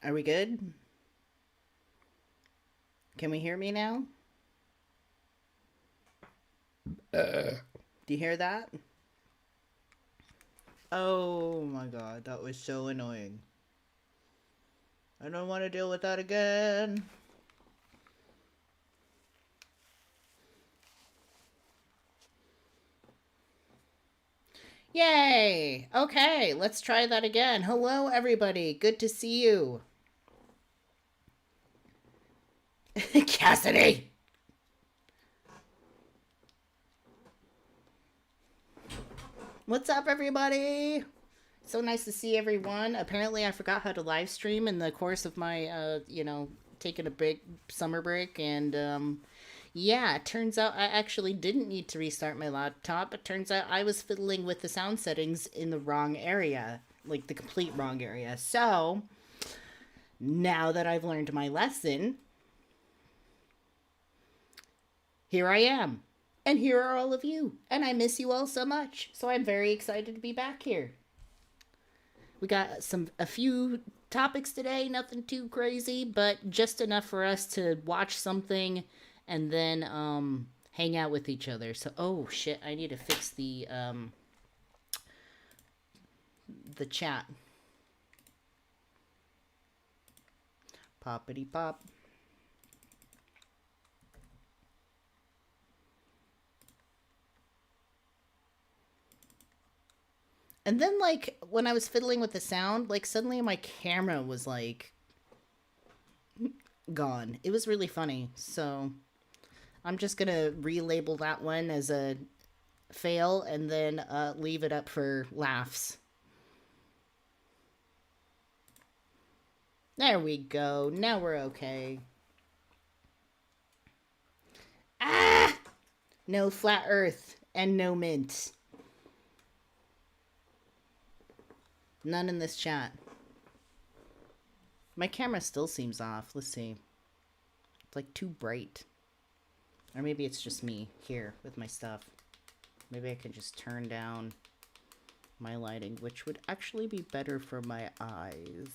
Are we good? Can we hear me now? Do you hear that? Oh my god, that was so annoying. I don't want to deal with that again. Yay! Okay, let's try that again. Hello, everybody. Good to see you. Cassidy! What's up, everybody? So nice to see everyone. Apparently, I forgot how to live stream in the course of my, taking a big summer break. And, yeah, it turns out I actually didn't need to restart my laptop. It turns out I was fiddling with the sound settings in the wrong area, like the complete wrong area. So, now that I've learned my lesson, here I am. And here are all of you. And I miss you all so much. So I'm very excited to be back here. We got a few topics today, nothing too crazy, but just enough for us to watch something and then hang out with each other. So, oh shit, I need to fix the chat. Poppity pop. And then, like, when I was fiddling with the sound, like, suddenly my camera was, like, gone. It was really funny. So, I'm just gonna relabel that one as a fail and then leave it up for laughs. There we go. Now we're okay. Ah! No flat earth and no mint. None in this chat. My camera still seems off. Let's see. It's like too bright. Or maybe it's just me here with my stuff. Maybe I can just turn down my lighting, which would actually be better for my eyes.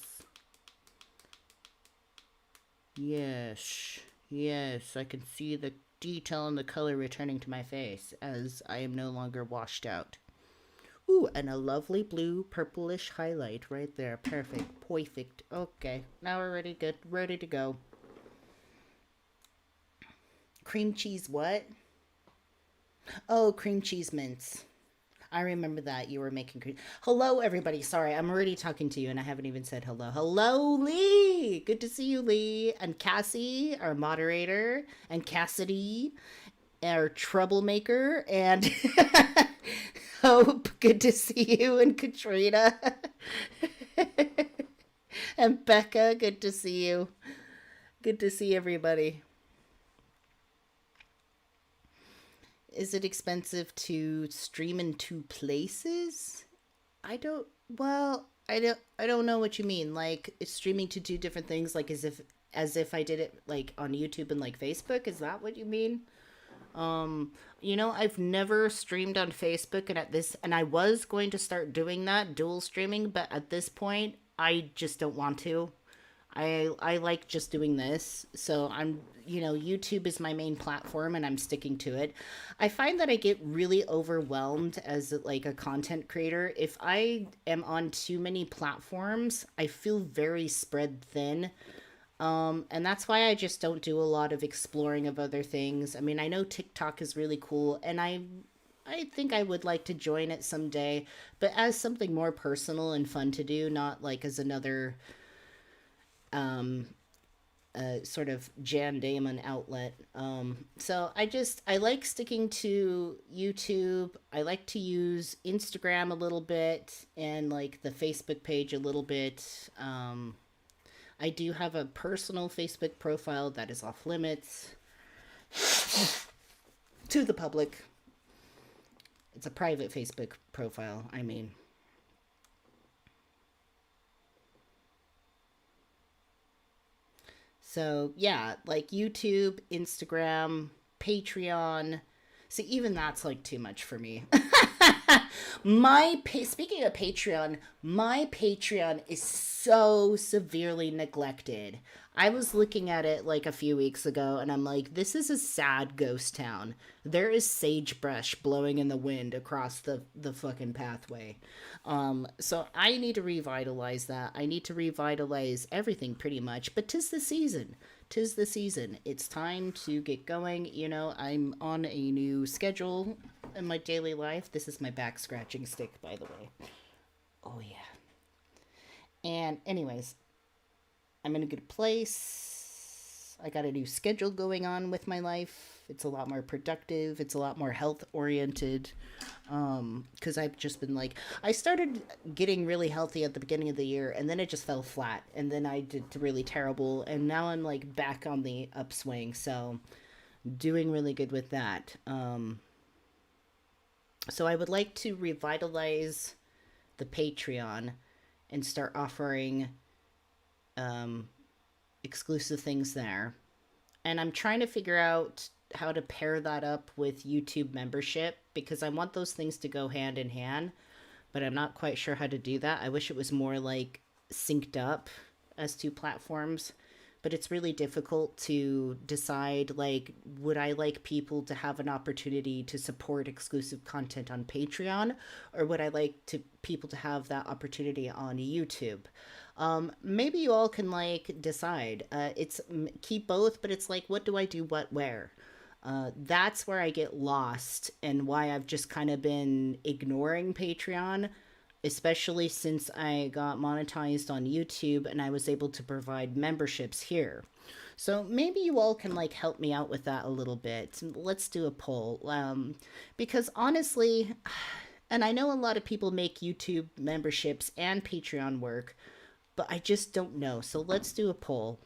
Yes. Yes, I can see the detail and the color returning to my face as I am no longer washed out. Ooh, and a lovely blue purplish highlight right there. Perfect. Perfect. Okay, now we're ready to go. Cream cheese what? Oh, cream cheese mints. I remember that you were making cream. Hello, everybody. Sorry, I'm already talking to you and I haven't even said hello. Hello, Lee. Good to see you, Lee. And Cassie, our moderator. And Cassidy, our troublemaker. And Hope, good to see you. And Katrina. And Becca, good to see you. Good to see everybody. Is it expensive to stream in two places? I don't know what you mean. Like, it's streaming to two different things, like as if I did it like on YouTube and like Facebook. Is that what you mean? I've never streamed on Facebook, and I was going to start doing that, dual streaming, but at this point I just don't want to. I like just doing this. So YouTube is my main platform and I'm sticking to it. I find that I get really overwhelmed as like a content creator. If I am on too many platforms, I feel very spread thin. And that's why I just don't do a lot of exploring of other things. I mean, I know TikTok is really cool and I think I would like to join it someday, but as something more personal and fun to do, not like as another sort of Jan Daemon outlet. So I like sticking to YouTube. I like to use Instagram a little bit and like the Facebook page a little bit. I do have a personal Facebook profile that is off limits to the public. It's a private Facebook profile, I mean. So, yeah, like YouTube, Instagram, Patreon, See, even that's like too much for me. Speaking of Patreon, my Patreon is so severely neglected. I was looking at it like a few weeks ago and I'm like, this is a sad ghost town. There is sagebrush blowing in the wind across the fucking pathway. So I need to revitalize that. I need to revitalize everything pretty much, but 'tis the season. 'Tis the season. It's time to get going. You know, I'm on a new schedule in my daily life. This is my back scratching stick, by the way. Oh, yeah. And, anyways, I'm in a good place. I got a new schedule going on with my life. It's a lot more productive. It's a lot more health oriented. Because I've just been like, I started getting really healthy at the beginning of the year, and then it just fell flat, and then I did really terrible, and now I'm like back on the upswing. So, doing really good with that. So I would like to revitalize the Patreon and start offering um, exclusive things there. And I'm trying to figure out how to pair that up with YouTube membership because I want those things to go hand in hand, but I'm not quite sure how to do that. I wish it was more like synced up as two platforms, but it's really difficult to decide like would I like people to have an opportunity to support exclusive content on Patreon, or would I like to people to have that opportunity on YouTube? Maybe you all can like decide. It's keep both, but it's like what do I do what where? That's where I get lost and why I've just kind of been ignoring Patreon, especially since I got monetized on YouTube and I was able to provide memberships here. So maybe you all can like help me out with that a little bit. Let's do a poll. Because honestly, and I know a lot of people make YouTube memberships and Patreon work, but I just don't know. So let's do a poll.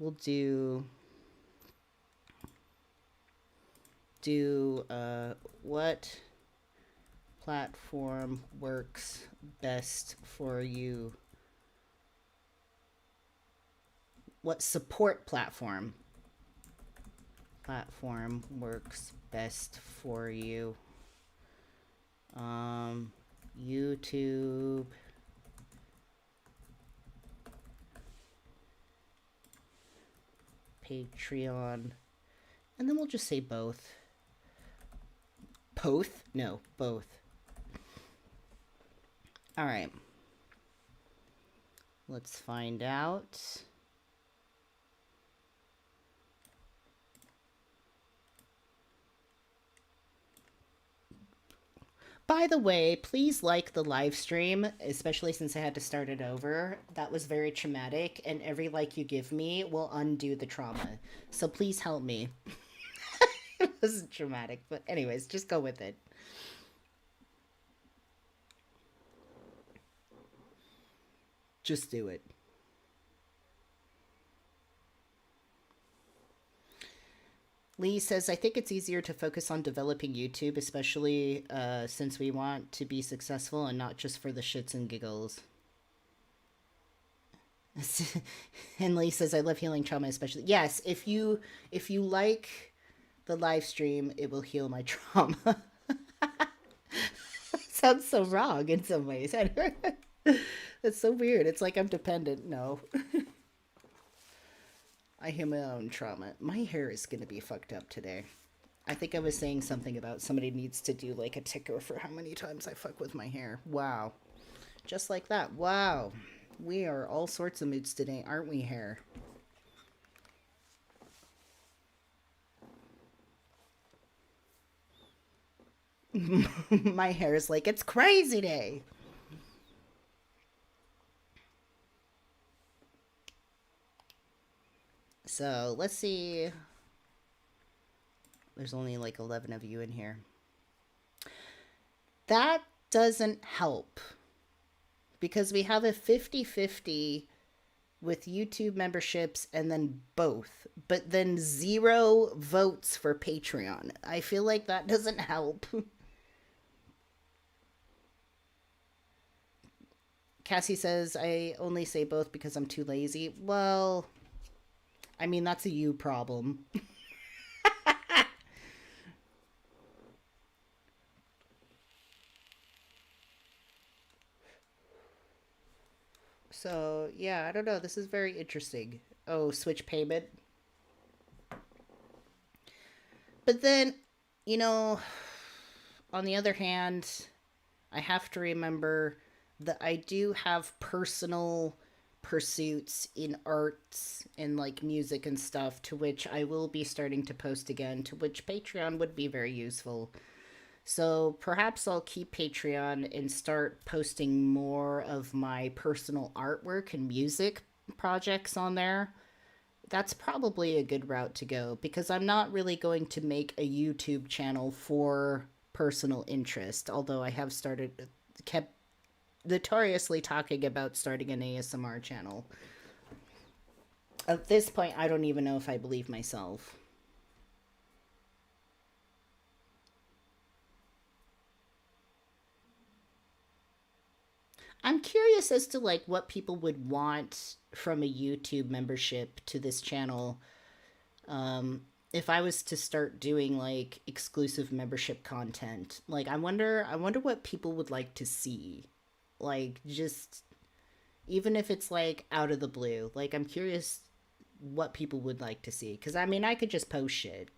We'll do what platform works best for you? What support platform works best for you? YouTube, Patreon, and then we'll just say both. Both? No, both. All right. Let's find out. By the way, please like the live stream, especially since I had to start it over. That was very traumatic, and every like you give me will undo the trauma. So please help me. It wasn't traumatic, but anyways, just go with it. Just do it. Lee says, I think it's easier to focus on developing YouTube, especially since we want to be successful and not just for the shits and giggles. And Lee says, I love healing trauma, especially. Yes, if you like the live stream, it will heal my trauma. Sounds so wrong in some ways. That's so weird. It's like I'm dependent. No. I heal my own trauma. My hair is going to be fucked up today. I think I was saying something about somebody needs to do like a ticker for how many times I fuck with my hair. Wow. Just like that. Wow. We are all sorts of moods today, aren't we, hair? My hair is like, it's crazy day. So let's see. There's only like 11 of you in here. That doesn't help because we have a 50-50 with YouTube memberships and then both, but then 0 votes for Patreon. I feel like that doesn't help. Cassie says, I only say both because I'm too lazy. Well, I mean, that's a you problem. So, yeah, I don't know. This is very interesting. Oh, switch payment. But then, you know, on the other hand, I have to remember that I do have personal pursuits in arts and like music and stuff to which I will be starting to post again, to which Patreon would be very useful. So perhaps I'll keep Patreon and start posting more of my personal artwork and music projects on there. That's probably a good route to go because I'm not really going to make a YouTube channel for personal interest, although I have kept notoriously talking about starting an ASMR channel. At this point, I don't even know if I believe myself. I'm curious as to like what people would want from a YouTube membership to this channel. If I was to start doing like exclusive membership content, like I wonder what people would like to see. Like just even if it's like out of the blue. Like I'm curious what people would like to see cuz I mean I could just post shit.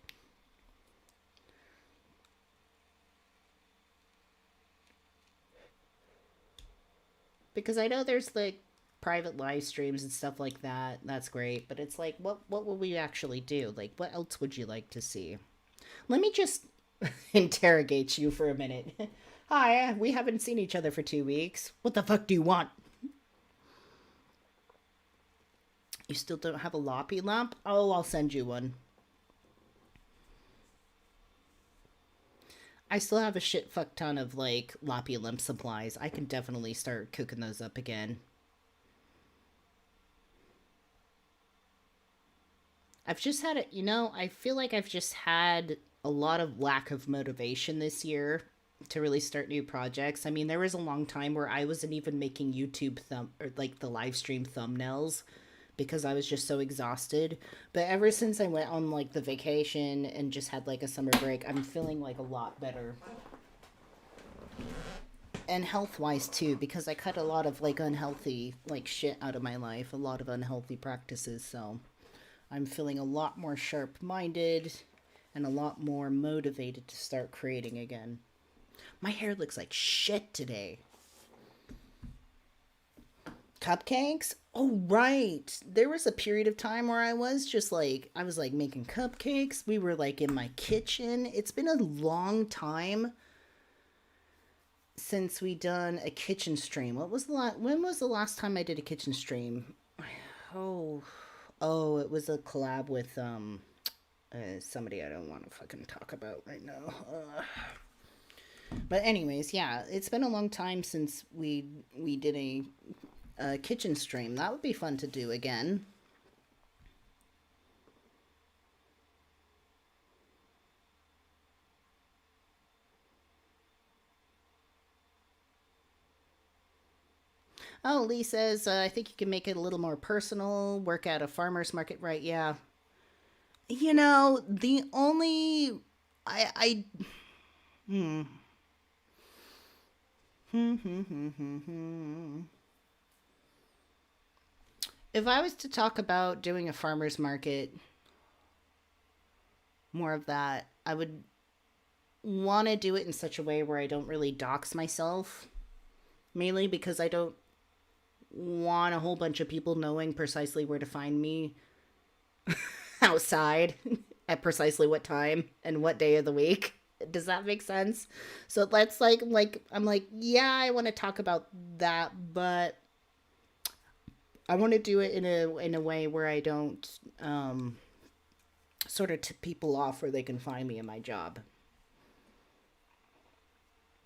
Because I know there's like private live streams and stuff like that. That's great, but it's like what will we actually do? Like what else would you like to see? Let me just interrogate you for a minute. Hi, we haven't seen each other for 2 weeks. What the fuck do you want? You still don't have a loppy lamp? Oh, I'll send you one. I still have a shit fuck ton of like loppy lamp supplies. I can definitely start cooking those up again. I've just had it, I feel like I've just had a lot of lack of motivation this year to really start new projects. I mean, there was a long time where I wasn't even making YouTube or like the live stream thumbnails because I was just so exhausted. But ever since I went on like the vacation and just had like a summer break, I'm feeling like a lot better. And health wise too, because I cut a lot of like unhealthy like shit out of my life, a lot of unhealthy practices, so I'm feeling a lot more sharp minded and a lot more motivated to start creating again. My hair looks like shit today. Cupcakes? Oh, right. There was a period of time where I was like making cupcakes. We were like in my kitchen. It's been a long time since we done a kitchen stream. When was the last time I did a kitchen stream? Oh, oh, it was a collab with somebody I don't want to fucking talk about right now. But anyways, yeah, it's been a long time since we did a kitchen stream. That would be fun to do again. Oh, Lee says, I think you can make it a little more personal, work at a farmer's market, right? Yeah. The only. I. Hmm. If I was to talk about doing a farmer's market, more of that, I would want to do it in such a way where I don't really dox myself. Mainly because I don't want a whole bunch of people knowing precisely where to find me outside at precisely what time and what day of the week. Does that make sense? So let's like I'm like, yeah, I want to talk about that, but I want to do it in a way where I don't sort of tip people off where they can find me in my job.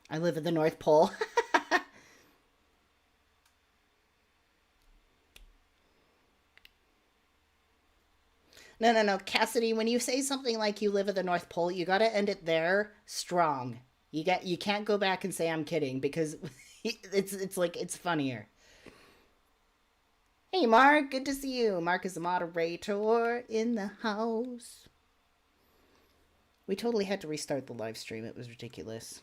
I live at the North Pole. No, no, no, Cassidy. When you say something like you live at the North Pole, you got to end it there strong. You can't go back and say I'm kidding because it's like it's funnier. Hey, Mark. Good to see you. Mark is the moderator in the house. We totally had to restart the live stream. It was ridiculous.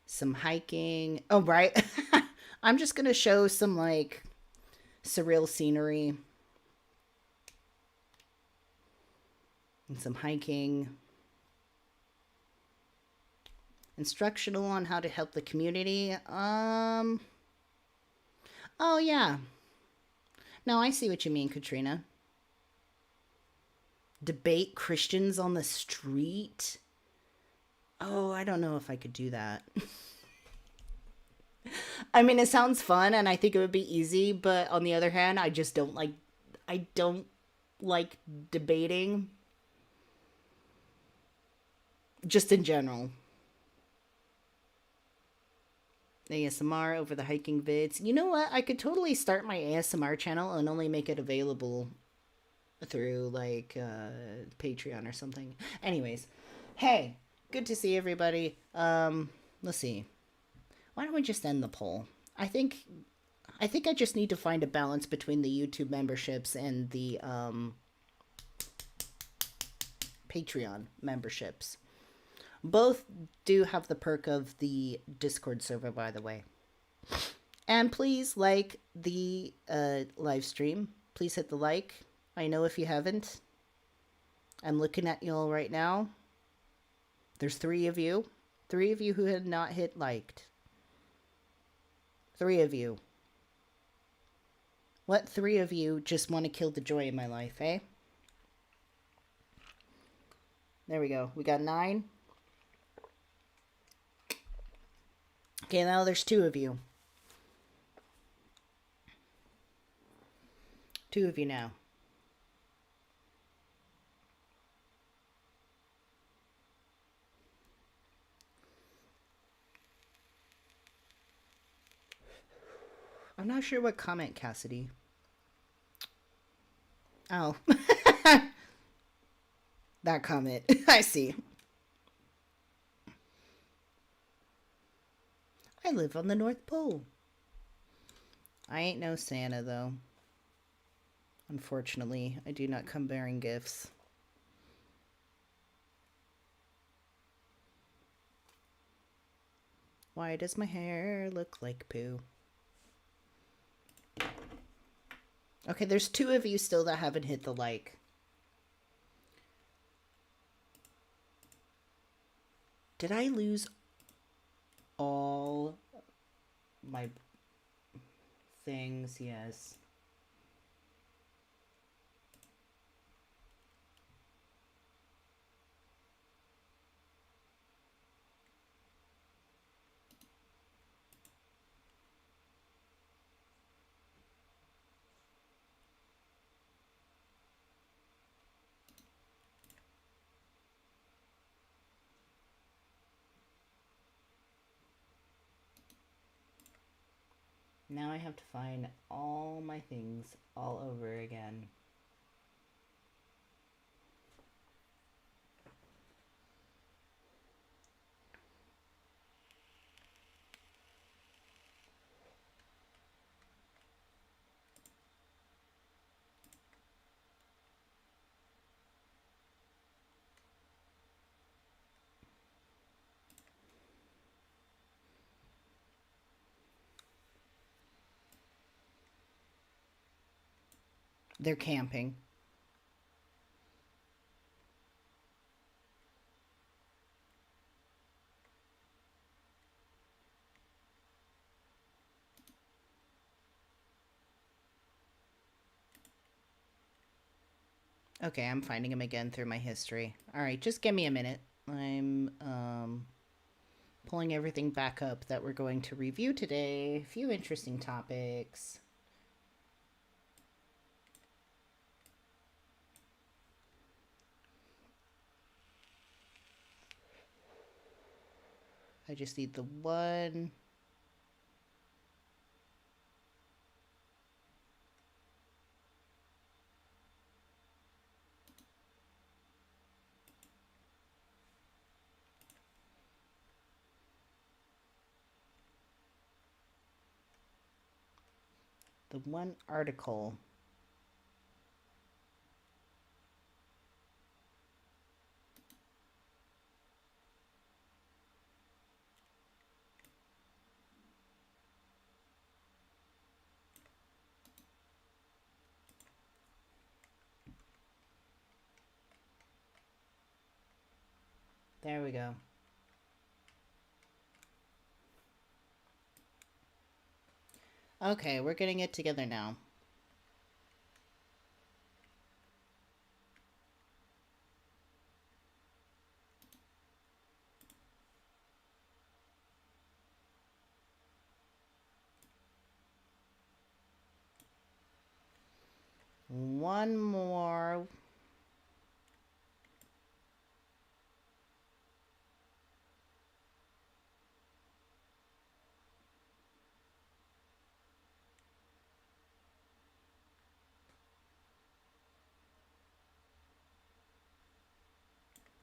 Some hiking. Oh, right. I'm just going to show some, like, surreal scenery. And some hiking. Instructional on how to help the community. Oh, yeah. No, I see what you mean, Katrina. Debate Christians on the street. Oh, I don't know if I could do that. I mean, it sounds fun and I think it would be easy, but on the other hand, I don't like debating just in general. ASMR over the hiking vids. You know what? I could totally start my ASMR channel and only make it available through like Patreon or something. Anyways, hey, good to see everybody. Let's see. Why don't we just end the poll? I think I just need to find a balance between the YouTube memberships and the Patreon memberships. Both do have the perk of the Discord server, by the way. And please like the live stream. Please hit the like. I know if you haven't. I'm looking at you all right now. There's 3 of you. 3 of you who had not hit liked. 3 of you. What 3 of you just want to kill the joy in my life, eh? There we go. We got 9. Okay, now there's 2 of you. 2 of you now. I'm not sure what comment, Cassidy. Oh. That comment. I see. I live on the North Pole. I ain't no Santa, though. Unfortunately, I do not come bearing gifts. Why does my hair look like poo? Okay, there's 2 of you still that haven't hit the like. Did I lose all my things? Yes. Now I have to find all my things all over again. They're camping. Okay, I'm finding him again through my history. All right, just give me a minute. I'm pulling everything back up that we're going to review today. A few interesting topics. I just need the one. The one article. There we go. Okay, we're getting it together now. One more.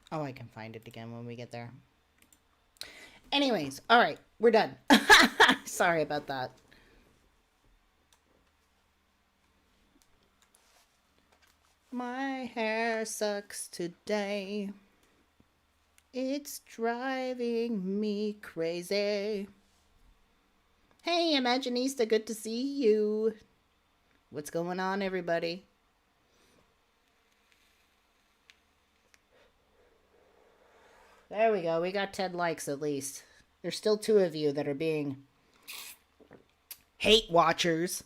Oh, I can find it again when we get there. Anyways, all right, we're done. Sorry about that. My hair sucks today. It's driving me crazy. Hey, Imaginista, good to see you. What's going on, everybody? There we go. We got 10 likes at least. There's still 2 of you that are being hate watchers.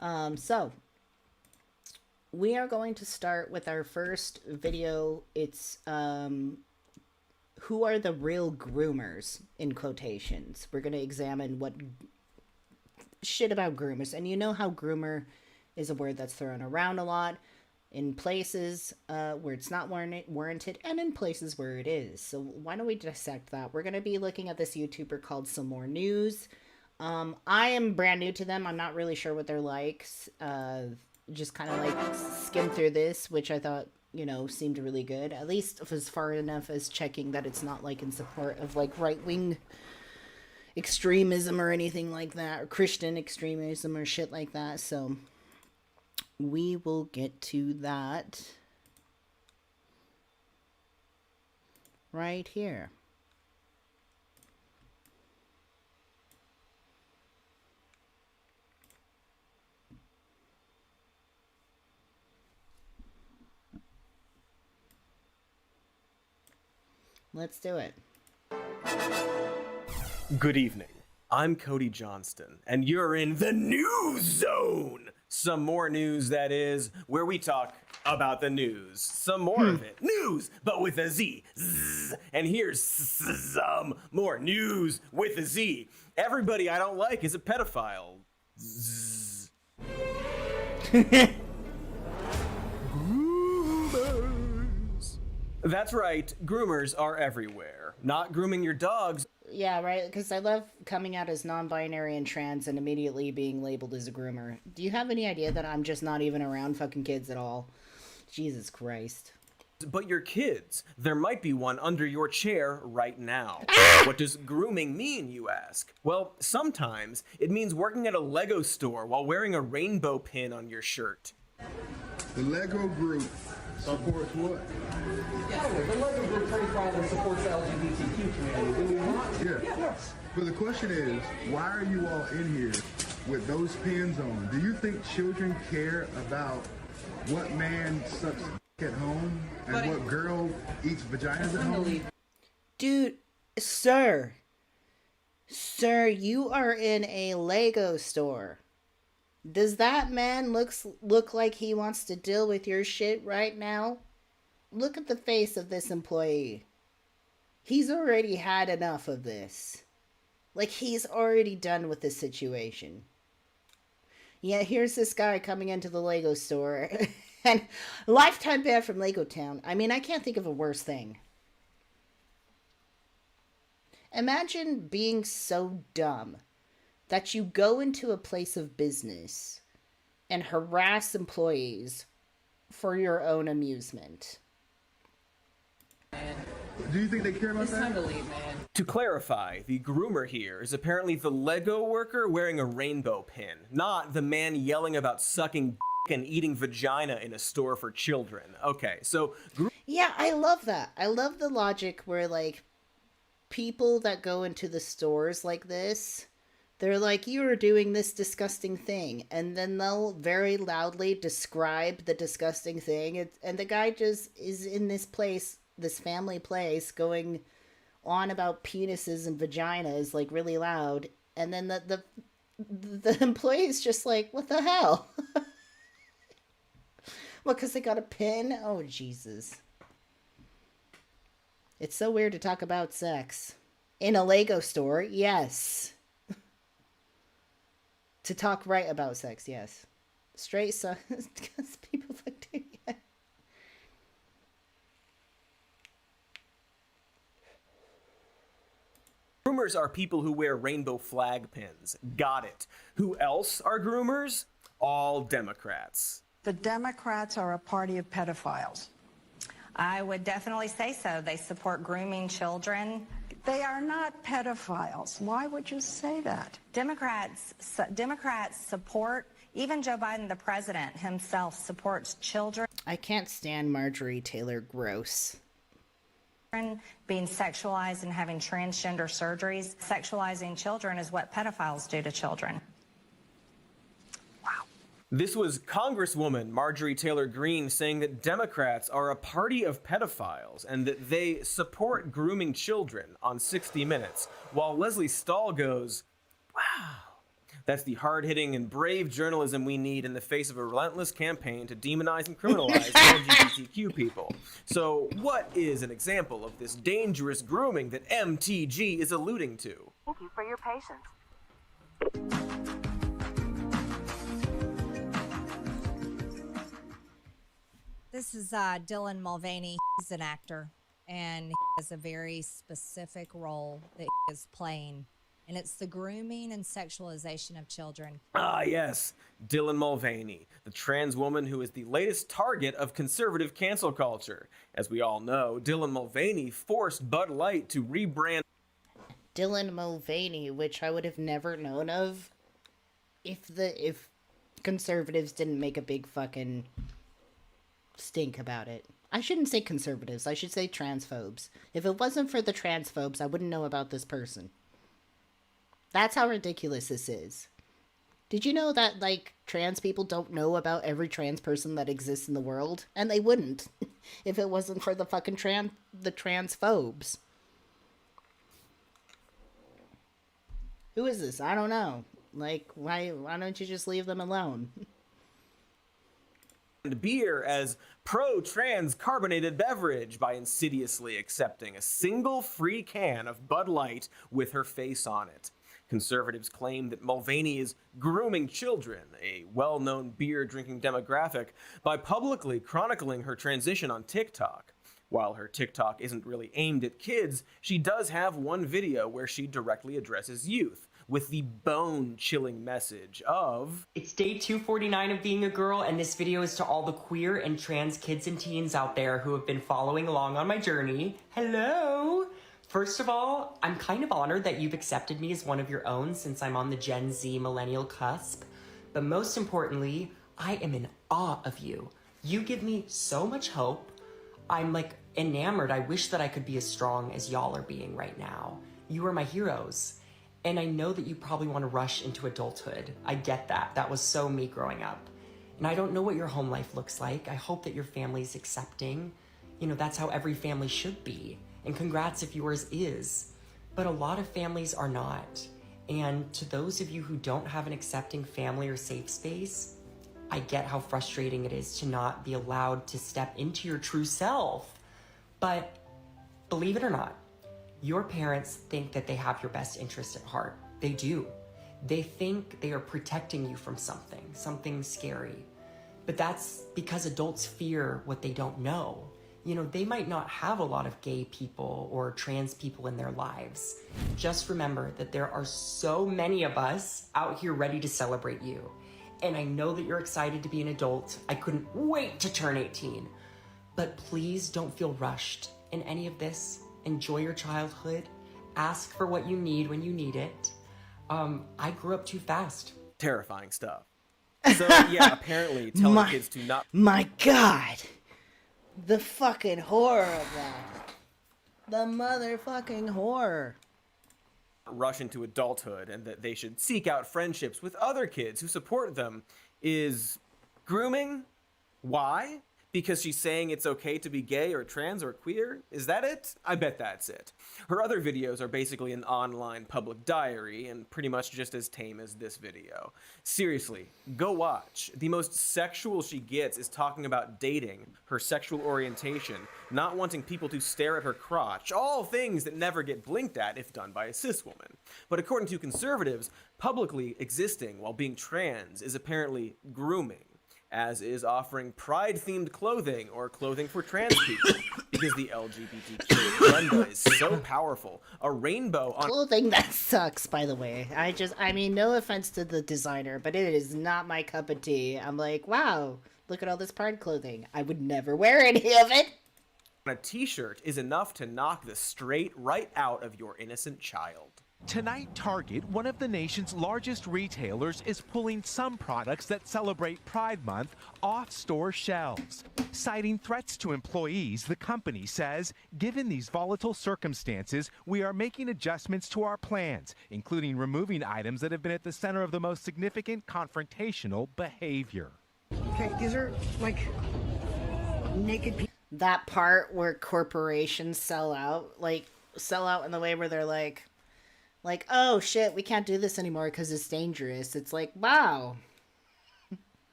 So we are going to start with our first video. It's who are the real groomers, in quotations. We're going to examine what shit about groomers. And you know how groomer is a word that's thrown around a lot in places where it's not warranted and in places where it is. So why don't we dissect that? We're going to be looking at this YouTuber called Some More News. I am brand new to them. I'm not really sure what they're like. Just kind of like skimmed through this, which I thought, you know, seemed really good. At least as far enough as checking that it's not like in support of like right-wing extremism or anything like that, or Christian extremism or shit like that. So we will get to that right here. Let's do it. Good evening. I'm Cody Johnston, and you're in the News Zone. Some more news, that is, where we talk about the news. Some more of it. News, but with a Z. Zzz. And here's some more news with a Z. Everybody I don't like is a pedophile. Zzz. Groomers. That's right, groomers are everywhere. Not grooming your dogs. Yeah, right, because I love coming out as non-binary and trans and immediately being labeled as a groomer. Do you have any idea that I'm just not even around fucking kids at all? Jesus Christ. But your kids, there might be one under your chair right now. What does grooming mean, you ask? Well, sometimes it means working at a Lego store while wearing a rainbow pin on your shirt. The Lego group supports what? Yeah, the Lego group pretty proudly supports the LGBTQ community. Do we not? Yeah. Yes. But the question is, why are you all in here with those pins on? Do you think children care about what man sucks at home and what girl eats vaginas at home? Dude, sir, you are in a Lego store. Does that man look like he wants to deal with your shit right now? Look at the face of this employee. He's already had enough of this. Like, he's already done with this situation. Yeah, here's this guy coming into the Lego store. And lifetime ban from Lego Town. I mean, I can't think of a worse thing. Imagine being so dumb that you go into a place of business and harass employees for your own amusement. Do you think they care about It's time that? to leave, man. To clarify, the groomer here is apparently the Lego worker wearing a rainbow pin, not the man yelling about sucking dick and eating vagina in a store for children. Okay, so... Yeah, I love that. I love the logic where, like, people that go into the stores like this, they're like, you're doing this disgusting thing. And then they'll very loudly describe the disgusting thing. And the guy just is in this place, this family place, going on about penises and vaginas, like, really loud. And then the employee's just like, what the hell? What, because they got a pin? Oh, Jesus. It's so weird to talk about sex. In a Lego store, yes. To talk right about sex, yes. Straight son, because people like doing it. Groomers are people who wear rainbow flag pins. Got it. Who else are groomers? All Democrats. The Democrats are a party of pedophiles. I would definitely say so. They support grooming children. They are not pedophiles. Why would you say that? Democrats support, even Joe Biden, the president himself, supports children. I can't stand Marjorie Taylor Gross. Being sexualized and having transgender surgeries. Sexualizing children is what pedophiles do to children. This was Congresswoman Marjorie Taylor Greene saying that Democrats are a party of pedophiles and that they support grooming children on 60 Minutes, while Leslie Stahl goes, wow. That's the hard-hitting and brave journalism we need in the face of a relentless campaign to demonize and criminalize LGBTQ people. So what is an example of this dangerous grooming that MTG is alluding to? Thank you for your patience. This is Dylan Mulvaney. He's an actor, and he has a very specific role that he is playing, and it's the grooming and sexualization of children. Ah, yes, Dylan Mulvaney, the trans woman who is the latest target of conservative cancel culture. As we all know, Dylan Mulvaney forced Bud Light to rebrand Dylan Mulvaney, which I would have never known of if conservatives didn't make a big fucking stink about it. I shouldn't say conservatives, I should say transphobes. If it wasn't for the transphobes, I wouldn't know about this person. That's how ridiculous this is. Did you know that, like, trans people don't know about every trans person that exists in the world? And they wouldn't if it wasn't for the fucking transphobes. Who is this? I don't know. Like, why don't you just leave them alone? beer as pro-trans carbonated beverage by insidiously accepting a single free can of Bud Light with her face on it. Conservatives claim that Mulvaney is grooming children, a well-known beer-drinking demographic, by publicly chronicling her transition on TikTok. While her TikTok isn't really aimed at kids, she does have one video where she directly addresses youth, with the bone-chilling message of, it's day 249 of being a girl, and this video is to all the queer and trans kids and teens out there who have been following along on my journey. Hello! First of all, I'm kind of honored that you've accepted me as one of your own since I'm on the Gen Z millennial cusp. But most importantly, I am in awe of you. You give me so much hope. I'm like enamored. I wish that I could be as strong as y'all are being right now. You are my heroes. And I know that you probably want to rush into adulthood. I get that. That was so me growing up. And I don't know what your home life looks like. I hope that your family's accepting. You know, that's how every family should be. And congrats if yours is. But a lot of families are not. And to those of you who don't have an accepting family or safe space, I get how frustrating it is to not be allowed to step into your true self. But believe it or not, your parents think that they have your best interest at heart. They do. They think they are protecting you from something scary. But that's because adults fear what they don't know. You know, they might not have a lot of gay people or trans people in their lives. Just remember that there are so many of us out here ready to celebrate you. And I know that you're excited to be an adult. I couldn't wait to turn 18. But please don't feel rushed in any of this. Enjoy your childhood, Ask for what you need when you need it. I grew up too fast. Terrifying stuff. So yeah, apparently telling kids to not. My God, the fucking horror of that. The motherfucking horror. Rush into adulthood and that they should seek out friendships with other kids who support them is grooming. Why? Because she's saying it's okay to be gay or trans or queer? Is that it? I bet that's it. Her other videos are basically an online public diary and pretty much just as tame as this video. Seriously, go watch. The most sexual she gets is talking about dating, her sexual orientation, not wanting people to stare at her crotch, all things that never get blinked at if done by a cis woman. But according to conservatives, publicly existing while being trans is apparently grooming, as is offering pride-themed clothing or clothing for trans people, because the LGBTQ agenda is so powerful. A rainbow on Clothing that sucks, by the way. I mean, no offense to the designer, but it is not my cup of tea. I'm like, wow, look at all this pride clothing. I would never wear any of it. a t-shirt is enough to knock the straight right out of your innocent child. Tonight, Target, one of the nation's largest retailers, is pulling some products that celebrate Pride Month off store shelves. Citing threats to employees, the company says, given these volatile circumstances, we are making adjustments to our plans, including removing items that have been at the center of the most significant confrontational behavior. Okay, these are like naked people. That part where corporations sell out in the way where they're like, oh shit, we can't do this anymore because it's dangerous. It's like, wow.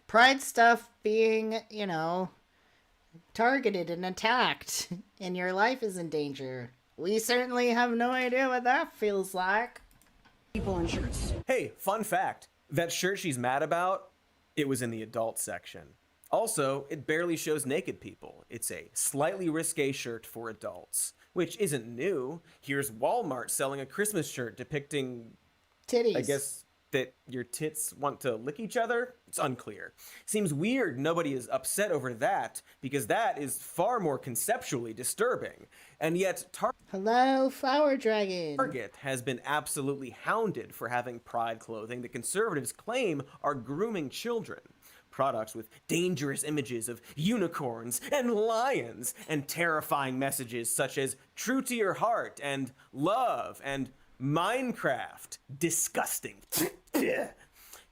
Pride stuff being, targeted and attacked, and your life is in danger. We certainly have no idea what that feels like. People in shirts. Hey, fun fact. That shirt she's mad about, it was in the adult section. Also, it barely shows naked people. It's a slightly risque shirt for adults, which isn't new. Here's Walmart selling a Christmas shirt depicting Titties. I guess that your tits want to lick each other? It's unclear. Seems weird nobody is upset over that, because that is far more conceptually disturbing. And yet Hello, Flower Dragon. Target has been absolutely hounded for having pride clothing that conservatives claim are grooming children. Products with dangerous images of unicorns and lions and terrifying messages such as true to your heart and love and Minecraft. Disgusting.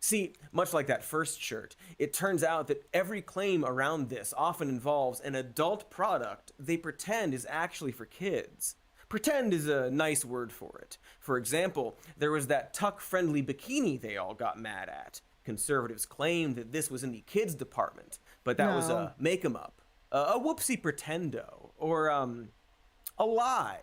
See, much like that first shirt, it turns out that every claim around this often involves an adult product they pretend is actually for kids. Pretend is a nice word for it. For example, there was that tuck-friendly bikini they all got mad at. Conservatives claimed that this was in the kids department, but that was a make-em-up, a whoopsie pretendo, or a lie.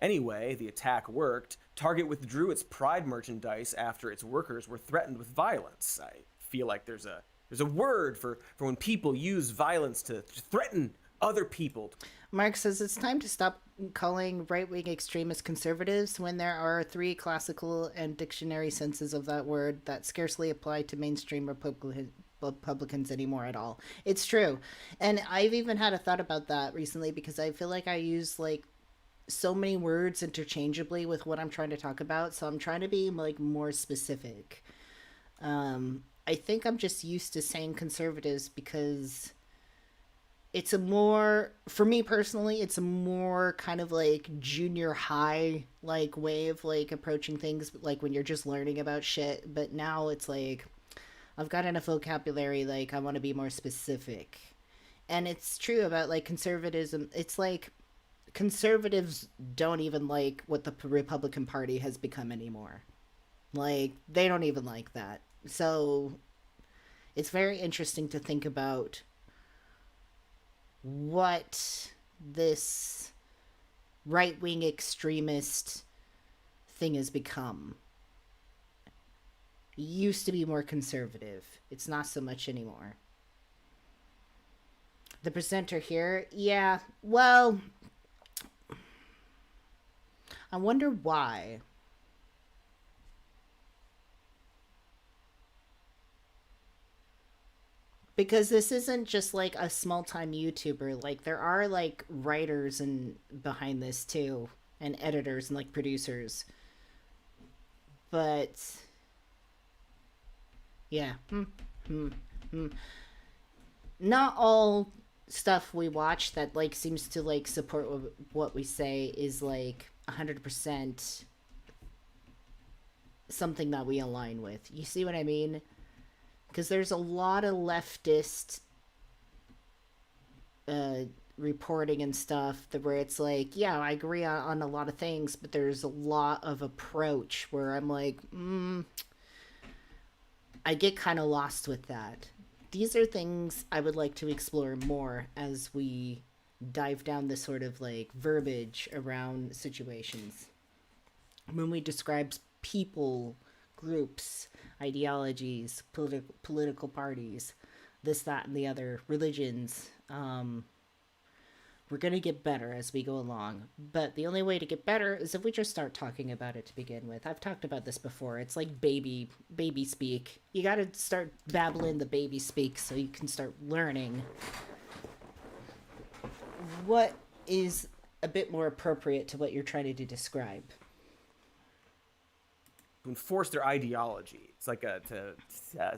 Anyway, the attack worked. Target withdrew its Pride merchandise after its workers were threatened with violence. I feel like there's a word for when people use violence to threaten other people. Mark says it's time to stop calling right-wing extremist conservatives when there are 3 classical and dictionary senses of that word that scarcely apply to mainstream Republicans anymore at all. It's true. And I've even had a thought about that recently because I feel like I use so many words interchangeably with what I'm trying to talk about. So I'm trying to be more specific. I think I'm just used to saying conservatives because it's for me personally, it's a more kind of junior high way of approaching things, when you're just learning about shit. But now it's I've got enough vocabulary, I want to be more specific. And it's true about conservatism. It's conservatives don't even like what the Republican Party has become anymore. They don't even like that. So it's very interesting to think about what this right-wing extremist thing has become. It used to be more conservative. It's not so much anymore. The presenter here, yeah, well, I wonder why. Because this isn't just a small-time YouTuber. There are writers behind this too. and editors and like producers. But yeah, not all stuff we watch that like seems to like support what we say is like 100% something that we align with. You see what I mean? Because there's a lot of leftist reporting and stuff where it's like, yeah, I agree on a lot of things, but there's a lot of approach where I'm like, I get kind of lost with that. These are things I would like to explore more as we dive down this sort of like verbiage around situations. When we describe people, groups, ideologies, political parties, this, that, and the other, religions, we're going to get better as we go along. But the only way to get better is if we just start talking about it to begin with. I've talked about this before. It's like baby speak. You got to start babbling the baby speak so you can start learning what is a bit more appropriate to what you're trying to describe. Enforce their ideology. It's like a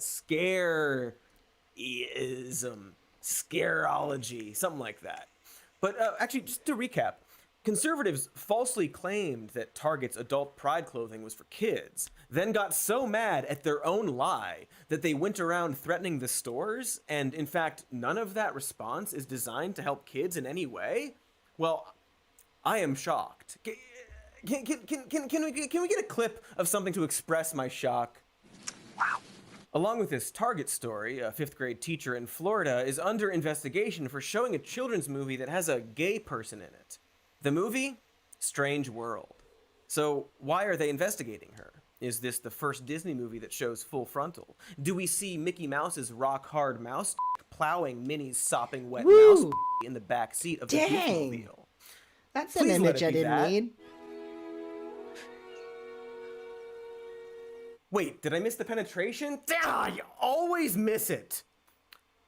scare-ism, scareology, something like that. But actually, just to recap, conservatives falsely claimed that Target's adult pride clothing was for kids, then got so mad at their own lie that they went around threatening the stores, and in fact, none of that response is designed to help kids in any way? Well, I am shocked. Can we get a clip of something to express my shock? Wow. Along with this Target story, a 5th grade teacher in Florida is under investigation for showing a children's movie that has a gay person in it. The movie? Strange World. So why are they investigating her? Is this the first Disney movie that shows full frontal? Do we see Mickey Mouse's rock-hard mouse plowing Minnie's sopping wet mouse in the back seat of the Goofmobile? That's an image I didn't need. Wait, did I miss the penetration? You always miss it.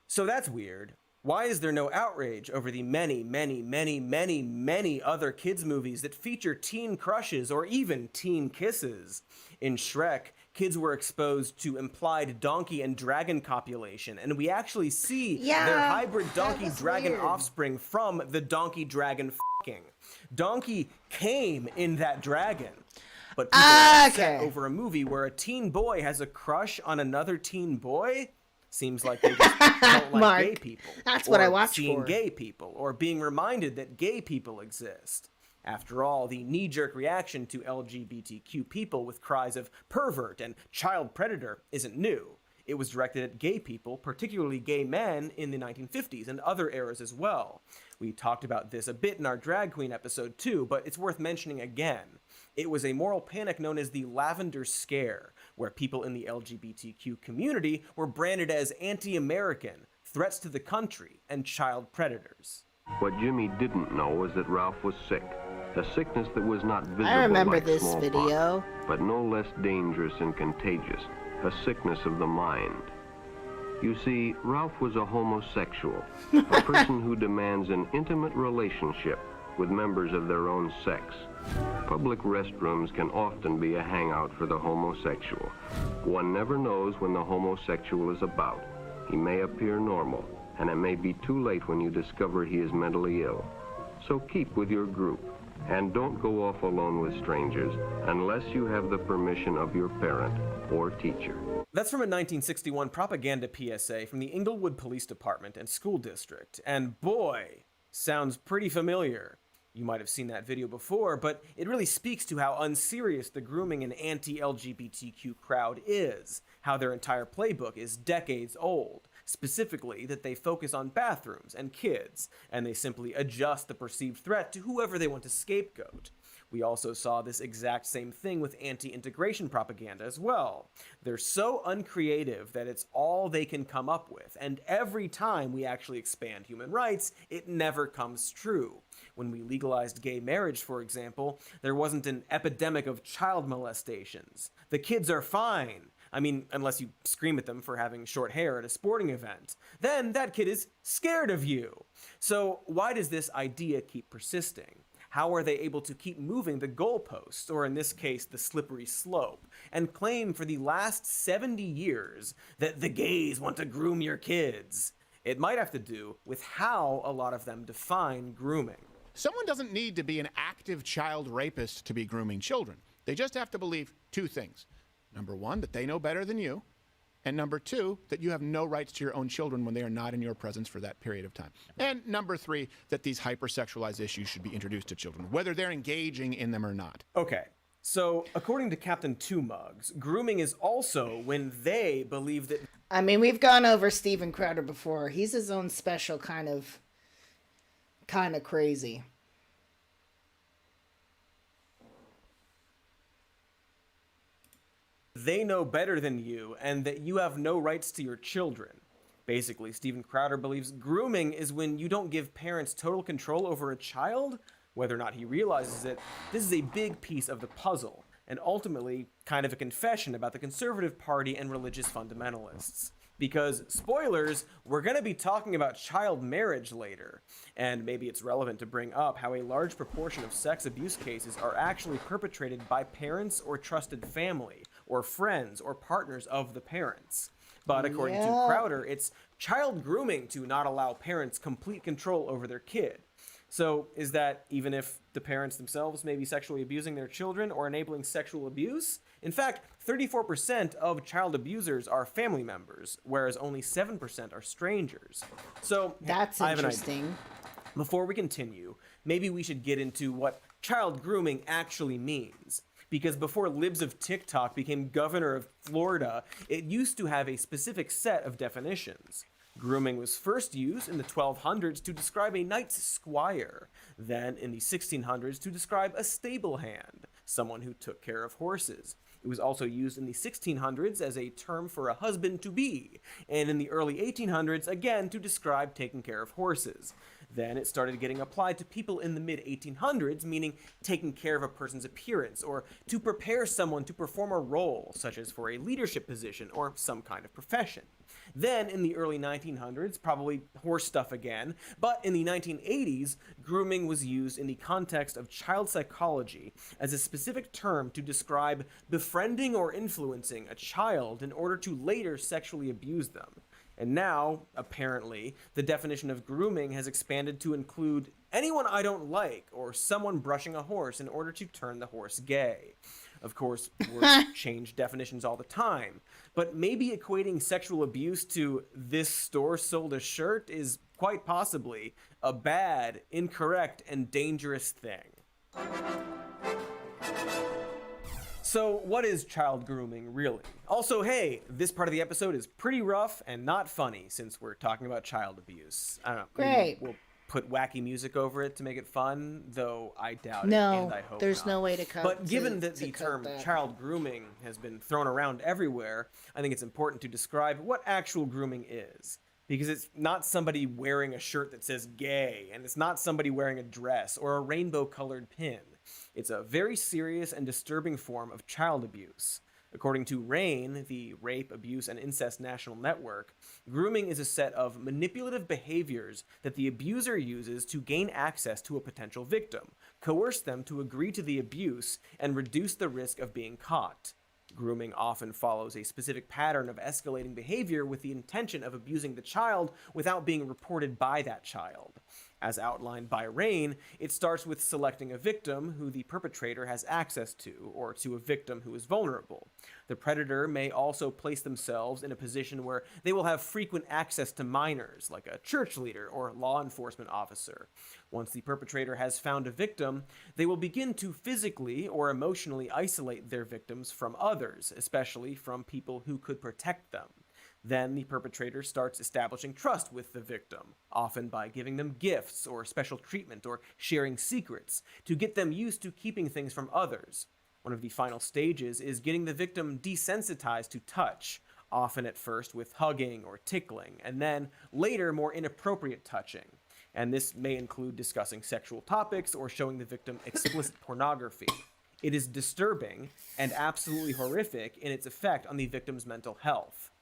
So that's weird. Why is there no outrage over the many, many, many, many, many other kids' movies that feature teen crushes or even teen kisses? In Shrek, kids were exposed to implied donkey and dragon copulation, and we actually see their hybrid donkey-dragon offspring from the donkey-dragon fucking. Donkey came in that dragon. But people are upset over a movie where a teen boy has a crush on another teen boy? Seems like they just don't like Mark, gay people. That's what I watch seeing for. Gay people, or being reminded that gay people exist. After all, the knee-jerk reaction to LGBTQ people with cries of pervert and child predator isn't new. It was directed at gay people, particularly gay men, in the 1950s and other eras as well. We talked about this a bit in our drag queen episode too, but it's worth mentioning again. It was a moral panic known as the Lavender Scare, where people in the LGBTQ community were branded as anti-American, threats to the country, and child predators. What Jimmy didn't know was that Ralph was sick. A sickness that was not visible I remember like this smallpox, video. but no less dangerous and contagious, a sickness of the mind. You see, Ralph was a homosexual, a person who demands an intimate relationship with members of their own sex. Public restrooms can often be a hangout for the homosexual. One never knows when the homosexual is about. He may appear normal, and it may be too late when you discover he is mentally ill. So keep with your group, and don't go off alone with strangers unless you have the permission of your parent or teacher. That's from a 1961 propaganda PSA from the Inglewood Police Department and School District, and boy, sounds pretty familiar. You might have seen that video before, but it really speaks to how unserious the grooming and anti-LGBTQ crowd is, how their entire playbook is decades old, specifically that they focus on bathrooms and kids, and they simply adjust the perceived threat to whoever they want to scapegoat. We also saw this exact same thing with anti-integration propaganda as well. They're so uncreative that it's all they can come up with, and every time we actually expand human rights, it never comes true. When we legalized gay marriage, for example, there wasn't an epidemic of child molestations. The kids are fine. I mean, unless you scream at them for having short hair at a sporting event. Then that kid is scared of you. So why does this idea keep persisting? how are they able to keep moving the goalposts, or in this case, the slippery slope, and claim for the last 70 years that the gays want to groom your kids? It might have to do with how a lot of them define grooming. Someone doesn't need to be an active child rapist to be grooming children. They just have to believe two things. Number one, that they know better than you. And number two, that you have no rights to your own children when they are not in your presence for that period of time. And number three, that these hypersexualized issues should be introduced to children, whether they're engaging in them or not. Okay, so according to Captain Two Mugs, grooming is also when they believe that... I mean, we've gone over Steven Crowder before. He's his own special kind of crazy. They know better than you, and that you have no rights to your children. Basically, Steven Crowder believes grooming is when you don't give parents total control over a child. Whether or not he realizes it, this is a big piece of the puzzle, and ultimately kind of a confession about the conservative party and religious fundamentalists. Because, spoilers, we're going to be talking about child marriage later, and maybe it's relevant to bring up how a large proportion of sex abuse cases are actually perpetrated by parents or trusted family, or friends or partners of the parents. But according to Crowder, it's child grooming to not allow parents complete control over their kid. So is that even if the parents themselves may be sexually abusing their children or enabling sexual abuse? In fact, 34% of child abusers are family members, whereas only 7% are strangers. So that's interesting. Before we continue, maybe we should get into what child grooming actually means. Because before Libs of TikTok became governor of Florida, it used to have a specific set of definitions. Grooming was first used in the 1200s to describe a knight's squire, then in the 1600s to describe a stable hand, someone who took care of horses. It was also used in the 1600s as a term for a husband-to-be, and in the early 1800s again to describe taking care of horses. Then it started getting applied to people in the mid-1800s, meaning taking care of a person's appearance, or to prepare someone to perform a role, such as for a leadership position or some kind of profession. Then, in the early 1900s, probably horse stuff again, but in the 1980s, grooming was used in the context of child psychology as a specific term to describe befriending or influencing a child in order to later sexually abuse them. And now, apparently, the definition of grooming has expanded to include anyone I don't like or someone brushing a horse in order to turn the horse gay. Of course, words change definitions all the time, but maybe equating sexual abuse to "this store sold a shirt" is quite possibly a bad, incorrect, and dangerous thing. So what is child grooming really? Also, hey, this part of the episode is pretty rough and not funny since we're talking about child abuse. I don't know. Great. We'll put wacky music over it to make it fun, though I doubt it, No, and I hope there's not. no way to cut. But given that the cut term that. child grooming has been thrown around everywhere, I think it's important to describe what actual grooming is. Because it's not somebody wearing a shirt that says gay, and it's not somebody wearing a dress or a rainbow-colored pin. It's a very serious and disturbing form of child abuse. According to RAINN, the Rape, Abuse, and Incest National Network, grooming is a set of manipulative behaviors that the abuser uses to gain access to a potential victim, coerce them to agree to the abuse, and reduce the risk of being caught. Grooming often follows a specific pattern of escalating behavior with the intention of abusing the child without being reported by that child. As outlined by RAINN, it starts with selecting a victim who the perpetrator has access to, or to a victim who is vulnerable. The predator may also place themselves in a position where they will have frequent access to minors, like a church leader or law enforcement officer. Once the perpetrator has found a victim, they will begin to physically or emotionally isolate their victims from others, especially from people who could protect them. Then the perpetrator starts establishing trust with the victim, often by giving them gifts or special treatment or sharing secrets, to get them used to keeping things from others. One of the final stages is getting the victim desensitized to touch, often at first with hugging or tickling, and then later more inappropriate touching. And this may include discussing sexual topics or showing the victim explicit pornography. It is disturbing and absolutely horrific in its effect on the victim's mental health.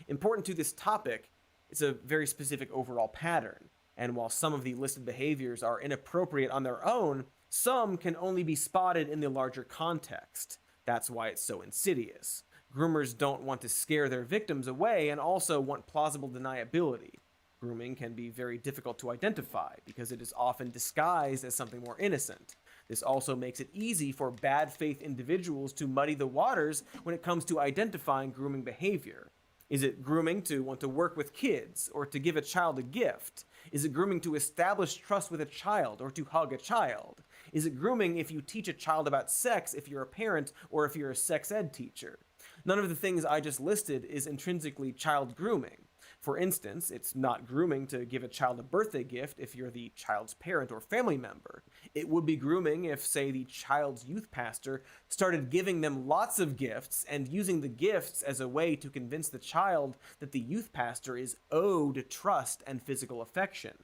Important to this topic, it's a very specific overall pattern, and while some of the listed behaviors are inappropriate on their own, Some can only be spotted in the larger context. That's why it's so insidious. Groomers don't want to scare their victims away and also want plausible deniability. Grooming can be very difficult to identify because it is often disguised as something more innocent. This also makes it easy for bad faith individuals to muddy the waters when it comes to identifying grooming behavior. Is it grooming to want to work with kids or to give a child a gift? Is it grooming to establish trust with a child or to hug a child? Is it grooming if you teach a child about sex if you're a parent or if you're a sex ed teacher? None of the things I just listed is intrinsically child grooming. For instance, it's not grooming to give a child a birthday gift if you're the child's parent or family member. It would be grooming if, say, the child's youth pastor started giving them lots of gifts and using the gifts as a way to convince the child that the youth pastor is owed trust and physical affection.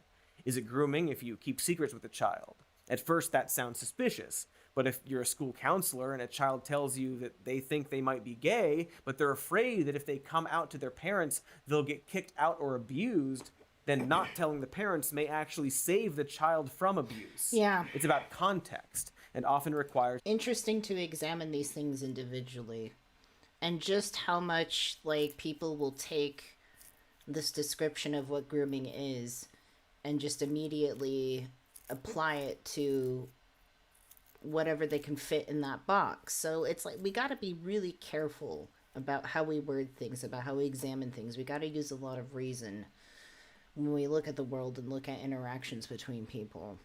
Is it grooming if you keep secrets with the child? At first, that sounds suspicious. But if you're a school counselor and a child tells you that they think they might be gay, but they're afraid that if they come out to their parents, they'll get kicked out or abused, then not telling the parents may actually save the child from abuse. Yeah. It's about context and often requires... Interesting to examine these things individually. And just how much, like, people will take this description of what grooming is and just immediately apply it to whatever they can fit in that box. So it's like we got to be really careful about how we word things, about how we examine things. We got to use a lot of reason when we look at the world and look at interactions between people.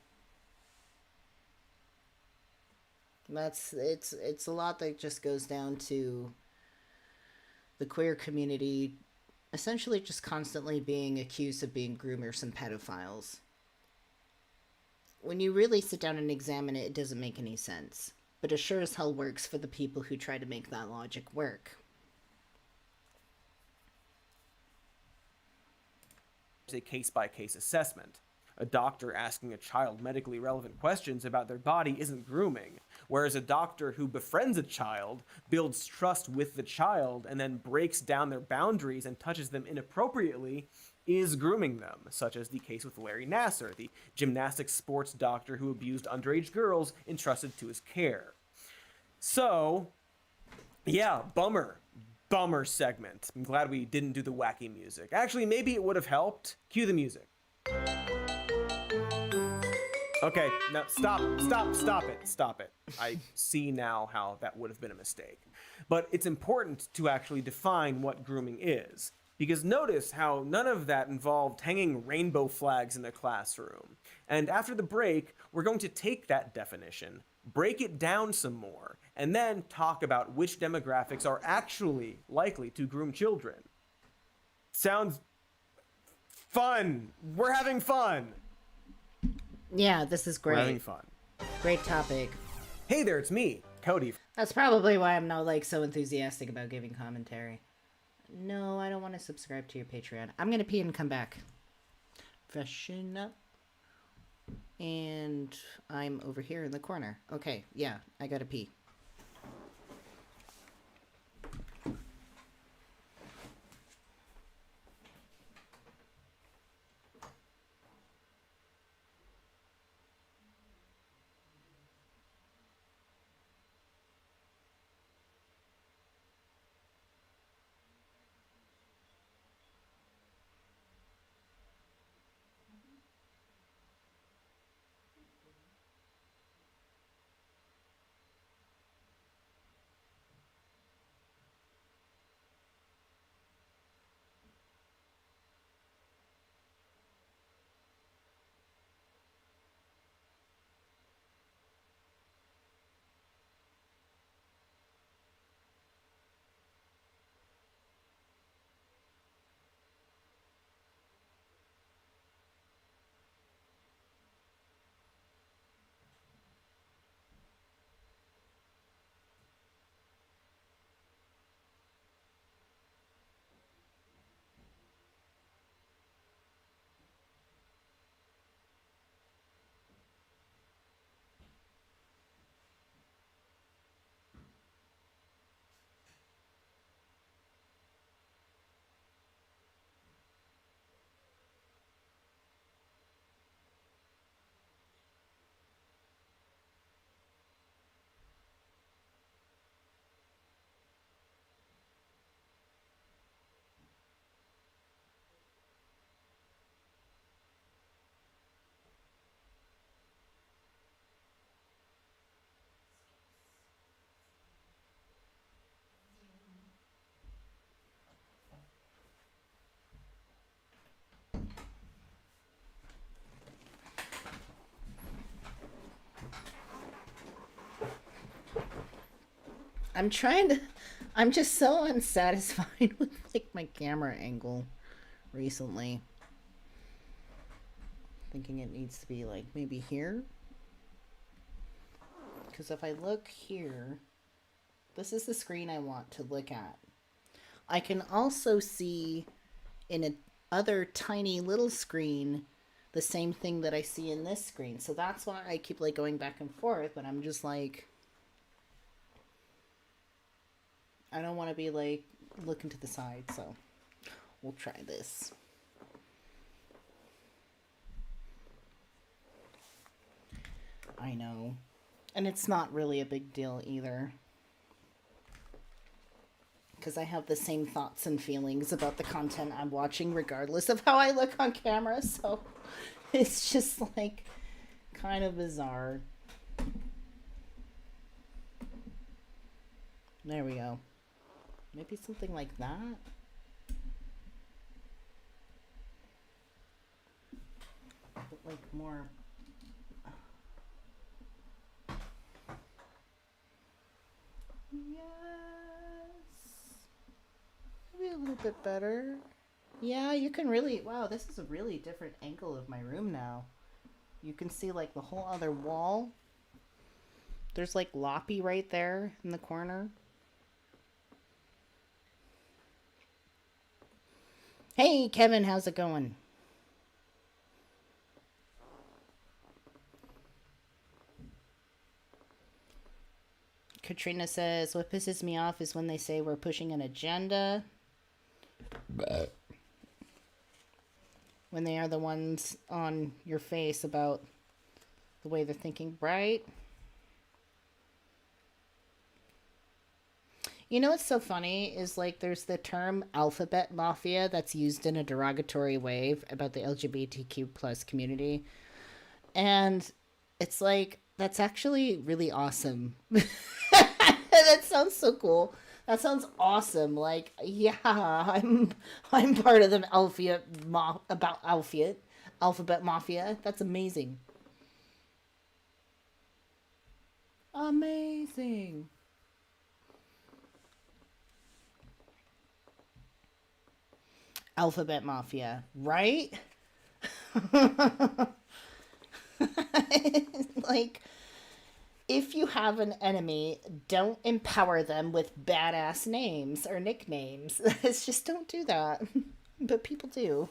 It's a lot that just goes down to the queer community essentially just constantly being accused of being groomers and pedophiles. When you really sit down and examine it, it doesn't make any sense. But it sure as hell works for the people who try to make that logic work. It's a case-by-case assessment. A doctor asking a child medically relevant questions about their body isn't grooming, whereas a doctor who befriends a child, builds trust with the child, and then breaks down their boundaries and touches them inappropriately is grooming them, such as the case with Larry Nassar, the gymnastics sports doctor who abused underage girls entrusted to his care. So, yeah, bummer segment. I'm glad we didn't do the wacky music. Actually, maybe it would have helped. Cue the music. Okay, now stop it. I see now how that would have been a mistake. But it's important to actually define what grooming is. Because notice how none of that involved hanging rainbow flags in the classroom. And after the break, we're going to take that definition, break it down some more, and then talk about which demographics are actually likely to groom children. Sounds fun. We're having fun. Yeah, this is great. We're having fun. Great topic. Hey there, it's me, Cody. That's probably why I'm not, like, so enthusiastic about giving commentary. No, I don't want to subscribe to your Patreon. I'm going to pee and come back. Freshen up. And I'm over here in the corner. Okay, yeah, I gotta pee. I'm just so unsatisfied with like my camera angle recently. Thinking it needs to be like maybe here. Because if I look here, this is the screen I want to look at. I can also see in a other tiny little screen the same thing that I see in this screen. So that's why I keep like going back and forth, but I'm just like, I don't want to be like looking to the side, so we'll try this. I know. And it's not really a big deal either. Because I have the same thoughts and feelings about the content I'm watching regardless of how I look on camera, so it's just like kind of bizarre. There we go. Maybe something like that. But like more. Yes. Maybe a little bit better. Yeah, you can really, wow, this is a really different angle of my room now. You can see like the whole other wall. There's like Loppy right there in the corner. Hey, Kevin, how's it going? Katrina says, what pisses me off is when they say we're pushing an agenda. But when they are the ones on your face about the way they're thinking, right? You know what's so funny is like there's the term alphabet mafia that's used in a derogatory way about the LGBTQ plus community. And it's like, that's actually really awesome. That sounds so cool. That sounds awesome. Like, yeah, I'm part of the alphabet mafia. That's amazing. Amazing. Alphabet mafia, right? Like, if you have an enemy, don't empower them with badass names or nicknames. It's just don't do that. But people do.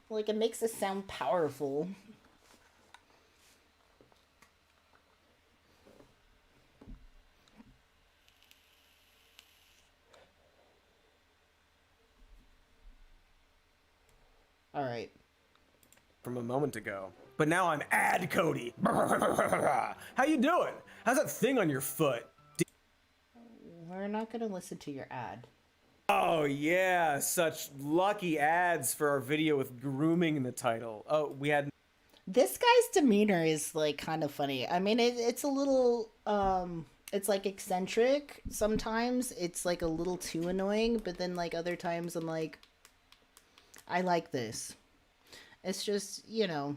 Like, it makes us sound powerful. All right. From a moment ago. But now I'm Ad Cody. How you doing? How's that thing on your foot? We're not going to listen to your ad. Oh yeah, such lucky ads for our video with grooming in the title. Oh, we had... This guy's demeanor is like kind of funny. I mean, it's a little, it's like eccentric. Sometimes it's like a little too annoying, but then like other times I'm like, I like this. It's just, you know,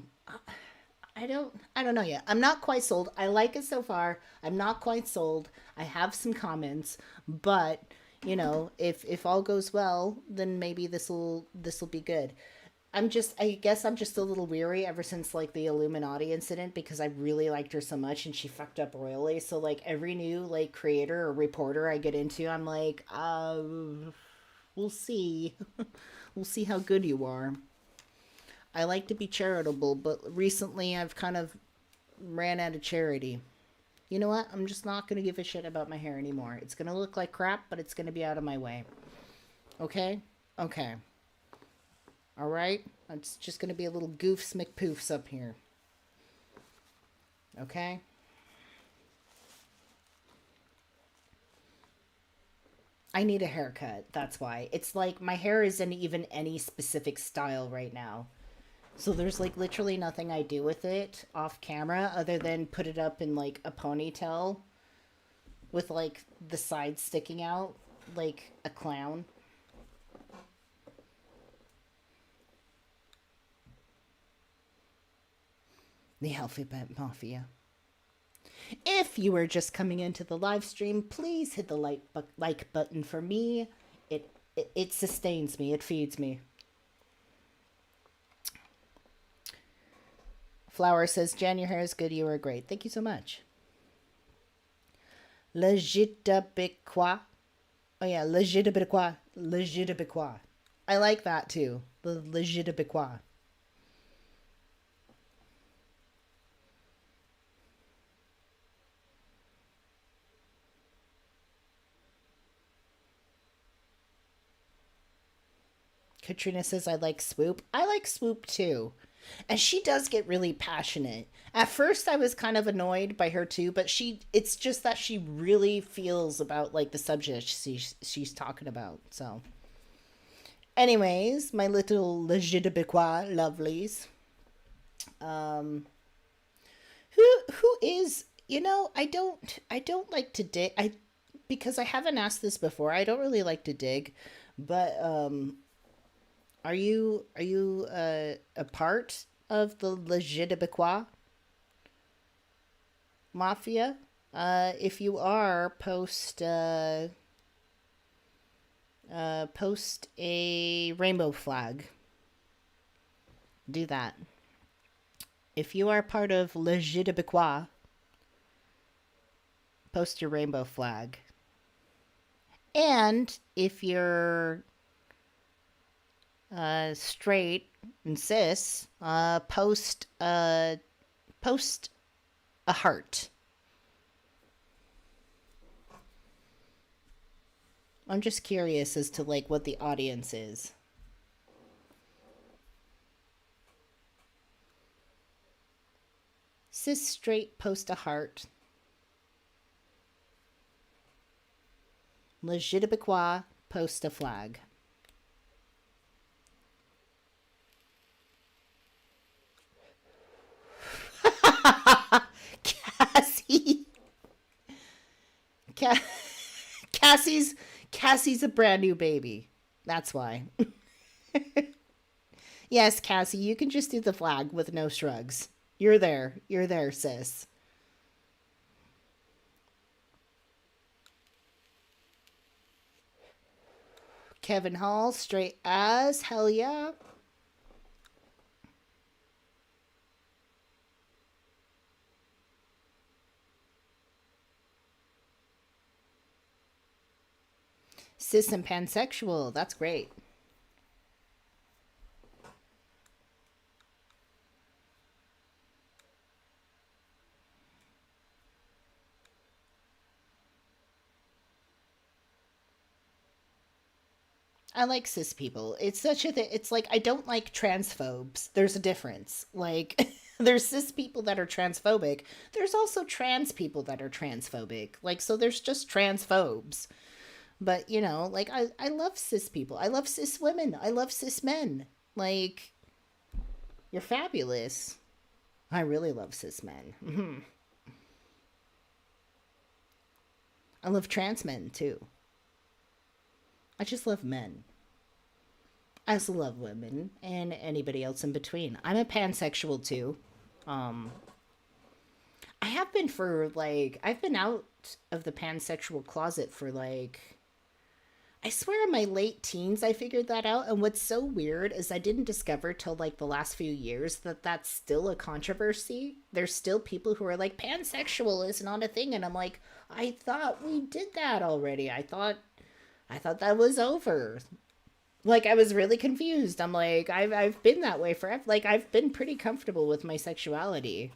I don't know yet. I'm not quite sold. I like it so far. I'm not quite sold. I have some comments, but you know, if all goes well, then maybe this'll be good. I guess I'm just a little weary ever since like the Illuminati incident because I really liked her so much and she fucked up royally. So like every new like creator or reporter I get into, I'm like, we'll see. We'll see how good you are. I like to be charitable, but recently I've kind of ran out of charity. You know what? I'm just not going to give a shit about my hair anymore. It's going to look like crap, but it's going to be out of my way. Okay? Okay. All right? It's just going to be a little goofs McPoofs up here. Okay? I need a haircut. That's why. It's like my hair isn't even any specific style right now. So there's like literally nothing I do with it off camera other than put it up in like a ponytail with like the sides sticking out like a clown. The Alphabet Mafia. If you are just coming into the live stream, please hit the like button for me. It sustains me. It feeds me. Flower says, Jan, your hair is good. You are great. Thank you so much. Legitibiquois. Oh, yeah. Legitibiquois. Legitibiquois. I like that, too. The Legitibiquois. Katrina says, I like Swoop. I like Swoop, too. And she does get really passionate. At first, I was kind of annoyed by her, too. But it's just that she really feels about, like, the subject she's talking about. So, anyways, my little Legitibiquois lovelies. Who is, I don't like to dig. Because I haven't asked this before. I don't really like to dig. But, Are you a part of the Legitibiquois Mafia? If you are, post a rainbow flag. Do that. If you are part of Legitibiquois, post your rainbow flag. And if you're straight and cis, post a heart. I'm just curious as to like what the audience is. Cis straight, post a heart. Legitibiquois, post a flag. Cassie. Cassie's a brand new baby. That's why. Yes, Cassie, you can just do the flag with no shrugs. You're there. You're there, sis. Kevin Hall, straight as hell yeah. Cis and pansexual. That's great. I like cis people. It's such a thing. It's like, I don't like transphobes. There's a difference. Like, there's cis people that are transphobic. There's also trans people that are transphobic. Like, so there's just transphobes. But, like, I love cis people. I love cis women. I love cis men. Like, you're fabulous. I really love cis men. Mm-hmm. I love trans men, too. I just love men. I also love women and anybody else in between. I'm a pansexual, too. I have been for, like, I've been out of the pansexual closet for, like, I swear in my late teens I figured that out. And what's so weird is I didn't discover till like the last few years that that's still a controversy. There's still people who are like, pansexual is not a thing. And I'm like, I thought we did that already. I thought that was over. Like, I was really confused. I'm like, I've been that way forever. Like, I've been pretty comfortable with my sexuality.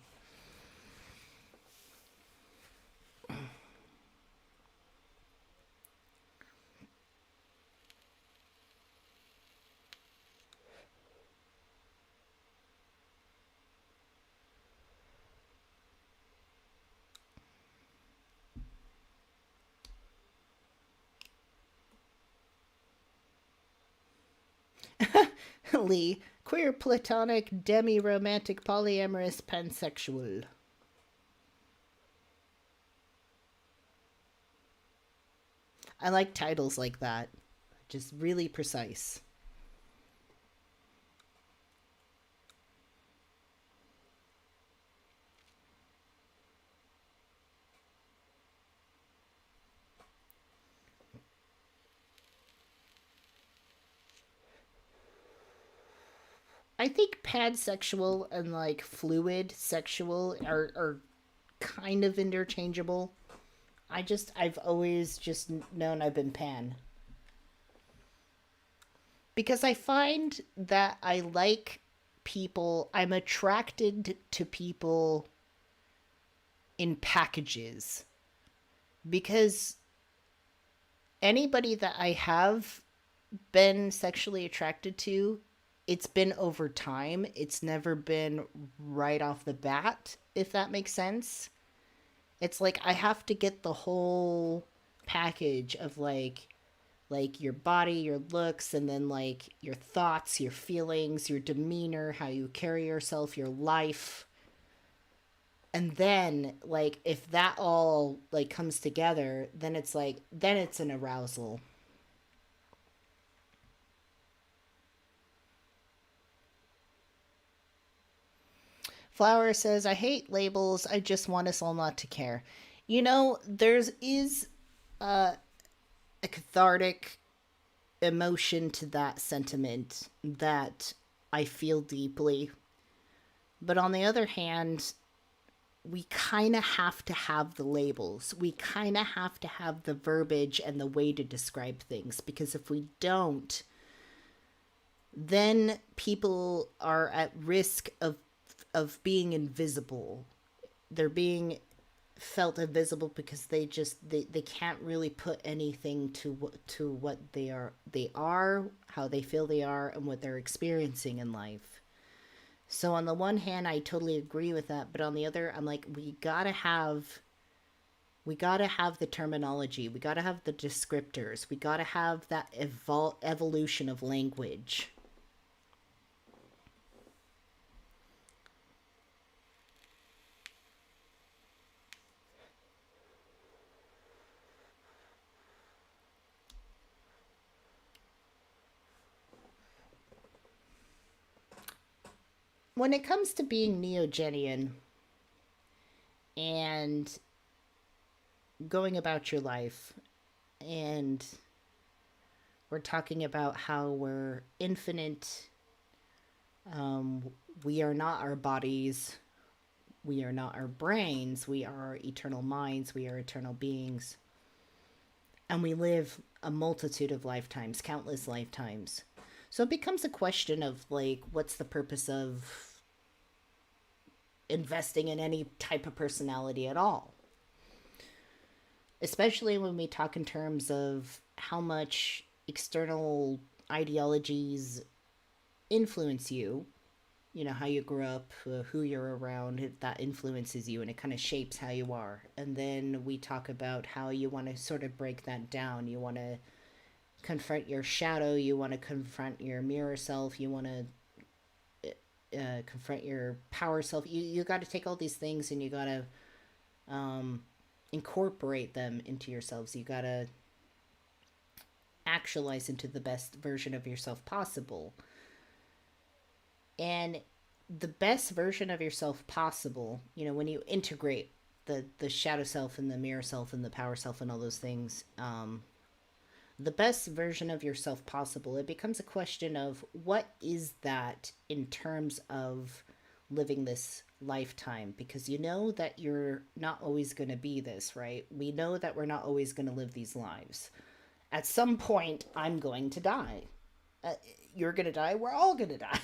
Lee, queer, platonic, demi-romantic, polyamorous, pansexual. I like titles like that. Just really precise. I think pansexual and like fluid sexual are kind of interchangeable. I've always just known I've been pan. Because I find that I like people, I'm attracted to people in packages. Because anybody that I have been sexually attracted to, it's been over time. It's never been right off the bat, if that makes sense. It's like I have to get the whole package of like your body, your looks, and then like your thoughts, your feelings, your demeanor, how you carry yourself, your life. And then like if that all like comes together, then it's an arousal. Flower says, I hate labels. I just want us all not to care. You know, is a cathartic emotion to that sentiment that I feel deeply. But on the other hand, we kind of have to have the labels. We kind of have to have the verbiage and the way to describe things. Because if we don't, then people are at risk of being invisible. They're being felt invisible because they can't really put anything to what they are, how they feel they are, and what they're experiencing in life. So on the one hand, I totally agree with that, but on the other, I'm like, we gotta have the terminology, we gotta have the descriptors, we gotta have that evolution of language. When it comes to being Neogenian and going about your life, and we're talking about how we're infinite, we are not our bodies, we are not our brains, we are eternal minds, we are eternal beings, and we live a multitude of lifetimes, countless lifetimes. So it becomes a question of like, what's the purpose of investing in any type of personality at all? Especially when we talk in terms of how much external ideologies influence you. You know, how you grew up, who you're around, that influences you and it kind of shapes how you are. And then we talk about how you want to sort of break that down. You want to confront your shadow, you want to confront your mirror self, you want to confront your power self. You got to take all these things and you got to incorporate them into yourselves. You got to actualize into the best version of yourself possible. And the best version of yourself possible, you know, when you integrate the shadow self and the mirror self and the power self and all those things, the best version of yourself possible, it becomes a question of what is that in terms of living this lifetime? Because you know that you're not always going to be this, right? We know that we're not always going to live these lives. At some point, I'm going to die. You're going to die. We're all going to die.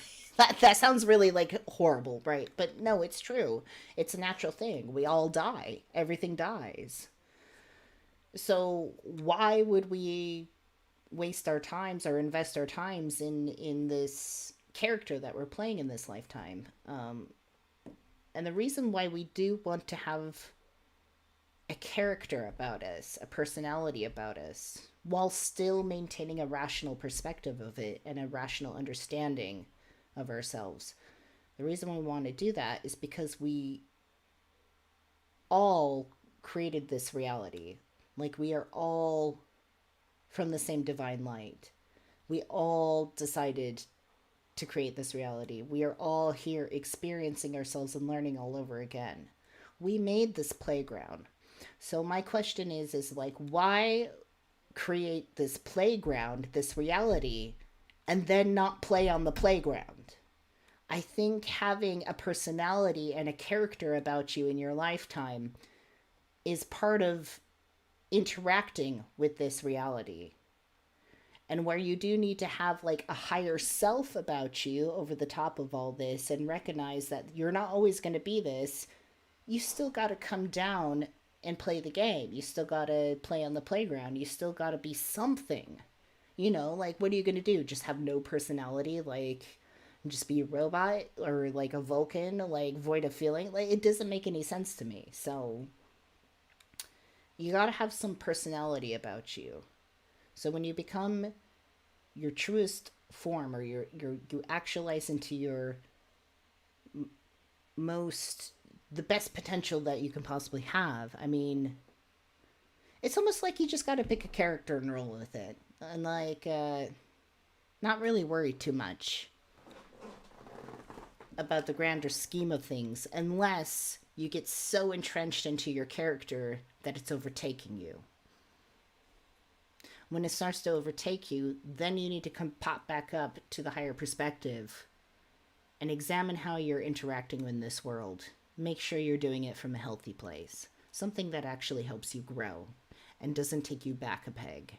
That sounds really like horrible, right? But no, it's true. It's a natural thing. We all die. Everything dies. So why would we waste our times or invest our times in this character that we're playing in this lifetime? And the reason why we do want to have a character about us, a personality about us, while still maintaining a rational perspective of it and a rational understanding of ourselves. The reason we want to do that is because we all created this reality. Like, we are all from the same divine light. We all decided to create this reality. We are all here experiencing ourselves and learning all over again. We made this playground. So my question is like, why create this playground, this reality, and then not play on the playground? I think having a personality and a character about you in your lifetime is part of interacting with this reality. And where you do need to have like a higher self about you over the top of all this and recognize that you're not always going to be this, you still got to come down and play the game. You still got to play on the playground. You still got to be something. You know, like, what are you going to do? Just have no personality? Like, just be a robot or like a Vulcan, like void of feeling? Like, it doesn't make any sense to me. So you got to have some personality about you. So when you become your truest form, or you actualize into your the best potential that you can possibly have, I mean, it's almost like you just got to pick a character and roll with it. And like, not really worry too much about the grander scheme of things, unless you get so entrenched into your character that it's overtaking you. When it starts to overtake you, then you need to pop back up to the higher perspective and examine how you're interacting in this world. Make sure you're doing it from a healthy place. Something that actually helps you grow and doesn't take you back a peg.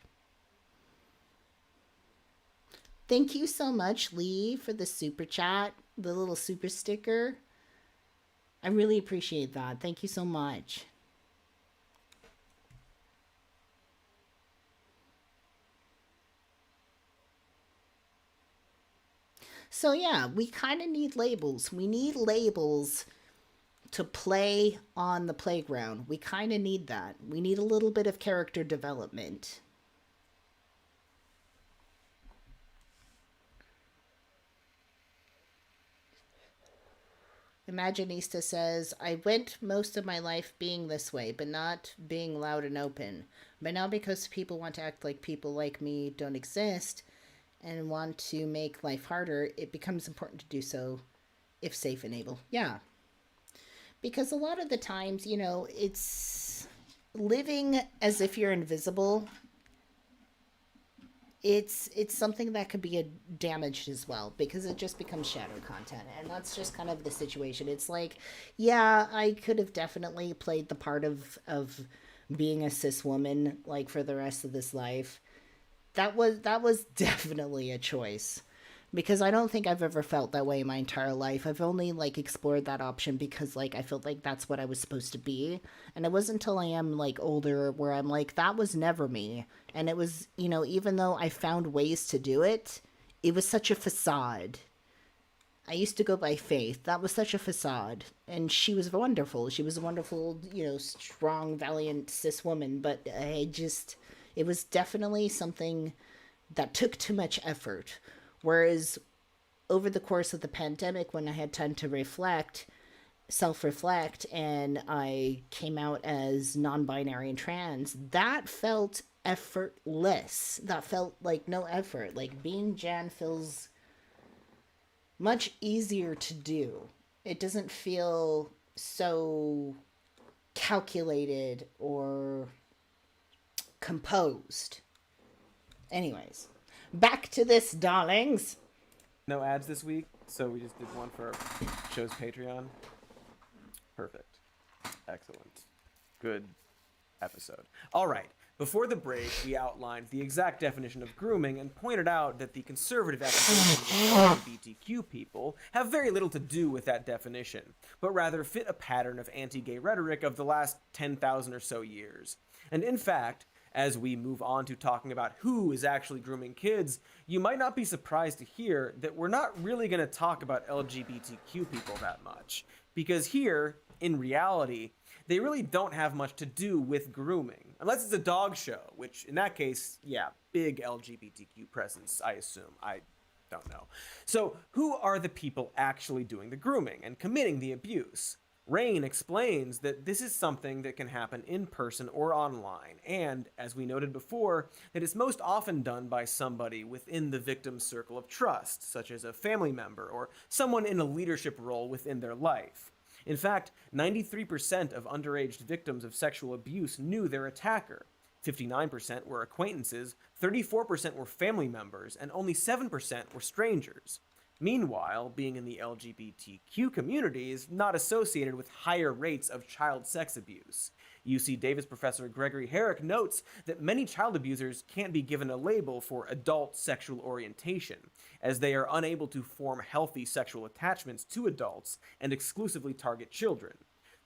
Thank you so much, Lee, for the super chat, the little super sticker. I really appreciate that. Thank you so much. So yeah, we kind of need labels. We need labels to play on the playground. We kind of need that. We need a little bit of character development. Imaginista says, I went most of my life being this way, but not being loud and open. But now because people want to act like people like me don't exist and want to make life harder, it becomes important to do so if safe and able. Yeah. Because a lot of the times, you know, it's living as if you're invisible. It's something that could be damaged as well, because it just becomes shadow content. And that's just kind of the situation. It's like, yeah, I could have definitely played the part of being a cis woman, like, for the rest of this life. That was definitely a choice, because I don't think I've ever felt that way in my entire life. I've only like explored that option because like I felt like that's what I was supposed to be. And it wasn't until I am like older where I'm like, that was never me. And it was, you know, even though I found ways to do it, it was such a facade. I used to go by Faith. That was such a facade. And she was wonderful. She was a wonderful, you know, strong, valiant cis woman. But it was definitely something that took too much effort. Whereas over the course of the pandemic, when I had time to self-reflect, and I came out as non-binary and trans, that felt effortless. That felt like no effort. Like, being Jan feels much easier to do. It doesn't feel so calculated or composed. Anyways. Back to this, darlings. No ads this week, so we just did one for our show's Patreon. Perfect. Excellent. Good episode. All right. Before the break, we outlined the exact definition of grooming and pointed out that the conservative accusations of LGBTQ people have very little to do with that definition, but rather fit a pattern of anti-gay rhetoric of the last 10,000 or so years. And in fact, as we move on to talking about who is actually grooming kids, you might not be surprised to hear that we're not really going to talk about LGBTQ people that much. Because here, in reality, they really don't have much to do with grooming. Unless it's a dog show, which in that case, yeah, big LGBTQ presence, I assume. I don't know. So who are the people actually doing the grooming and committing the abuse? Rain explains that this is something that can happen in person or online, and, as we noted before, that it's most often done by somebody within the victim's circle of trust, such as a family member or someone in a leadership role within their life. In fact, 93% of underage victims of sexual abuse knew their attacker. 59% were acquaintances, 34% were family members, and only 7% were strangers. Meanwhile, being in the LGBTQ community is not associated with higher rates of child sex abuse. UC Davis professor Gregory Herrick notes that many child abusers can't be given a label for adult sexual orientation, as they are unable to form healthy sexual attachments to adults and exclusively target children.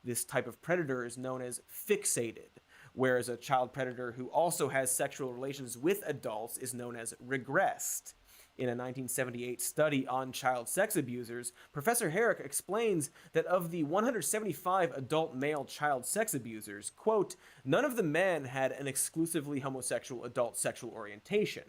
This type of predator is known as fixated, whereas a child predator who also has sexual relations with adults is known as regressed. In a 1978 study on child sex abusers, Professor Herrick explains that of the 175 adult male child sex abusers, quote, none of the men had an exclusively homosexual adult sexual orientation.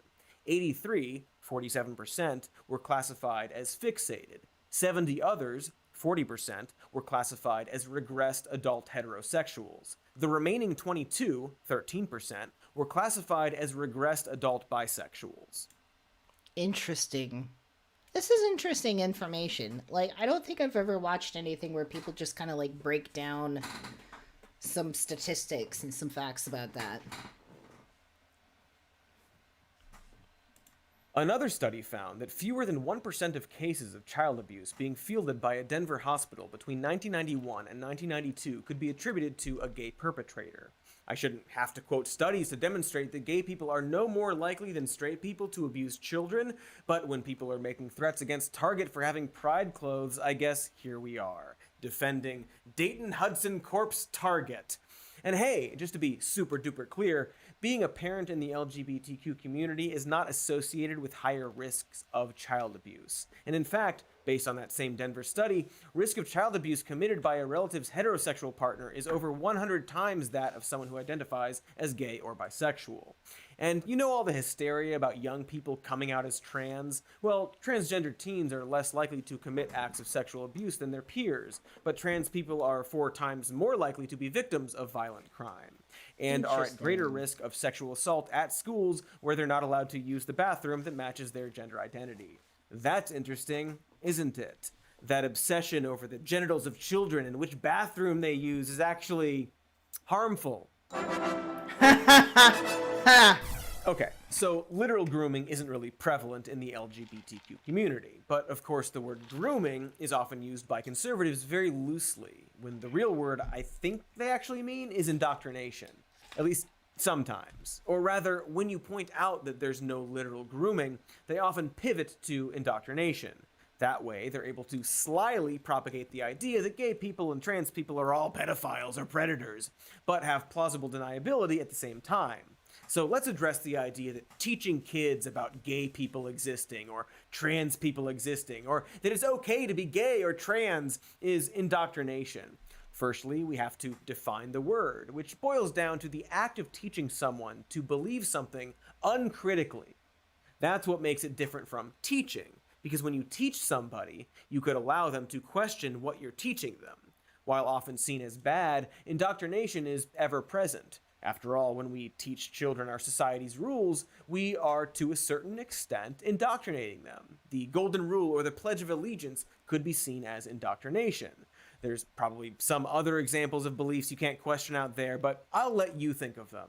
83, 47%, were classified as fixated. 70 others, 40%, were classified as regressed adult heterosexuals. The remaining 22, 13%, were classified as regressed adult bisexuals. Interesting. This is interesting information. Like, I don't think I've ever watched anything where people just kind of like break down some statistics and some facts about that. Another study found that fewer than 1% of cases of child abuse being fielded by a Denver hospital between 1991 and 1992 could be attributed to a gay perpetrator. I shouldn't have to quote studies to demonstrate that gay people are no more likely than straight people to abuse children, but when people are making threats against Target for having pride clothes, I guess here we are, defending Dayton Hudson Corp's Target. And hey, just to be super duper clear, being a parent in the LGBTQ community is not associated with higher risks of child abuse. And in fact, based on that same Denver study, risk of child abuse committed by a relative's heterosexual partner is over 100 times that of someone who identifies as gay or bisexual. And you know all the hysteria about young people coming out as trans? Well, transgender teens are less likely to commit acts of sexual abuse than their peers, but trans people are 4 times more likely to be victims of violent crime, and are at greater risk of sexual assault at schools where they're not allowed to use the bathroom that matches their gender identity. That's interesting, isn't it? That obsession over the genitals of children and which bathroom they use is actually harmful. Okay, so literal grooming isn't really prevalent in the LGBTQ community, but of course the word grooming is often used by conservatives very loosely, when the real word I think they actually mean is indoctrination, at least sometimes. Or rather, when you point out that there's no literal grooming, they often pivot to indoctrination. That way, they're able to slyly propagate the idea that gay people and trans people are all pedophiles or predators, but have plausible deniability at the same time. So let's address the idea that teaching kids about gay people existing, or trans people existing, or that it's okay to be gay or trans is indoctrination. Firstly, we have to define the word, which boils down to the act of teaching someone to believe something uncritically. That's what makes it different from teaching, because when you teach somebody, you could allow them to question what you're teaching them. While often seen as bad, indoctrination is ever present. After all, when we teach children our society's rules, we are, to a certain extent, indoctrinating them. The Golden Rule or the Pledge of Allegiance could be seen as indoctrination. There's probably some other examples of beliefs you can't question out there, but I'll let you think of them.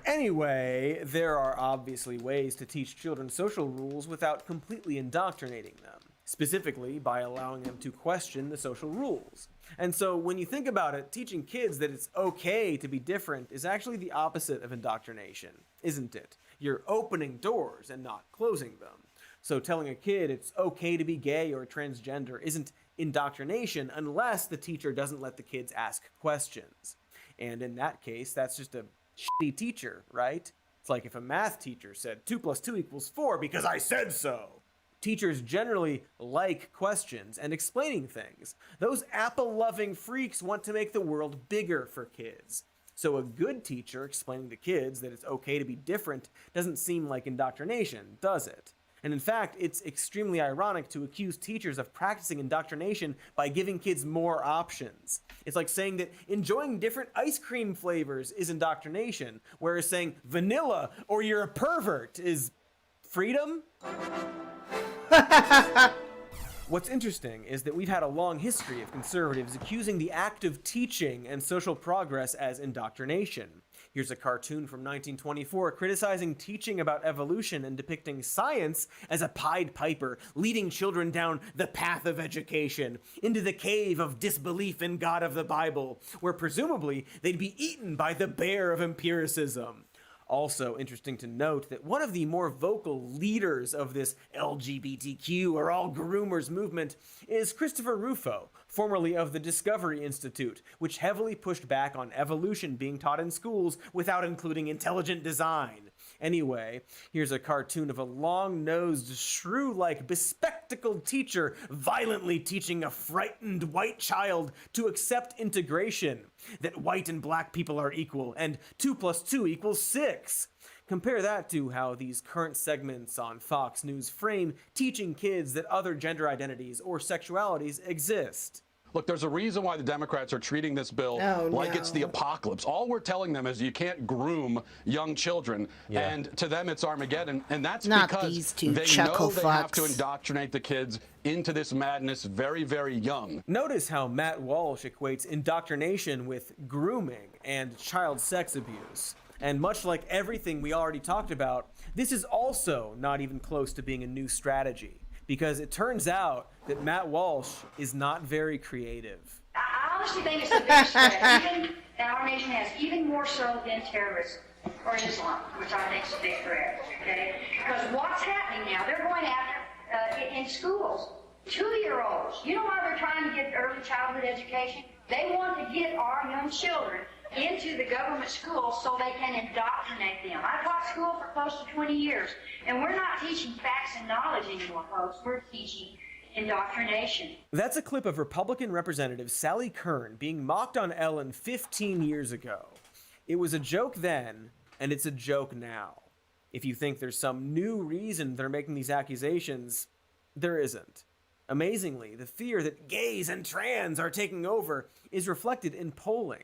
Anyway, there are obviously ways to teach children social rules without completely indoctrinating them, specifically by allowing them to question the social rules. And so when you think about it, teaching kids that it's okay to be different is actually the opposite of indoctrination, isn't it? You're opening doors and not closing them. So telling a kid it's okay to be gay or transgender isn't indoctrination unless the teacher doesn't let the kids ask questions. And in that case, that's just a shitty teacher, right? It's like if a math teacher said 2 + 2 = 4 because I said so. Teachers generally like questions and explaining things. Those apple-loving freaks want to make the world bigger for kids. So a good teacher explaining to kids that it's okay to be different doesn't seem like indoctrination, does it? And in fact, it's extremely ironic to accuse teachers of practicing indoctrination by giving kids more options. It's like saying that enjoying different ice cream flavors is indoctrination, whereas saying vanilla or you're a pervert is freedom? What's interesting is that we've had a long history of conservatives accusing the act of teaching and social progress as indoctrination. Here's a cartoon from 1924 criticizing teaching about evolution and depicting science as a Pied Piper leading children down the path of education into the cave of disbelief in God of the Bible, where presumably they'd be eaten by the bear of empiricism. Also interesting to note that one of the more vocal leaders of this LGBTQ or all groomers movement is Christopher Rufo, formerly of the Discovery Institute, which heavily pushed back on evolution being taught in schools without including intelligent design. Anyway, here's a cartoon of a long-nosed, shrew-like, bespectacled teacher violently teaching a frightened white child to accept integration, that white and black people are equal, and 2 + 2 = 6. Compare that to how these current segments on Fox News frame teaching kids that other gender identities or sexualities exist. Look, there's a reason why the Democrats are treating this bill like it's the apocalypse. All we're telling them is you can't groom young children, and to them it's Armageddon, and that's Not because these two they chuckle know they have to fucks. indoctrinate the kids into this madness very, very young. Notice how Matt Walsh equates indoctrination with grooming and child sex abuse. And much like everything we already talked about, this is also not even close to being a new strategy, because it turns out that Matt Walsh is not very creative. I honestly think it's a big threat, even that our nation has, even more so than terrorism or Islam, which I think is a big threat. Okay, because what's happening now? They're going after in schools 2-year-olds. You know why they're trying to get early childhood education? They want to get our young children into the government schools so they can indoctrinate them. I taught school for close to 20 years, and we're not teaching facts and knowledge anymore, folks. We're teaching indoctrination. That's a clip of Republican Representative Sally Kern being mocked on Ellen 15 years ago. It was a joke then, and it's a joke now. If you think there's some new reason they're making these accusations, there isn't. Amazingly, the fear that gays and trans are taking over is reflected in polling.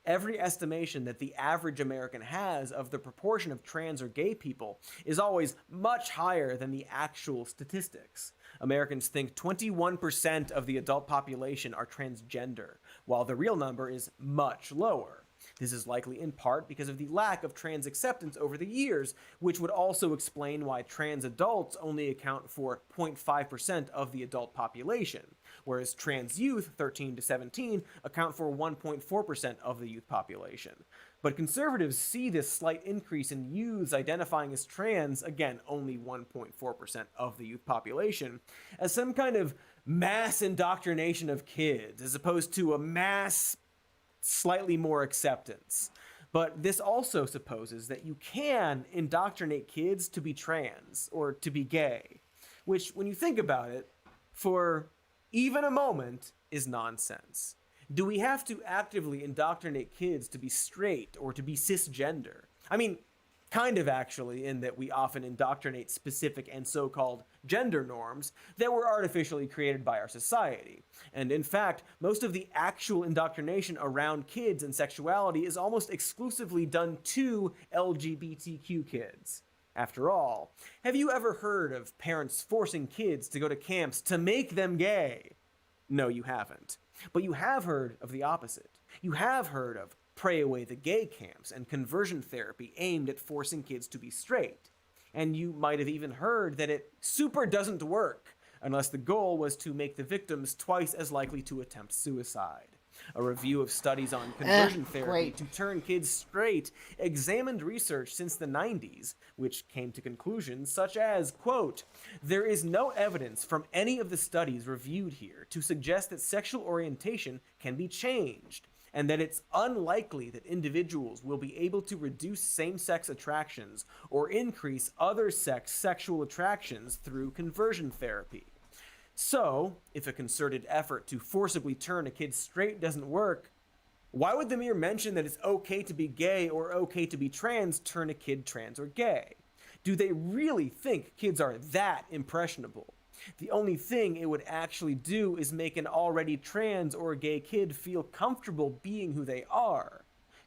Every estimation that the average American has of the proportion of trans or gay people is always much higher than the actual statistics. Americans think 21% of the adult population are transgender, while the real number is much lower. This is likely in part because of the lack of trans acceptance over the years, which would also explain why trans adults only account for 0.5% of the adult population, whereas trans youth, 13 to 17, account for 1.4% of the youth population. But conservatives see this slight increase in youths identifying as trans, again, only 1.4% of the youth population, as some kind of mass indoctrination of kids, as opposed to a mass slightly more acceptance. But this also supposes that you can indoctrinate kids to be trans or to be gay, which, when you think about it, for even a moment, is nonsense. Do we have to actively indoctrinate kids to be straight or to be cisgender? I mean, kind of actually, in that we often indoctrinate specific and so-called gender norms that were artificially created by our society. And in fact, most of the actual indoctrination around kids and sexuality is almost exclusively done to LGBTQ kids. After all, have you ever heard of parents forcing kids to go to camps to make them gay? No, you haven't. But you have heard of the opposite. You have heard of pray away the gay camps and conversion therapy aimed at forcing kids to be straight. And you might have even heard that it super doesn't work unless the goal was to make the victims twice as likely to attempt suicide. A review of studies on conversion therapy to turn kids straight examined research since the 90s, which came to conclusions such as, quote, "There is no evidence from any of the studies reviewed here to suggest that sexual orientation can be changed, and that it's unlikely that individuals will be able to reduce same-sex attractions or increase other sex sexual attractions through conversion therapy." So, if a concerted effort to forcibly turn a kid straight doesn't work, why would the mere mention that it's okay to be gay or okay to be trans turn a kid trans or gay? Do they really think kids are that impressionable? The only thing it would actually do is make an already trans or gay kid feel comfortable being who they are.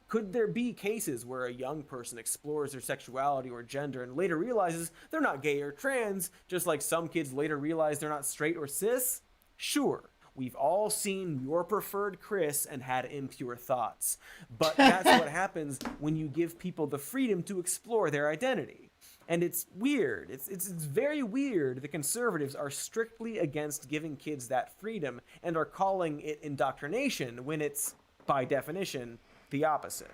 Could there be cases where a young person explores their sexuality or gender and later realizes they're not gay or trans, just like some kids later realize they're not straight or cis? Sure. We've all seen Your Preferred Chris and had impure thoughts. But that's what happens when you give people the freedom to explore their identity. And it's weird. It's very weird the conservatives are strictly against giving kids that freedom and are calling it indoctrination when it's, by definition, the opposite.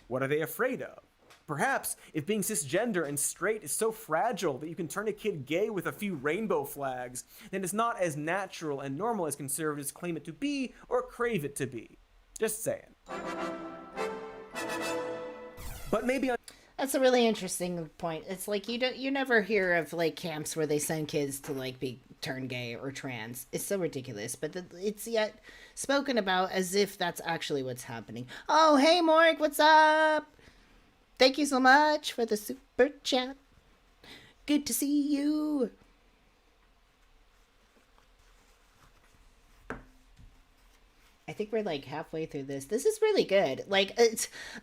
What are they afraid of? Perhaps if being cisgender and straight is so fragile that you can turn a kid gay with a few rainbow flags, then it's not as natural and normal as conservatives claim it to be or crave it to be. Just saying. But maybe that's a really interesting point. It's like you never hear of like camps where they send kids to like be turn gay or trans. It's so ridiculous, but it's yet spoken about as if that's actually what's happening. Oh, hey Morik, what's up? Thank you so much for the super chat. Good to see you. I think we're like halfway through this. This is really good. Like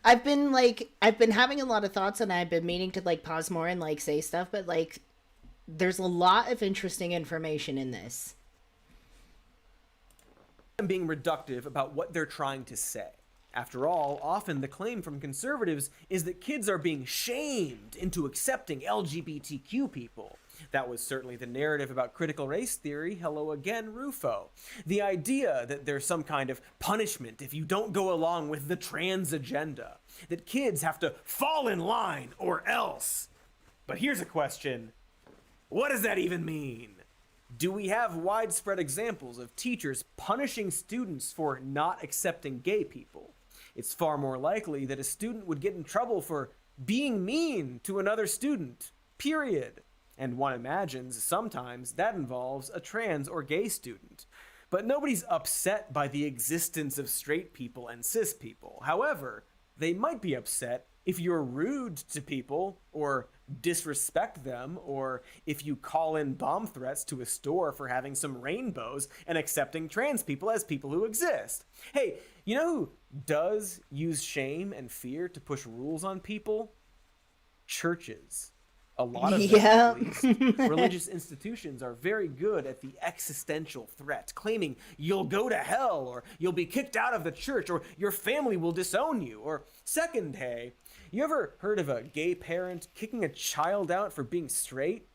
I've been having a lot of thoughts and I've been meaning to like pause more and like say stuff, but like there's a lot of interesting information in this. I'm being reductive about what they're trying to say. After all, often the claim from conservatives is that kids are being shamed into accepting LGBTQ people. That was certainly the narrative about critical race theory. Hello again, Rufo. The idea that there's some kind of punishment if you don't go along with the trans agenda. That kids have to fall in line or else. But here's a question. What does that even mean? Do we have widespread examples of teachers punishing students for not accepting gay people? It's far more likely that a student would get in trouble for being mean to another student, period. And one imagines sometimes that involves a trans or gay student. But nobody's upset by the existence of straight people and cis people. However, they might be upset if you're rude to people or disrespect them, or if you call in bomb threats to a store for having some rainbows and accepting trans people as people who exist. Hey, you know who does use shame and fear to push rules on people? Churches. A lot of them, at least. Religious institutions are very good at the existential threat, claiming you'll go to hell, or you'll be kicked out of the church, or your family will disown you. Or second, hey, you ever heard of a gay parent kicking a child out for being straight?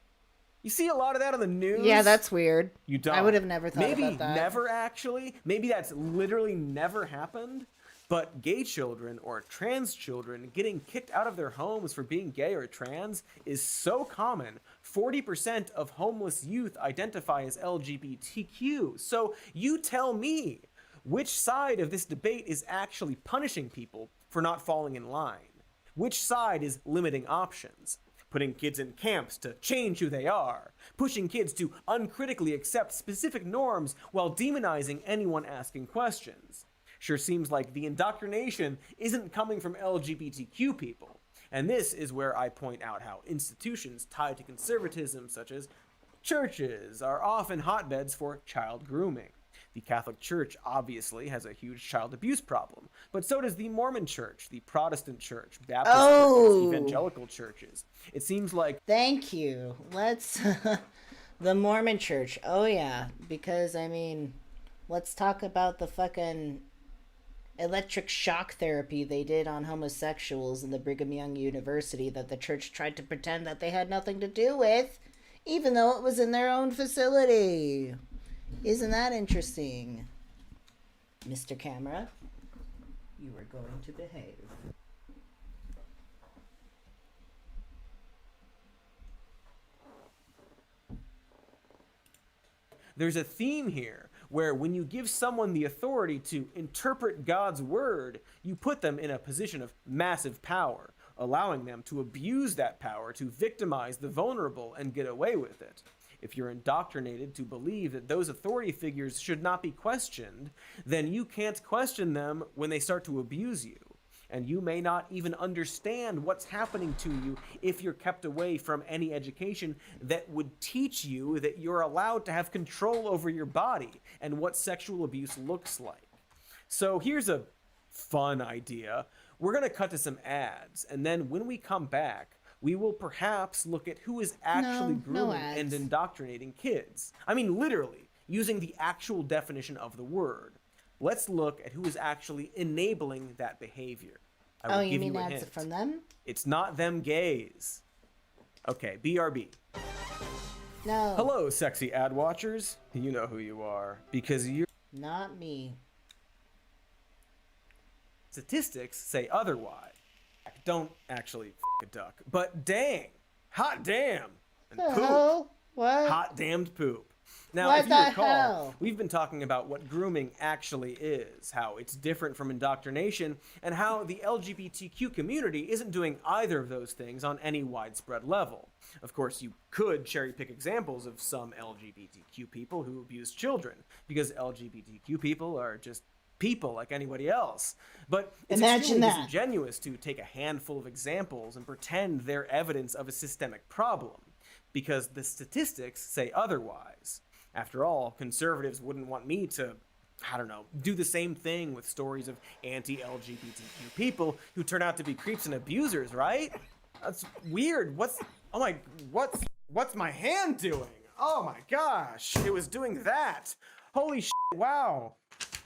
You see a lot of that on the news. Yeah, that's weird. You don't. I would have never thought Maybe about that. Never actually. Maybe that's literally never happened. But gay children or trans children getting kicked out of their homes for being gay or trans is so common. 40% of homeless youth identify as LGBTQ. So you tell me, which side of this debate is actually punishing people for not falling in line? Which side is limiting options? Putting kids in camps to change who they are, pushing kids to uncritically accept specific norms while demonizing anyone asking questions. Sure seems like the indoctrination isn't coming from LGBTQ people. And this is where I point out how institutions tied to conservatism, such as churches, are often hotbeds for child grooming. The Catholic Church obviously has a huge child abuse problem, but so does the Mormon Church, the Protestant Church, Baptist churches, evangelical churches. It seems like... Thank you. Let's... the Mormon Church. Oh yeah, because I mean, let's talk about the fucking electric shock therapy they did on homosexuals in the Brigham Young University that the church tried to pretend that they had nothing to do with, even though it was in their own facility. Isn't that interesting? Mr. Camera, you are going to behave. There's a theme here where when you give someone the authority to interpret God's word, you put them in a position of massive power, allowing them to abuse that power to victimize the vulnerable and get away with it. If you're indoctrinated to believe that those authority figures should not be questioned, then you can't question them when they start to abuse you. And you may not even understand what's happening to you if you're kept away from any education that would teach you that you're allowed to have control over your body and what sexual abuse looks like. So here's a fun idea. We're going to cut to some ads, and then when we come back, we will perhaps look at who is actually grooming and indoctrinating kids. I mean, literally. using the actual definition of the word. Let's look at who is actually enabling that behavior. I will you give mean you a ads hint. from them? It's not them gays. Okay, BRB. No. Hello, sexy ad watchers. You know who you are, because you're... Not me. Statistics say otherwise. Don't actually f*** a duck, but dang, hot damn, and The poop. hell? What? Hot damned poop. Now, What if you the recall, hell? we've been talking about what grooming actually is, how it's different from indoctrination, and how the LGBTQ community isn't doing either of those things on any widespread level. Of course, you could cherry pick examples of some LGBTQ people who abuse children, because LGBTQ people are just people like anybody else. But it's Imagine extremely that. disingenuous to take a handful of examples and pretend they're evidence of a systemic problem, because the statistics say otherwise. After all, conservatives wouldn't want me to, I don't know, do the same thing with stories of anti-LGBTQ people who turn out to be creeps and abusers, right? That's weird. What's my hand doing? Oh my gosh, it was doing that. Holy shit, wow.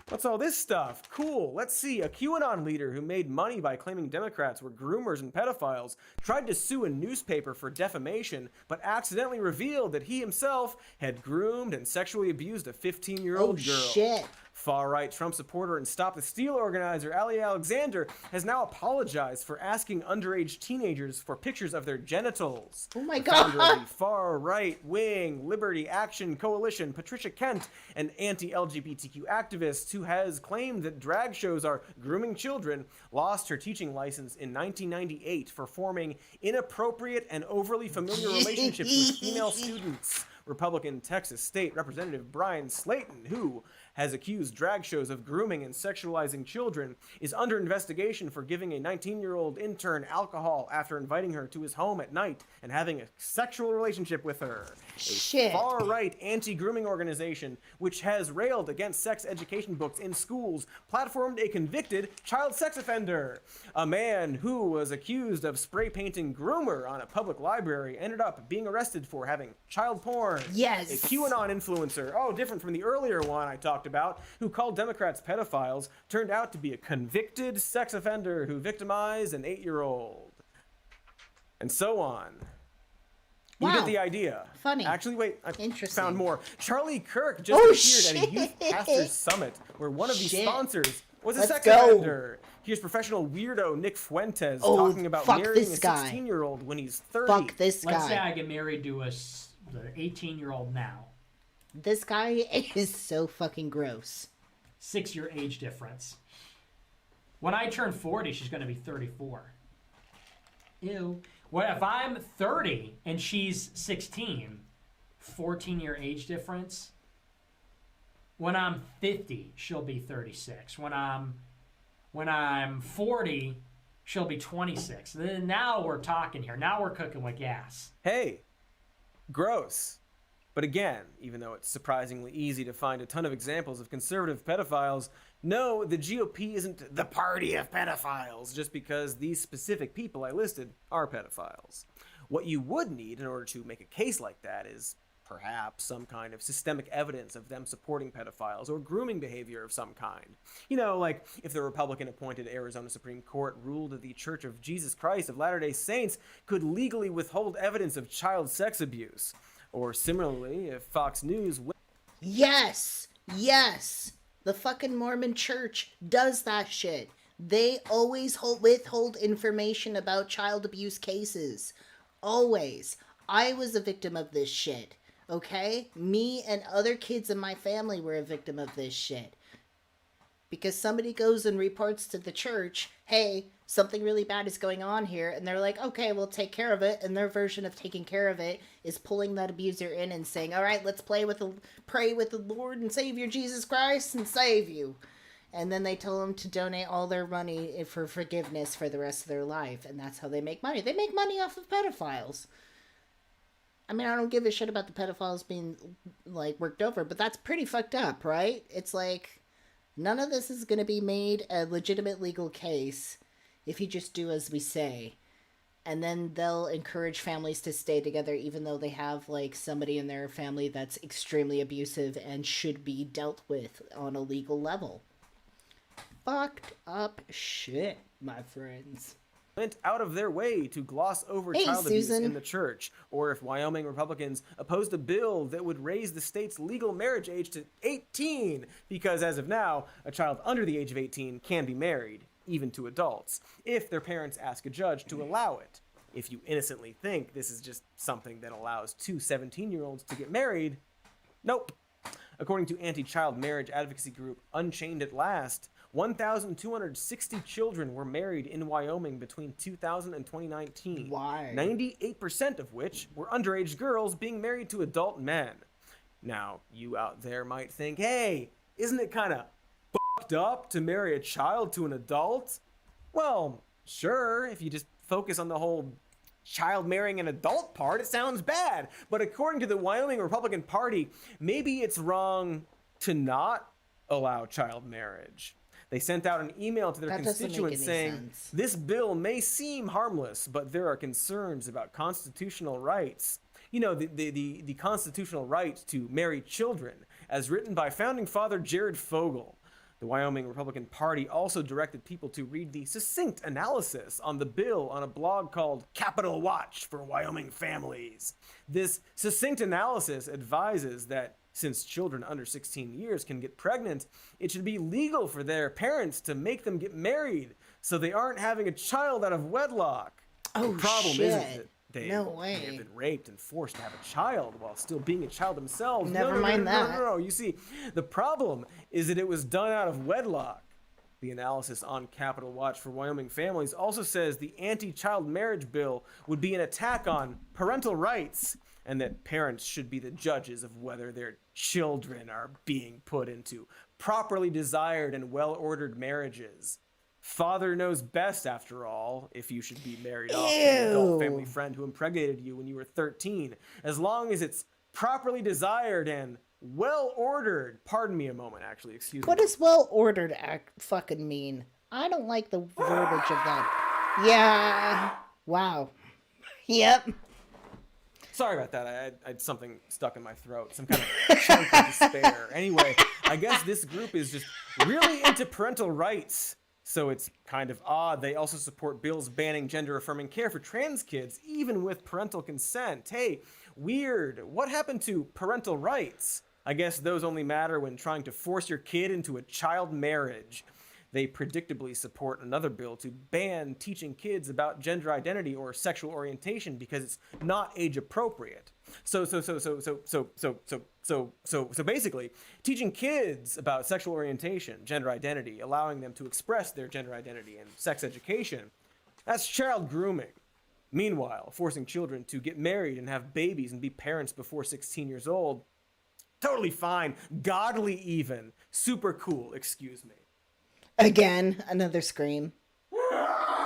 What's all this stuff? Cool. Let's see. A QAnon leader who made money by claiming Democrats were groomers and pedophiles tried to sue a newspaper for defamation, but accidentally revealed that he himself had groomed and sexually abused a 15-year-old girl. Shit. Far-right Trump supporter and Stop the Steal organizer Ali Alexander has now apologized for asking underage teenagers for pictures of their genitals. Oh my The founder God. of the far-right wing Liberty Action Coalition, Patricia Kent, an anti-LGBTQ activist who has claimed that drag shows are grooming children, lost her teaching license in 1998 for forming inappropriate and overly familiar relationships with female students. Republican Texas State Representative Brian Slayton, who has accused drag shows of grooming and sexualizing children, is under investigation for giving a 19-year-old intern alcohol after inviting her to his home at night and having a sexual relationship with her. Shit. A far-right anti-grooming organization, which has railed against sex education books in schools, platformed a convicted child sex offender. A man who was accused of spray painting groomer on a public library ended up being arrested for having child porn. Yes. A QAnon influencer, different from the earlier one I talked about, who called Democrats pedophiles, turned out to be a convicted sex offender who victimized an 8-year-old. And so on. You Wow. get the idea. Funny. Actually, wait, I Interesting. found more. Charlie Kirk just appeared at a youth shit. pastors summit where one of the Shit. sponsors was a Let's sex go. offender. Here's professional weirdo Nick Fuentes talking about fuck marrying a this guy. 16-year-old when he's 30. Fuck this Let's say guy. I get married to the 18-year-old now. This guy is so fucking gross. 6-year age difference. When I turn 40, she's going to be 34. Ew. What if I'm 30 and she's 16? 14-year age difference. When I'm 50, she'll be 36. When I'm 40, she'll be 26. Then now we're talking here. Now we're cooking with gas. Hey, gross. But again, even though it's surprisingly easy to find a ton of examples of conservative pedophiles, no, the GOP isn't the party of pedophiles just because these specific people I listed are pedophiles. What you would need in order to make a case like that is perhaps some kind of systemic evidence of them supporting pedophiles or grooming behavior of some kind. You know, like if the Republican-appointed Arizona Supreme Court ruled that the Church of Jesus Christ of Latter-day Saints could legally withhold evidence of child sex abuse. Or similarly, if Fox News... Yes! Yes! The fucking Mormon church does that shit. They always withhold information about child abuse cases. Always. I was a victim of this shit. Okay? Me and other kids in my family were a victim of this shit. Because somebody goes and reports to the church, hey, something really bad is going on here, and they're like, okay, we'll take care of it, and their version of taking care of it is pulling that abuser in and saying, all right, let's pray with the Lord and Savior Jesus Christ and save you. And then they tell them to donate all their money for forgiveness for the rest of their life, and that's how they make money. They make money off of pedophiles. I mean, I don't give a shit about the pedophiles being, like, worked over, but that's pretty fucked up, right? It's like, none of this is going to be made a legitimate legal case if you just do as we say. and then they'll encourage families to stay together even though they have like somebody in their family that's extremely abusive and should be dealt with on a legal level. Fucked up shit, my friends. Went out of their way to gloss over child abuse in the church, or if Wyoming Republicans opposed a bill that would raise the state's legal marriage age to 18, because as of now, a child under the age of 18 can be married, even to adults, if their parents ask a judge to allow it. If you innocently think this is just something that allows two 17-year-olds to get married, nope. According to anti-child marriage advocacy group Unchained at Last, 1,260 children were married in Wyoming between 2000 and 2019. Why? 98% of which were underage girls being married to adult men. Now, you out there might think, hey, isn't it kind of fucked up to marry a child to an adult? Well, sure, if you just focus on the whole child marrying an adult part, it sounds bad. But according to the Wyoming Republican Party, maybe it's wrong to not allow child marriage. They sent out an email to their constituents saying, this bill may seem harmless, but there are concerns about constitutional rights. You know, the constitutional right to marry children, as written by founding father Jared Fogle. The Wyoming Republican Party also directed people to read the succinct analysis on the bill on a blog called Capitol Watch for Wyoming Families. This succinct analysis advises that since children under 16 years can get pregnant, it should be legal for their parents to make them get married so they aren't having a child out of wedlock. Oh, the problem shit. isn't that they No way. have been raped and forced to have a child while still being a child themselves. Never mind that. No. You see, the problem is that it was done out of wedlock. The analysis on Capitol Watch for Wyoming Families also says the anti-child marriage bill would be an attack on parental rights, and that parents should be the judges of whether their children are being put into properly desired and well-ordered marriages. Father knows best, after all, if you should be married off to an adult family friend who impregnated you when you were 13, as long as it's properly desired and well-ordered. Pardon me a moment, actually, excuse me. What does well-ordered fucking mean? I don't like the verbiage of that. Yeah. Wow. Yep. Sorry about that. I had something stuck in my throat. Some kind of chunk of despair. Anyway, I guess this group is just really into parental rights. So it's kind of odd they also support bills banning gender-affirming care for trans kids, even with parental consent. Hey, weird. What happened to parental rights? I guess those only matter when trying to force your kid into a child marriage. They predictably support another bill to ban teaching kids about gender identity or sexual orientation because it's not age appropriate. So basically, teaching kids about sexual orientation, gender identity, allowing them to express their gender identity and sex education, that's child grooming. Meanwhile, forcing children to get married and have babies and be parents before 16 years old, totally fine, godly even, super cool, excuse me. Again, another scream. I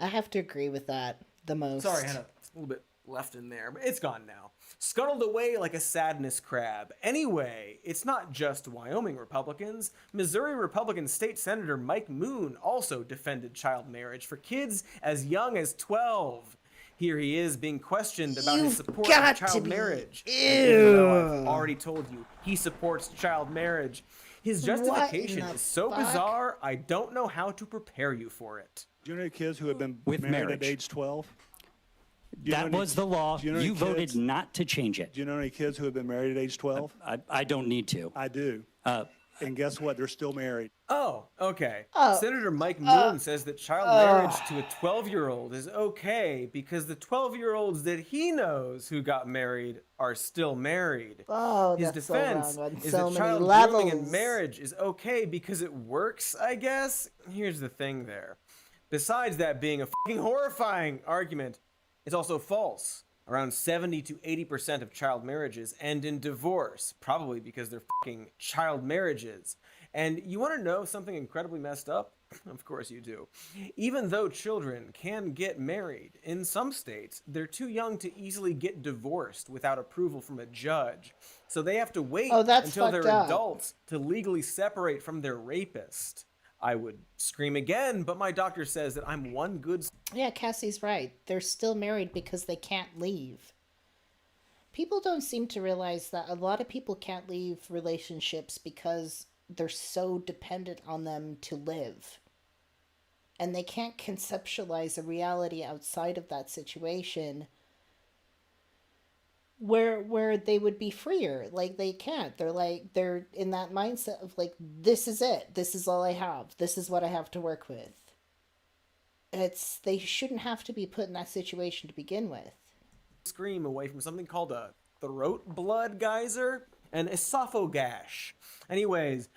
have to agree with that the most. Sorry, I had a little bit left in there, but it's gone now. Scuttled away like a sadness crab. Anyway, it's not just Wyoming Republicans. Missouri Republican State Senator Mike Moon also defended child marriage for kids as young as 12. Here he is being questioned about his support of child marriage. Ew. Even though I've already told you he supports child marriage. His justification is so bizarre, I don't know how to prepare you for it. Do you know any kids who have been With married marriage. at age 12? That was the law. You voted not to change it. Do you know any kids who have been married at age 12? I don't need to. I do. And guess what? They're still married. Oh, okay. Oh. Senator Mike Moon says that child marriage to a 12-year-old is okay because the 12-year-olds that he knows who got married are still married. Oh, His that's defense so wrong on is so that many child levels. grooming and marriage is okay because it works, I guess. Here's the thing there. Besides that being a fucking horrifying argument, it's also false. Around 70 to 80% of child marriages end in divorce, probably because they're fucking child marriages. And you want to know something incredibly messed up? Of course you do. Even though children can get married, in some states, they're too young to easily get divorced without approval from a judge. So they have to wait until they're fucked up. adults to legally separate from their rapist. I would scream again, but my doctor says that I'm one good... Yeah, Cassie's right. They're still married because they can't leave. People don't seem to realize that a lot of people can't leave relationships because they're so dependent on them to live. And they can't conceptualize a reality outside of that situation where they would be freer. Like, they can't. They're in that mindset of like, this is it. This is all I have. This is what I have to work with. They shouldn't have to be put in that situation to begin with. Scream away from something called a throat blood geyser, an esophagash. Anyways,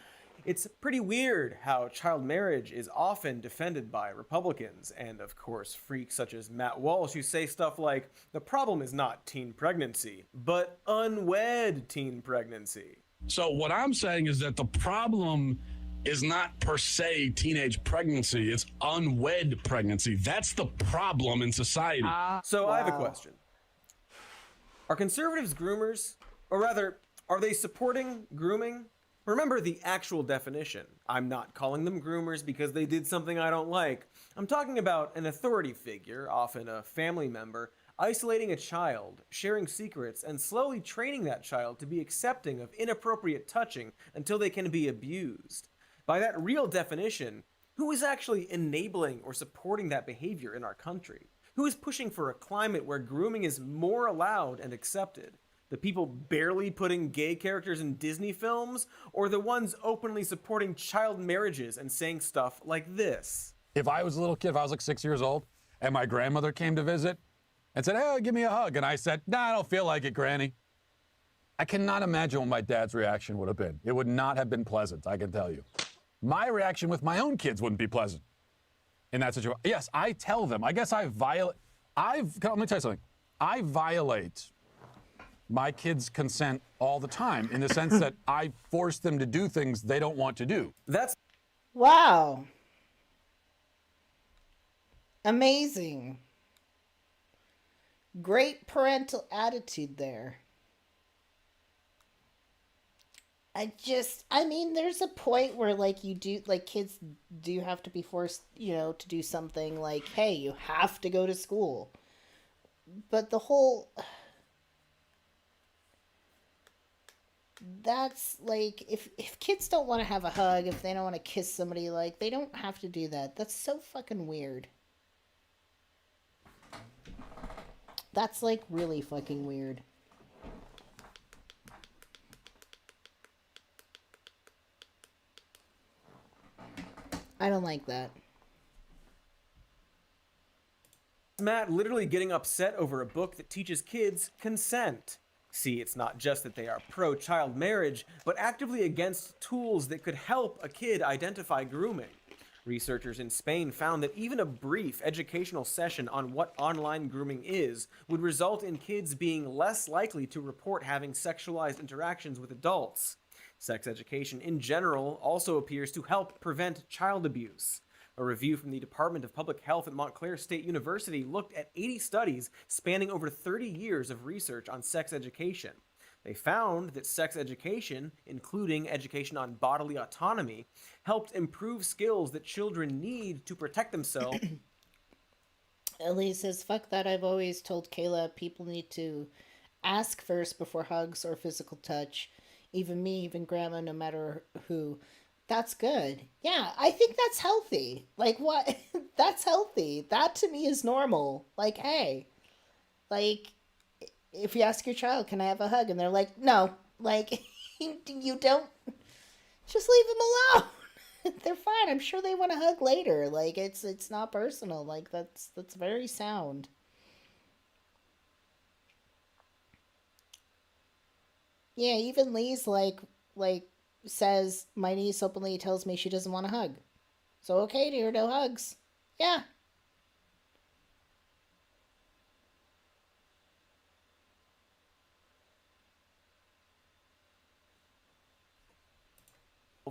it's pretty weird how child marriage is often defended by Republicans and, of course, freaks such as Matt Walsh who say stuff like, the problem is not teen pregnancy, but unwed teen pregnancy. So what I'm saying is that the problem is not per se teenage pregnancy, it's unwed pregnancy. That's the problem in society. So I have a question. Are conservatives groomers? Or rather, are they supporting grooming? Remember the actual definition. I'm not calling them groomers because they did something I don't like. I'm talking about an authority figure, often a family member, isolating a child, sharing secrets, and slowly training that child to be accepting of inappropriate touching until they can be abused. By that real definition, who is actually enabling or supporting that behavior in our country? Who is pushing for a climate where grooming is more allowed and accepted? The people barely putting gay characters in Disney films, or the ones openly supporting child marriages and saying stuff like this? If I was a little kid, if I was like 6 years old, and my grandmother came to visit and said, hey, give me a hug, and I said, nah, I don't feel like it, Granny. I cannot imagine what my dad's reaction would have been. It would not have been pleasant, I can tell you. My reaction with my own kids wouldn't be pleasant in that situation. Yes, I tell them. I guess let me tell you something. I violate my kids' consent all the time in the sense that I force them to do things they don't want to do. Wow. Amazing. Great parental attitude there. I mean, there's a point where, like, kids do have to be forced, to do something like, hey, you have to go to school. But the whole... That's, like, if kids don't want to have a hug, if they don't want to kiss somebody, like, they don't have to do that. That's so fucking weird. That's, like, really fucking weird. I don't like that. Matt literally getting upset over a book that teaches kids consent. See, it's not just that they are pro-child marriage, but actively against tools that could help a kid identify grooming. Researchers in Spain found that even a brief educational session on what online grooming is would result in kids being less likely to report having sexualized interactions with adults. Sex education in general also appears to help prevent child abuse. A review from the Department of Public Health at Montclair State University looked at 80 studies spanning over 30 years of research on sex education. They found that sex education, including education on bodily autonomy, helped improve skills that children need to protect themselves. Ellie says, fuck that, I've always told Kayla people need to ask first before hugs or physical touch. Even me, even grandma, no matter who. That's good. Yeah, I think that's healthy. Like, what? That's healthy. That to me is normal. Like, hey, like, if you ask your child, can I have a hug? And they're like, no. Like, you don't. Just leave them alone. They're fine. I'm sure they want a hug later. Like, it's not personal. Like, that's very sound. Yeah, even Lee's like says, my niece openly tells me she doesn't want a hug. So okay, dear, no hugs. Yeah.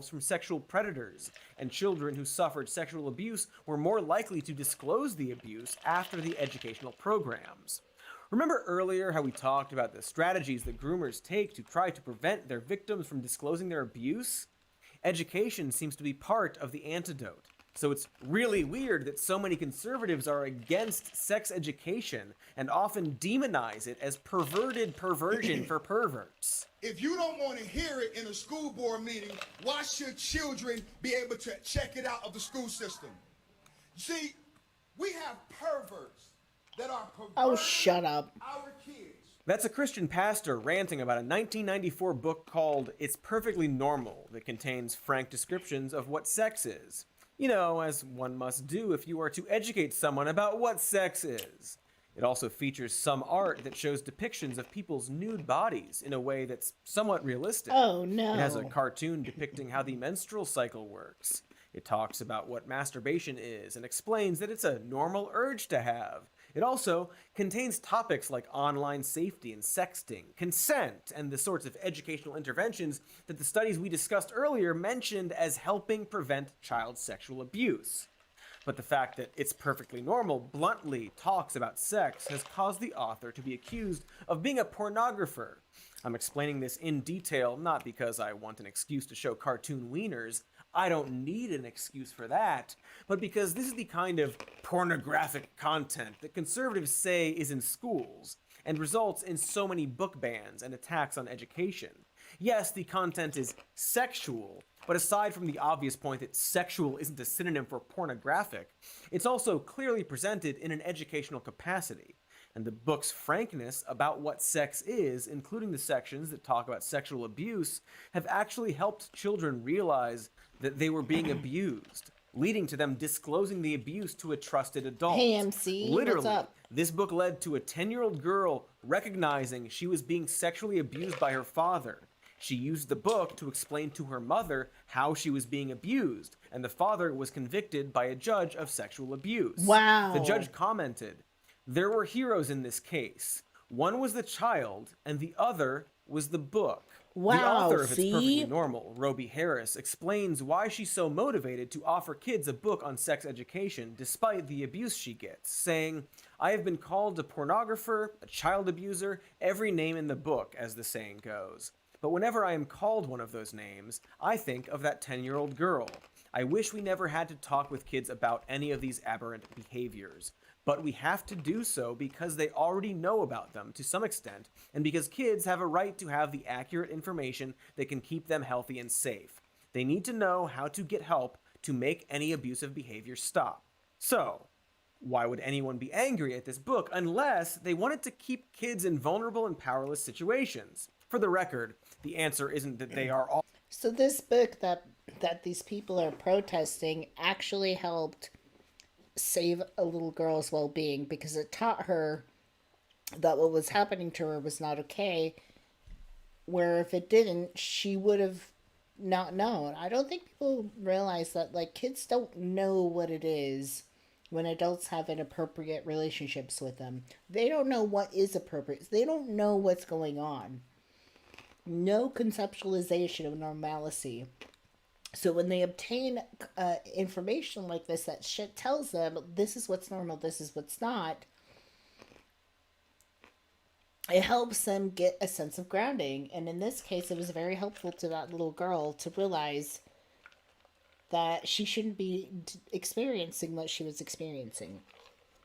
From sexual predators, and children who suffered sexual abuse were more likely to disclose the abuse after the educational programs. Remember earlier how we talked about the strategies that groomers take to try to prevent their victims from disclosing their abuse? education seems to be part of the antidote. So it's really weird that so many conservatives are against sex education and often demonize it as perverted perversion for perverts. If you don't want to hear it in a school board meeting, why should children be able to check it out of the school system? See, we have perverts that are perverting Oh, shut up. our kids. That's a Christian pastor ranting about a 1994 book called It's Perfectly Normal that contains frank descriptions of what sex is. You know, as one must do if you are to educate someone about what sex is. It also features some art that shows depictions of people's nude bodies in a way that's somewhat realistic. Oh, no. It has a cartoon depicting how the menstrual cycle works. It talks about what masturbation is and explains that it's a normal urge to have. It also contains topics like online safety and sexting, consent, and the sorts of educational interventions that the studies we discussed earlier mentioned as helping prevent child sexual abuse. But the fact that It's Perfectly Normal bluntly talks about sex has caused the author to be accused of being a pornographer. I'm explaining this in detail not because I want an excuse to show cartoon wieners. I don't need an excuse for that, but because this is the kind of pornographic content that conservatives say is in schools and results in so many book bans and attacks on education. Yes, the content is sexual, but aside from the obvious point that sexual isn't a synonym for pornographic, it's also clearly presented in an educational capacity. And the book's frankness about what sex is, including the sections that talk about sexual abuse, have actually helped children realize that they were being abused, leading to them disclosing the abuse to a trusted adult. Hey, MC, Literally, what's up? this book led to a 10-year-old girl recognizing she was being sexually abused by her father. She used the book to explain to her mother how she was being abused, and the father was convicted by a judge of sexual abuse. Wow. The judge commented, "There were heroes in this case. One was the child, and the other was the book." Wow, the author of see? It's Perfectly Normal, Roby Harris, explains why she's so motivated to offer kids a book on sex education despite the abuse she gets, saying, "I have been called a pornographer, a child abuser, every name in the book, as the saying goes. But whenever I am called one of those names, I think of that 10-year-old girl. I wish we never had to talk with kids about any of these aberrant behaviors. But we have to do so because they already know about them to some extent, and because kids have a right to have the accurate information that can keep them healthy and safe. They need to know how to get help to make any abusive behavior stop." So, why would anyone be angry at this book unless they wanted to keep kids in vulnerable and powerless situations? For the record, the answer isn't that they are all. So this book that these people are protesting actually helped save a little girl's well-being because it taught her that what was happening to her was not okay, where if it didn't, she would have not known. I don't think people realize that, like, kids don't know what it is when adults have inappropriate relationships with them. They don't know what is appropriate. They don't know what's going on. No conceptualization of normalcy. So when they obtain information like this, that shit tells them this is what's normal, this is what's not, it helps them get a sense of grounding. And in this case, it was very helpful to that little girl to realize that she shouldn't be experiencing what she was experiencing.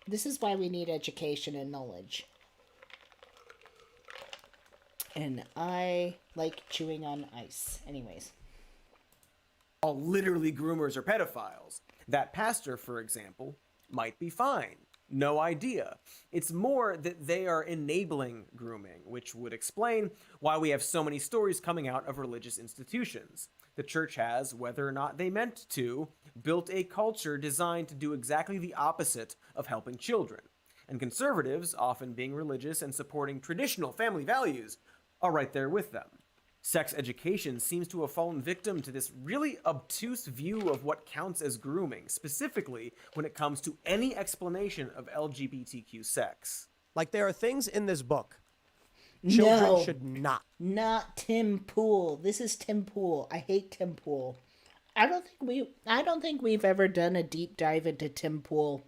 This is why we need education and knowledge. And I like chewing on ice. Anyways. All literally groomers or pedophiles. That pastor, for example, might be fine. No idea. It's more that they are enabling grooming, which would explain why we have so many stories coming out of religious institutions. The church has, whether or not they meant to, built a culture designed to do exactly the opposite of helping children. And conservatives, often being religious and supporting traditional family values, are right there with them. Sex education seems to have fallen victim to this really obtuse view of what counts as grooming, specifically when it comes to any explanation of LGBTQ sex. Like, there are things in this book children No, should not. Not Tim Pool. This is Tim Pool. I hate Tim Pool. I don't think we've ever done a deep dive into Tim Pool.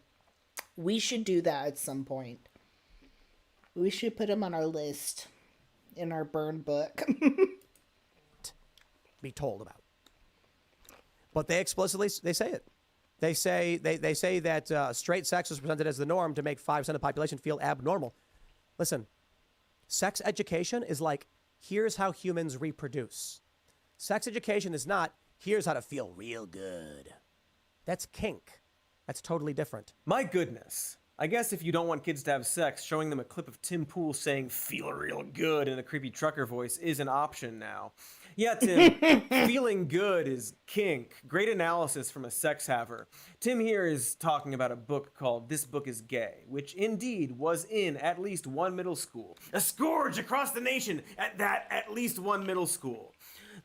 We should do that at some point. We should put him on our list in our burn book. Be told about. But they explicitly they say it. They say that straight sex is presented as the norm to make 5% of the population feel abnormal. Listen, sex education is like, here's how humans reproduce. Sex education is not, here's how to feel real good. That's kink. That's totally different. My goodness. I guess if you don't want kids to have sex, showing them a clip of Tim Pool saying "feel real good" in a creepy trucker voice is an option now. Yeah, Tim, feeling good is kink. Great analysis from a sex haver. Tim here is talking about a book called This Book is Gay, which indeed was in at least one middle school. A scourge across the nation at least one middle school.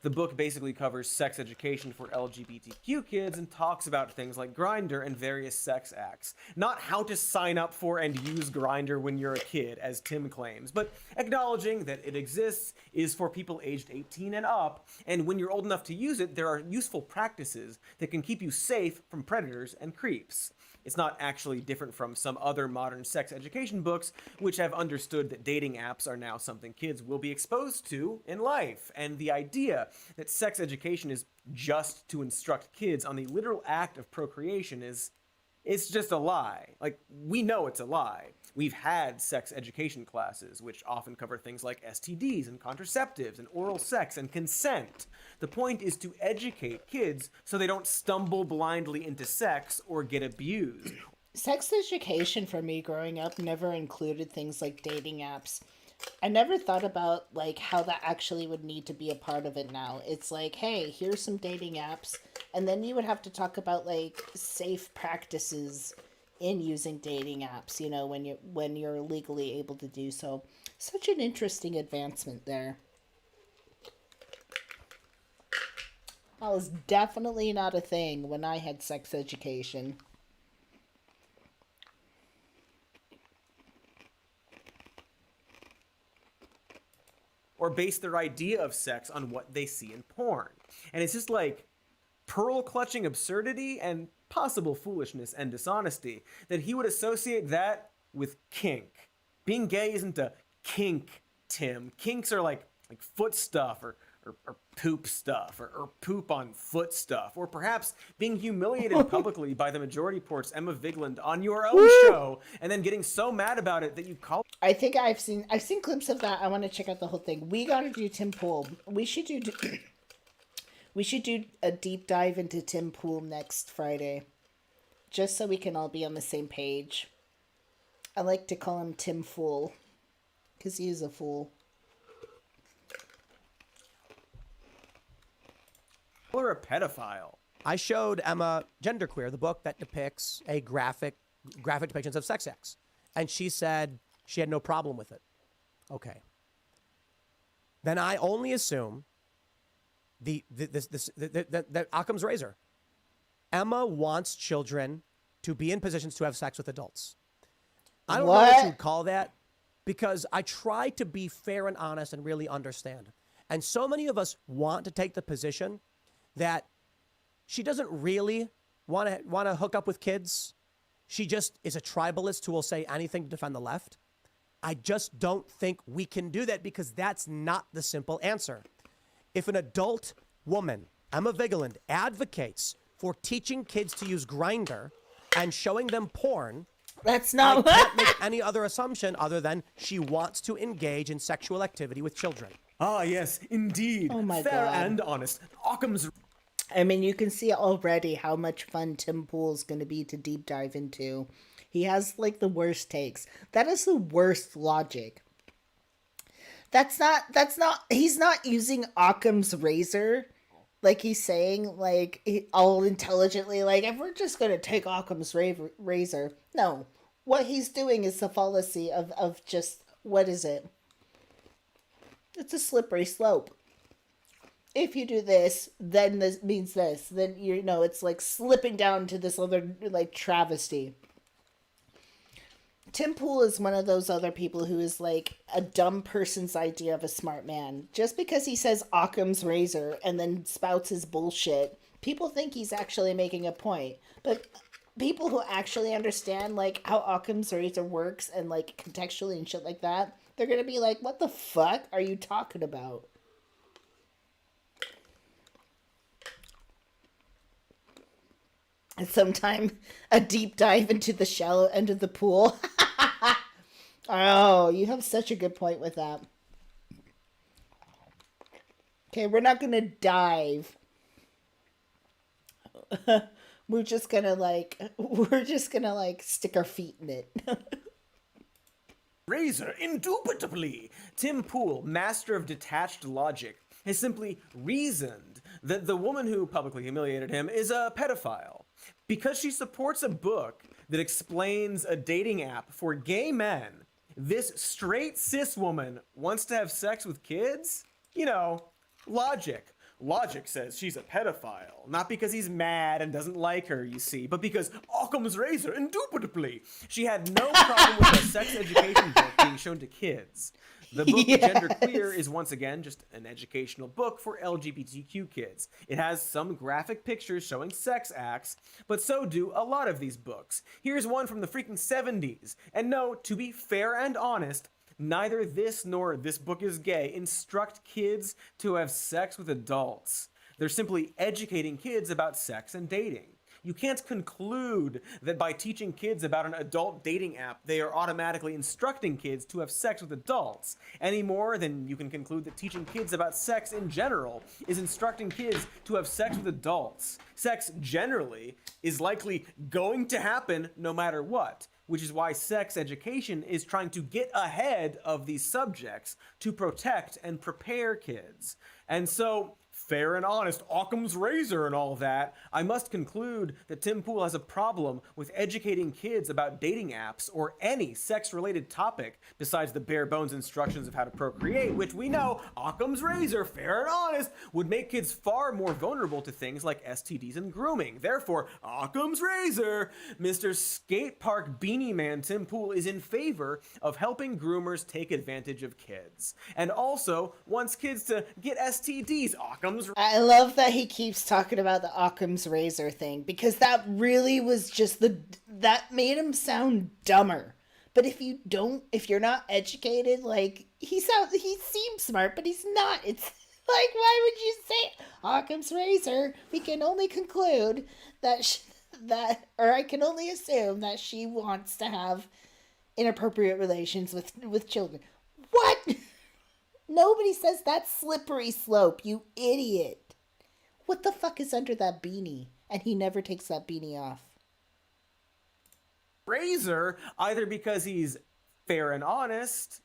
The book basically covers sex education for LGBTQ kids and talks about things like Grindr and various sex acts. Not how to sign up for and use Grindr when you're a kid, as Tim claims, but acknowledging that it exists, is for people aged 18 and up, and when you're old enough to use it, there are useful practices that can keep you safe from predators and creeps. It's not actually different from some other modern sex education books, which have understood that dating apps are now something kids will be exposed to in life. And the idea that sex education is just to instruct kids on the literal act of procreation it's just a lie. Like, we know it's a lie. We've had sex education classes, which often cover things like STDs and contraceptives and oral sex and consent. The point is to educate kids so they don't stumble blindly into sex or get abused. Sex education for me growing up never included things like dating apps. I never thought about like how that actually would need to be a part of it now. It's like, hey, here's some dating apps, and then you would have to talk about like safe practices in using dating apps, you know, when you're legally able to do so. Such an interesting advancement there. That was definitely not a thing when I had sex education. Or base their idea of sex on what they see in porn. And it's just like pearl-clutching absurdity and possible foolishness and dishonesty that he would associate that with kink. Being gay isn't a kink, Tim. Kinks are like foot stuff or poop stuff or poop on foot stuff, or perhaps being humiliated publicly by the Majority Report's Emma Vigeland on your own show and then getting so mad about it that you call. I think I've seen clips of that. I want to check out the whole thing. We got to do Tim Pool. We should do a deep dive into Tim Pool next Friday, just so we can all be on the same page. I like to call him Tim Fool because he is a fool. Or a pedophile. I showed Emma Genderqueer, the book that depicts a graphic depictions of sex acts, and she said she had no problem with it. Okay. Then I only assume the Occam's razor. Emma wants children to be in positions to have sex with adults. I don't know what you'd call that, because I try to be fair and honest and really understand. And so many of us want to take the position that she doesn't really want to hook up with kids. She just is a tribalist who will say anything to defend the left. I just don't think we can do that, because that's not the simple answer. If an adult woman, Emma Vigeland, advocates for teaching kids to use Grindr and showing them porn, that's not. I can't make any other assumption other than she wants to engage in sexual activity with children. Ah, yes, indeed. Oh my Fair God. and honest. Occam's. I mean, you can see already how much fun Tim Pool's going to be to deep dive into. He has like the worst takes. That is the worst logic. That's not, he's not using Occam's razor. Like he's saying, like, all intelligently, like, if we're just going to take Occam's razor. No. What he's doing is the fallacy of just, what is it? It's a slippery slope. If you do this, then this means this. Then, you know, it's like slipping down to this other, like, travesty. Tim Pool is one of those other people who is like a dumb person's idea of a smart man. Just because he says Occam's razor and then spouts his bullshit, people think he's actually making a point. But people who actually understand, like, how Occam's razor works and, like, contextually and shit like that, they're going to be like, what the fuck are you talking about? And sometime a deep dive into the shallow end of the pool. Oh, you have such a good point with that. Okay, we're not gonna dive. we're just gonna stick our feet in it. Razor, indubitably. Tim Pool, master of detached logic, has simply reasoned that the woman who publicly humiliated him is a pedophile because she supports a book that explains a dating app for gay men. This straight cis woman wants to have sex with kids? You know, logic. Logic says she's a pedophile, not because he's mad and doesn't like her, you see, but because Occam's razor, indubitably. She had no problem with a sex education book being shown to kids. The book Gender Queer is once again just an educational book for LGBTQ kids. It has some graphic pictures showing sex acts, but so do a lot of these books. Here's one from the freaking 70s. And no, to be fair and honest, neither this nor This Book is Gay instruct kids to have sex with adults. They're simply educating kids about sex and dating. You can't conclude that by teaching kids about an adult dating app, they are automatically instructing kids to have sex with adults, any more than you can conclude that teaching kids about sex in general is instructing kids to have sex with adults. Sex generally is likely going to happen no matter what, which is why sex education is trying to get ahead of these subjects to protect and prepare kids. And so, fair and honest, Occam's razor and all that, I must conclude that Tim Pool has a problem with educating kids about dating apps or any sex-related topic besides the bare bones instructions of how to procreate, which we know, Occam's razor, fair and honest, would make kids far more vulnerable to things like STDs and grooming. Therefore, Occam's razor, Mr. Skate Park Beanie Man Tim Pool is in favor of helping groomers take advantage of kids. And also wants kids to get STDs, Occam's. I love that he keeps talking about the Occam's razor thing, because that really was just that made him sound dumber. But if you're not educated, like, he seems smart, but he's not. It's like, why would you say Occam's razor? We can only conclude or I can only assume that she wants to have inappropriate relations with children. What? Nobody says that slippery slope, you idiot. What the fuck is under that beanie? And he never takes that beanie off. Razor, either because he's fair and honest,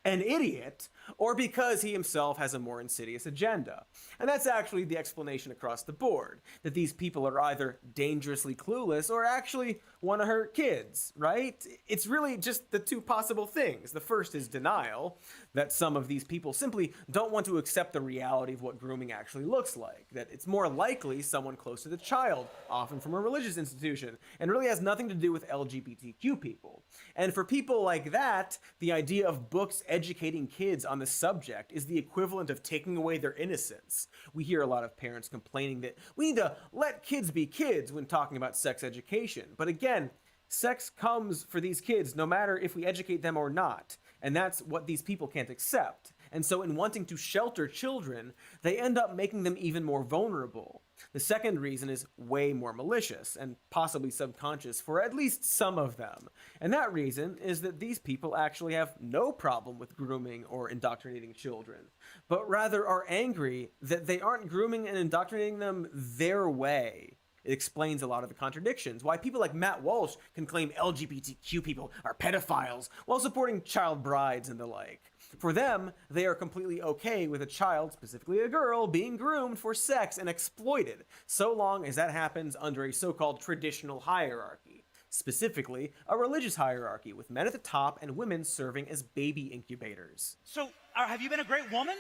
an idiot, or because he himself has a more insidious agenda. And that's actually the explanation across the board, that these people are either dangerously clueless or actually want to hurt kids, right? It's really just the two possible things. The first is denial, that some of these people simply don't want to accept the reality of what grooming actually looks like, that it's more likely someone close to the child, often from a religious institution, and really has nothing to do with LGBTQ people. And for people like that, the idea of books educating kids on the subject is the equivalent of taking away their innocence. We hear a lot of parents complaining that we need to let kids be kids when talking about sex education. But again, sex comes for these kids no matter if we educate them or not. And that's what these people can't accept. And so in wanting to shelter children, they end up making them even more vulnerable. The second reason is way more malicious and possibly subconscious for at least some of them. And that reason is that these people actually have no problem with grooming or indoctrinating children, but rather are angry that they aren't grooming and indoctrinating them their way. It explains a lot of the contradictions, why people like Matt Walsh can claim LGBTQ people are pedophiles while supporting child brides and the like. For them, they are completely okay with a child, specifically a girl, being groomed for sex and exploited, so long as that happens under a so-called traditional hierarchy. Specifically, a religious hierarchy with men at the top and women serving as baby incubators. So, have you been a great woman?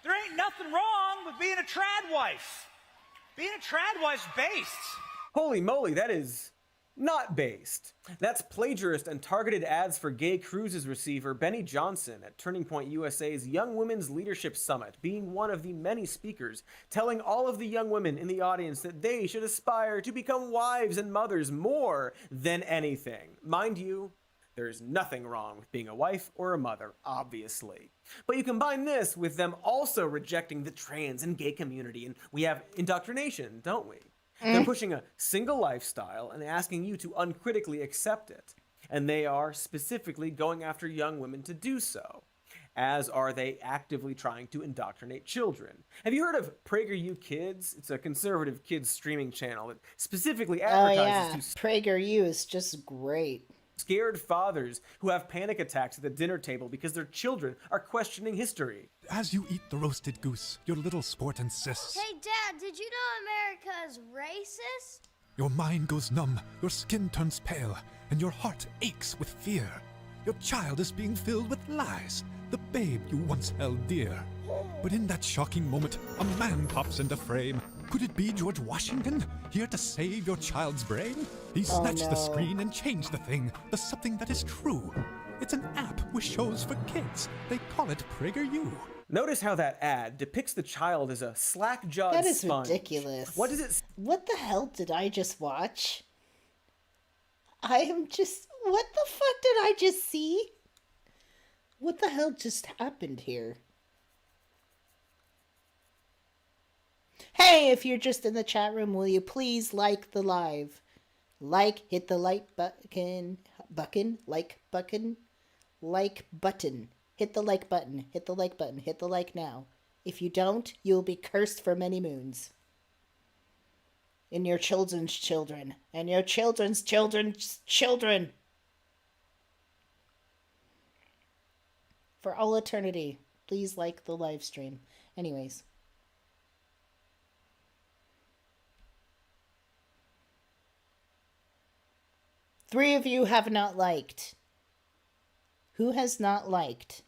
There ain't nothing wrong with being a trad wife. Being a trad wife's based. Holy moly, that is not based. That's plagiarist and targeted ads for gay cruises receiver Benny Johnson at Turning Point USA's Young Women's Leadership Summit, being one of the many speakers, telling all of the young women in the audience that they should aspire to become wives and mothers more than anything. Mind you, there's nothing wrong with being a wife or a mother, obviously. But you combine this with them also rejecting the trans and gay community, and we have indoctrination, don't we? They're pushing a single lifestyle and asking you to uncritically accept it. And they are specifically going after young women to do so, as are they actively trying to indoctrinate children. Have you heard of PragerU Kids? It's a conservative kids streaming channel that specifically advertises to PragerU is just great. Scared fathers who have panic attacks at the dinner table because their children are questioning history. As you eat the roasted goose, your little sport insists. Hey, Dad, did you know America is racist? Your mind goes numb, your skin turns pale, and your heart aches with fear. Your child is being filled with lies, the babe you once held dear. But in that shocking moment, a man pops into frame. Could it be George Washington, here to save your child's brain? He snatched the screen and changed the thing, the something that is true. It's an app with shows for kids. They call it PragerU. Notice how that ad depicts the child as a slack-jawed That is sponge. ridiculous. What does it? What the hell did I just watch? I am just. What the fuck did I just see? What the hell just happened here? Hey, if you're just in the chat room, will you please like the live? Hit the like button, like button. Hit the like button, hit the like button, hit the like now. If you don't, you'll be cursed for many moons. And your children's children, and your children's children's children. For all eternity, please like the live stream. Anyways. Three of you have not liked. Who has not liked?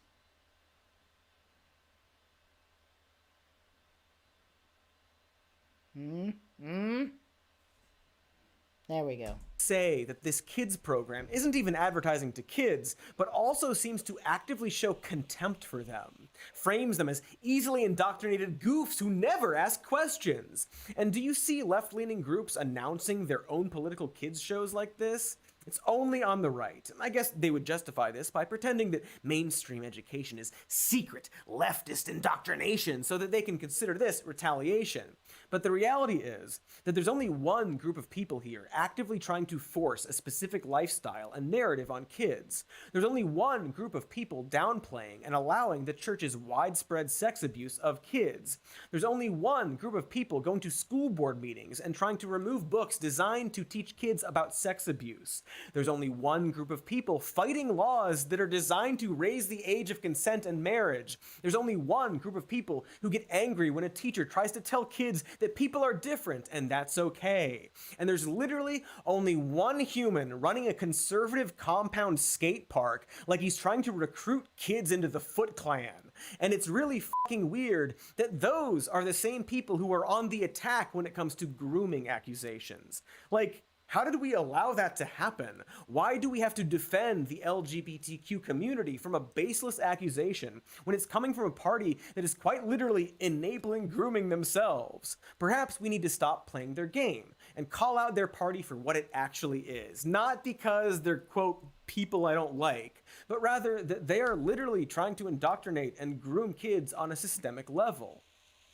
There we go. Say that this kids program isn't even advertising to kids, but also seems to actively show contempt for them, frames them as easily indoctrinated goofs who never ask questions. And do you see left-leaning groups announcing their own political kids shows like this? It's only on the right. I guess they would justify this by pretending that mainstream education is secret leftist indoctrination so that they can consider this retaliation. But the reality is that there's only one group of people here actively trying to force a specific lifestyle and narrative on kids. There's only one group of people downplaying and allowing the church's widespread sex abuse of kids. There's only one group of people going to school board meetings and trying to remove books designed to teach kids about sex abuse. There's only one group of people fighting laws that are designed to raise the age of consent and marriage. There's only one group of people who get angry when a teacher tries to tell kids that people are different and that's okay. And there's literally only one human running a conservative compound skate park like he's trying to recruit kids into the Foot Clan. And it's really fucking weird that those are the same people who are on the attack when it comes to grooming accusations. Like, how did we allow that to happen? Why do we have to defend the LGBTQ community from a baseless accusation when it's coming from a party that is quite literally enabling grooming themselves? Perhaps we need to stop playing their game and call out their party for what it actually is. Not because they're, quote, people I don't like, but rather that they are literally trying to indoctrinate and groom kids on a systemic level.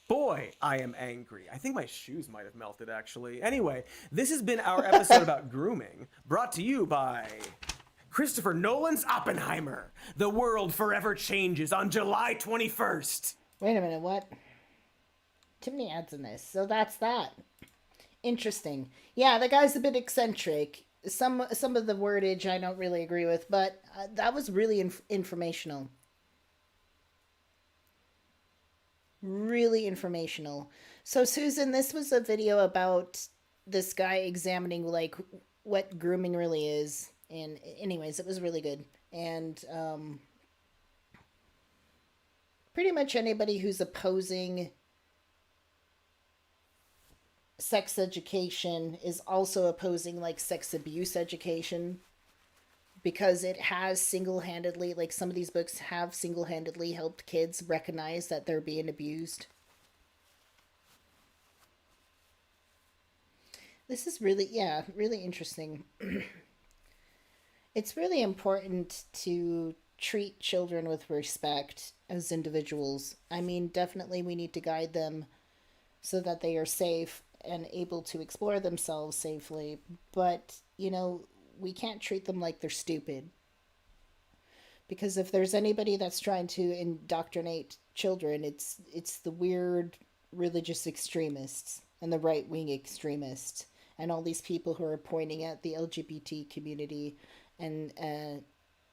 Boy, I am angry. I think my shoes might have melted, actually. Anyway, this has been our episode about grooming, brought to you by Christopher Nolan's Oppenheimer. The world forever changes on July 21st. Wait a minute, what? Too many ads in this. So that's that. Interesting. Yeah, the guy's a bit eccentric. Some of the wordage I don't really agree with, but that was really informational. Really informational. So Susan, this was a video about this guy examining like what grooming really is, and anyways, it was really good. And pretty much anybody who's opposing sex education is also opposing like sex abuse education, because it has single-handedly, like some of these books have single-handedly helped kids recognize that they're being abused. This is really, yeah, really interesting. It's really important to treat children with respect as individuals. I mean, definitely we need to guide them so that they are safe and able to explore themselves safely. But, you know, we can't treat them like they're stupid. Because if there's anybody that's trying to indoctrinate children, it's the weird religious extremists and the right-wing extremists and all these people who are pointing at the LGBT community and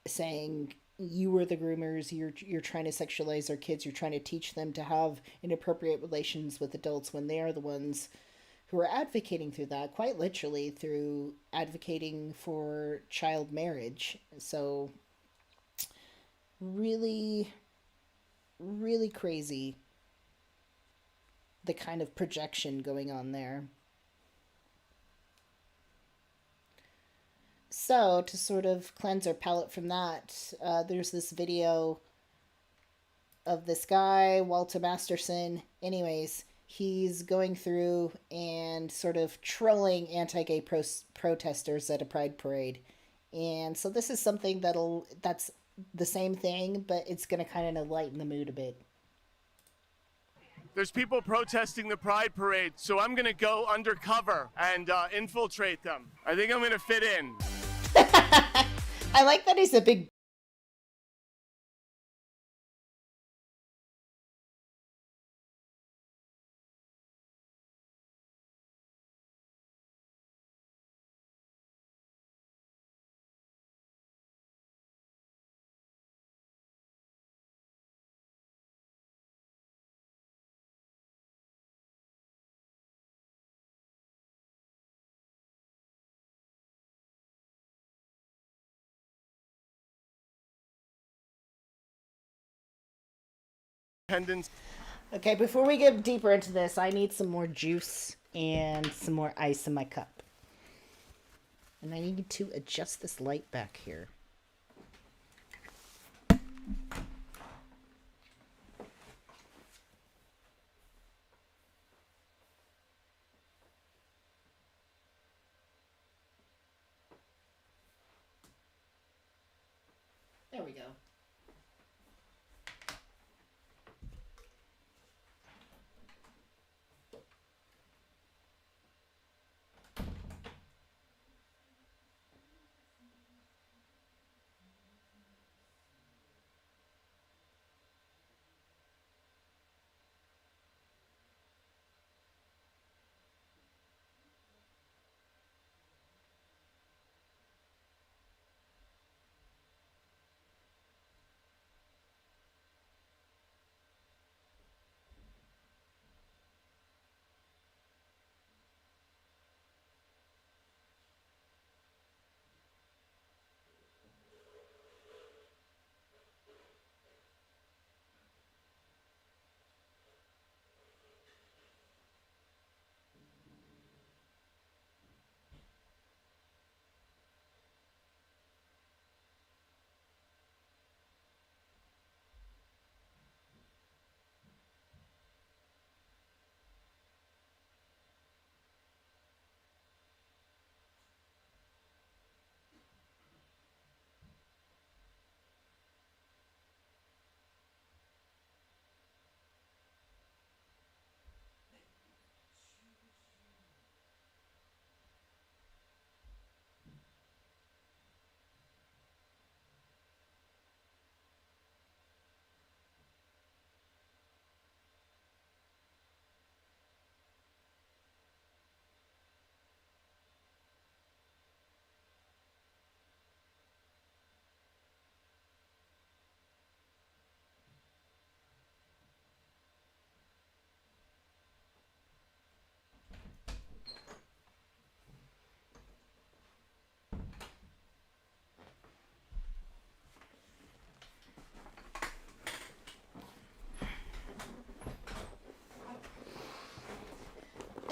saying, you are the groomers, you're trying to sexualize our kids, you're trying to teach them to have inappropriate relations with adults, when they are the ones who are advocating through that, quite literally through advocating for child marriage. So really, really crazy, the kind of projection going on there. So, to sort of cleanse our palate from that, there's this video of this guy, Walter Masterson. Anyways, he's going through and sort of trolling anti-gay protesters at a pride parade. And so this is something that's the same thing, but it's going to kind of lighten the mood a bit. There's people protesting the Pride Parade, so I'm going to go undercover and infiltrate them. I think I'm going to fit in. I like that he's a big... Okay, before we get deeper into this, I need some more juice and some more ice in my cup. And I need to adjust this light back here. There we go.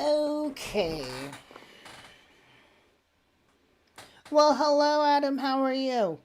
Okay. Well, hello, Adam. How are you?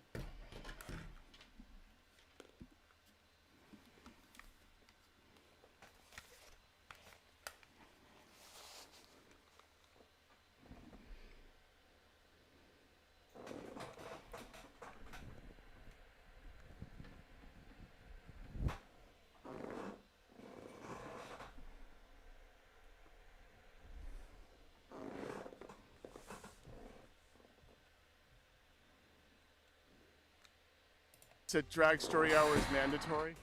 said drag story hour is mandatory.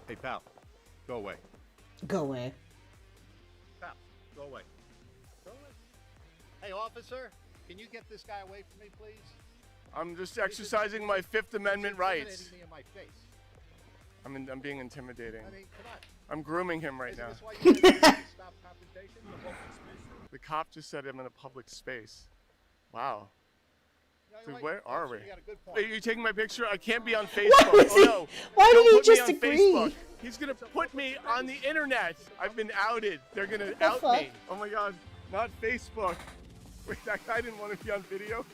Hey, pal, go away. Go away. Pal, go away. Go away. Hey, officer, can you get this guy away from me, please? I'm just exercising my Fifth Amendment rights. He's intimidating me in my face. I'm being intimidating. I mean, come on. I'm grooming him right now. Is this why you stop confrontation? The cop just said I'm in a public space. Wow. You know, Dude, where are we? You got a good point. Are you taking my picture? I can't be on Facebook. was Oh he- no. why Don't did he put me just on agree? Facebook. He's gonna put me on the internet. I've been outed. They're gonna What the out fuck? me. Oh my god. Not Facebook. Wait, that guy didn't want to be on video.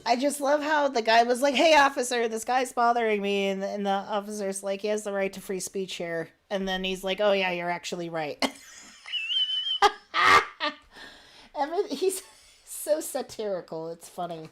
I just love how the guy was like, "Hey, officer, this guy's bothering me," and the officer's like, "He has the right to free speech here," and then he's like, "Oh yeah, you're actually right." I mean, he's so satirical. It's funny.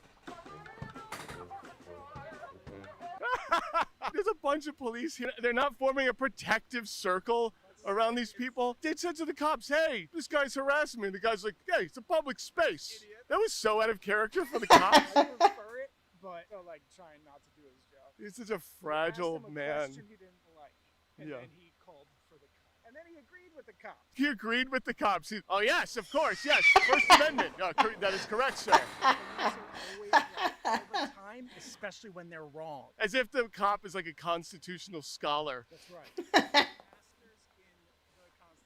There's a bunch of police here. They're not forming a protective circle around these people. They said to the cops, "Hey, this guy's harassing me." And the guy's like, "Hey, it's a public space." That was so out of character for the cops. I prefer it, but like trying not to do his job. He's such a fragile Asked him a man. question he didn't like, and Yeah. then he called for the cop, and then he agreed with the cop. He agreed with the cops. Oh yes, of course, yes. First Amendment. That is correct, sir. Over time, especially when they're wrong. As if the cop is like a constitutional scholar. That's right.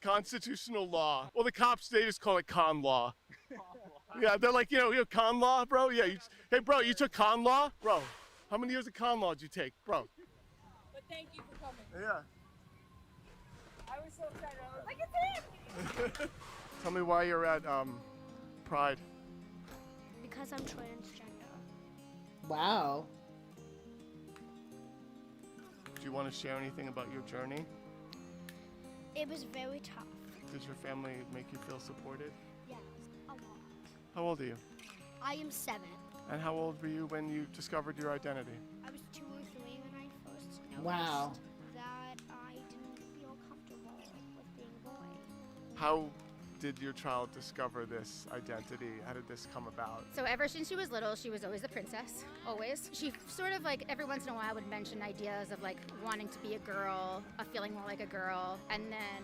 Constitutional law. Well, the cops, they just call it con law. Yeah, they're like, you know, con law, bro? Yeah. Hey, bro, you took con law? Bro, how many years of con law did you take? Bro. But thank you for coming. Yeah. I was so excited. I was like, it's him! Tell me why you're at Pride. Because I'm transgender. Wow. Do you want to share anything about your journey? It was very tough. Did your family make you feel supported? Yes, a lot. How old are you? I am 7. And how old were you when you discovered your identity? I was 2 or 3 when I first noticed Wow. that I didn't feel comfortable with being a boy. How did your child discover this identity? How did this come about? So ever since she was little, she was always the princess, always. She sort of like every once in a while would mention ideas of like wanting to be a girl, of feeling more like a girl. And then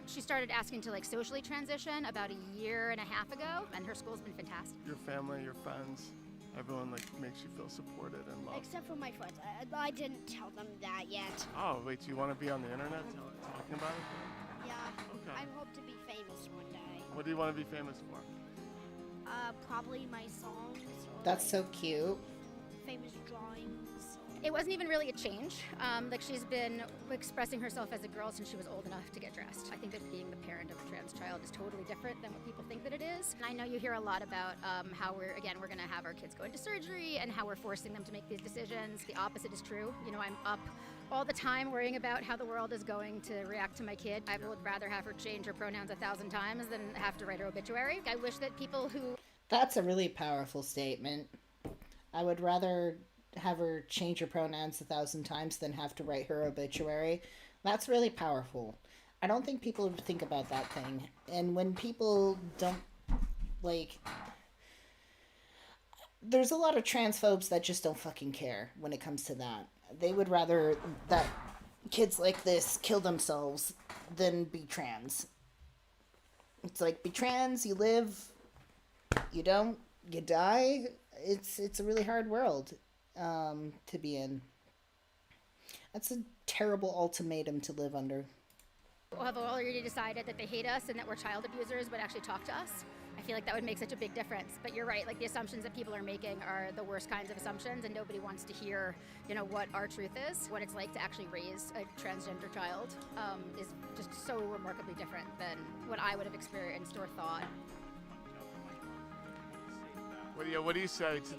she started asking to like socially transition about a year and a half ago, and her school's been fantastic. Your family, your friends, everyone like makes you feel supported and loved. Except for my friends. I didn't tell them that yet. Oh, wait, do you want to be on the internet talking about it? Yeah. Okay. I hope to be famous one day. What do you want to be famous for? Probably my songs. Or That's so cute. famous drawings. It wasn't even really a change. Like she's been expressing herself as a girl since she was old enough to get dressed. I think that being the parent of a trans child is totally different than what people think that it is. And I know you hear a lot about how we're going to have our kids go into surgery and how we're forcing them to make these decisions. The opposite is true. You know, I'm up all the time worrying about how the world is going to react to my kid. I would rather have her change her pronouns 1,000 times than have to write her obituary. I wish that people who... That's a really powerful statement. I would rather have her change her pronouns 1,000 times than have to write her obituary. That's really powerful. I don't think people think about that thing. And when people don't, like... There's a lot of transphobes that just don't fucking care when it comes to that. They would rather that kids like this kill themselves than be trans. It's like, be trans, you live, you don't, you die. It's a really hard world to be in. That's a terrible ultimatum to live under. have already decided that they hate us and that we're child abusers would actually talk to us. I feel like that would make such a big difference. But you're right, like the assumptions that people are making are the worst kinds of assumptions, and nobody wants to hear, you know, what our truth is. What it's like to actually raise a transgender child is just so remarkably different than what I would have experienced or thought. What do you say to...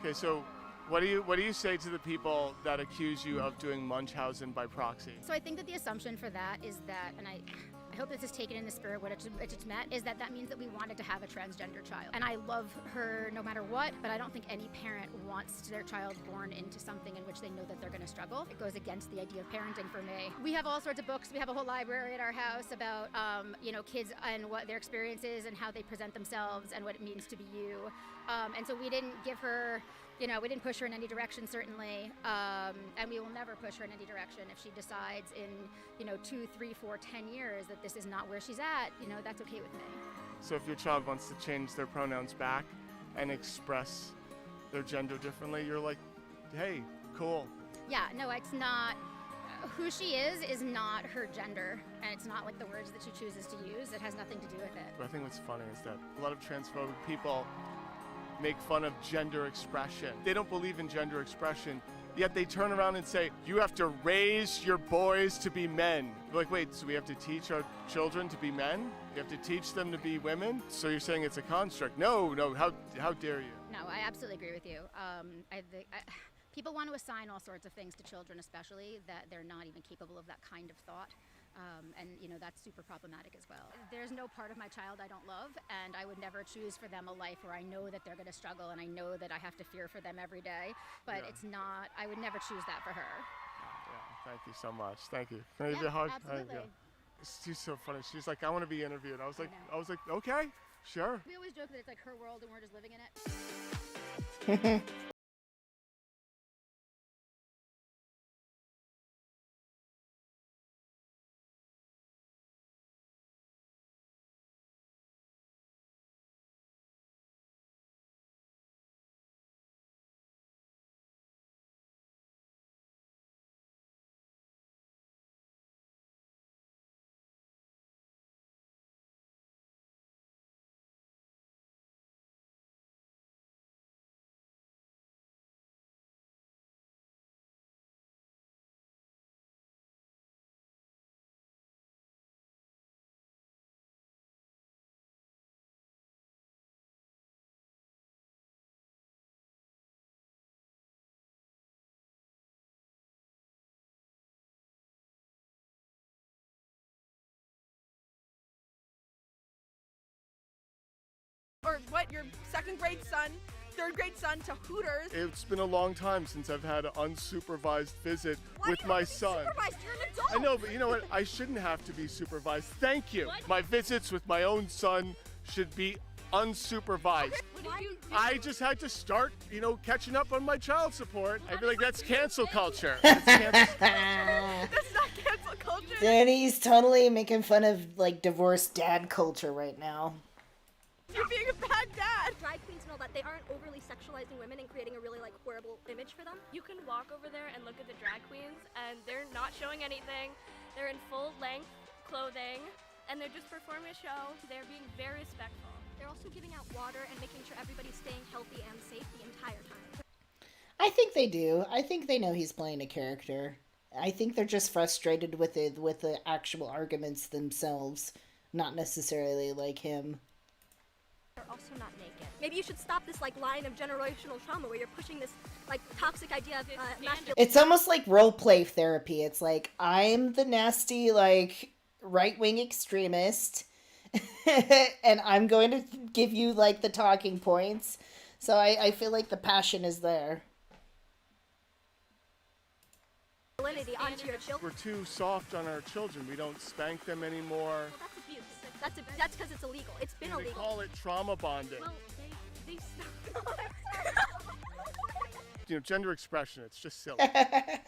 Okay, so what do you say to the people that accuse you of doing Munchausen by proxy? So I think that the assumption for that is that, and I hope this is taken in the spirit what it's meant, is that means that we wanted to have a transgender child. And I love her no matter what, but I don't think any parent wants their child born into something in which they know that they're going to struggle. It goes against the idea of parenting for me. We have all sorts of books. We have a whole library at our house about, kids and what their experience is and how they present themselves and what it means to be you. And so we didn't give her, we didn't push her in any direction, certainly. And we will never push her in any direction. If she decides in, 2, 3, 4, 10 years that this is not where she's at, that's okay with me. So if your child wants to change their pronouns back and express their gender differently, you're like, hey, cool. Yeah, no, it's not. Who she is not her gender, and it's not like the words that she chooses to use. It has nothing to do with it. I think what's funny is that a lot of transphobic people make fun of gender expression. They don't believe in gender expression, yet they turn around and say, you have to raise your boys to be men. You're like, wait, so we have to teach our children to be men? You have to teach them to be women? So you're saying it's a construct? No, how dare you? No, I absolutely agree with you. People want to assign all sorts of things to children, especially that they're not even capable of that kind of thought. And that's super problematic as well. There's no part of my child I don't love, and I would never choose for them a life where I know that they're going to struggle and I know that I have to fear for them every day. But it's not, I would never choose that for her. Yeah, thank you so much. Thank you. Can I give you a hug? Absolutely. She's so funny. She's like, I want to be interviewed. I was like, okay, sure. We always joke that it's like her world and we're just living in it. Or what, your second grade son, third grade son to Hooters. It's been a long time since I've had an unsupervised visit with my son. Supervised? You're an adult. I know, but you know what? I shouldn't have to be supervised. Thank you. What? My visits with my own son should be unsupervised. I just had to start, catching up on my child support. I feel like that's cancel culture. That's not cancel culture. Danny's totally making fun of divorced dad culture right now. You're being a bad dad. Drag queens and all that, they aren't overly sexualizing women and creating a really horrible image for them. You can walk over there and look at the drag queens and they're not showing anything. They're in full length clothing and they're just performing a show. They're being very respectful. They're also giving out water and making sure everybody's staying healthy and safe the entire time. I think they do. I think they know he's playing a character. I think they're just frustrated with the actual arguments themselves, not necessarily like him. They're also not naked. Maybe you should stop this line of generational trauma where you're pushing this toxic idea of masculinity. It's almost like role play therapy. It's like, I'm the nasty right-wing extremist and I'm going to give you the talking points. So I feel like the passion is there. Onto your children. We're too soft on our children. We don't spank them anymore. Well, that's abuse. That's because it's illegal. It's been illegal. They call it trauma bonding. Well, they Gender expression, it's just silly.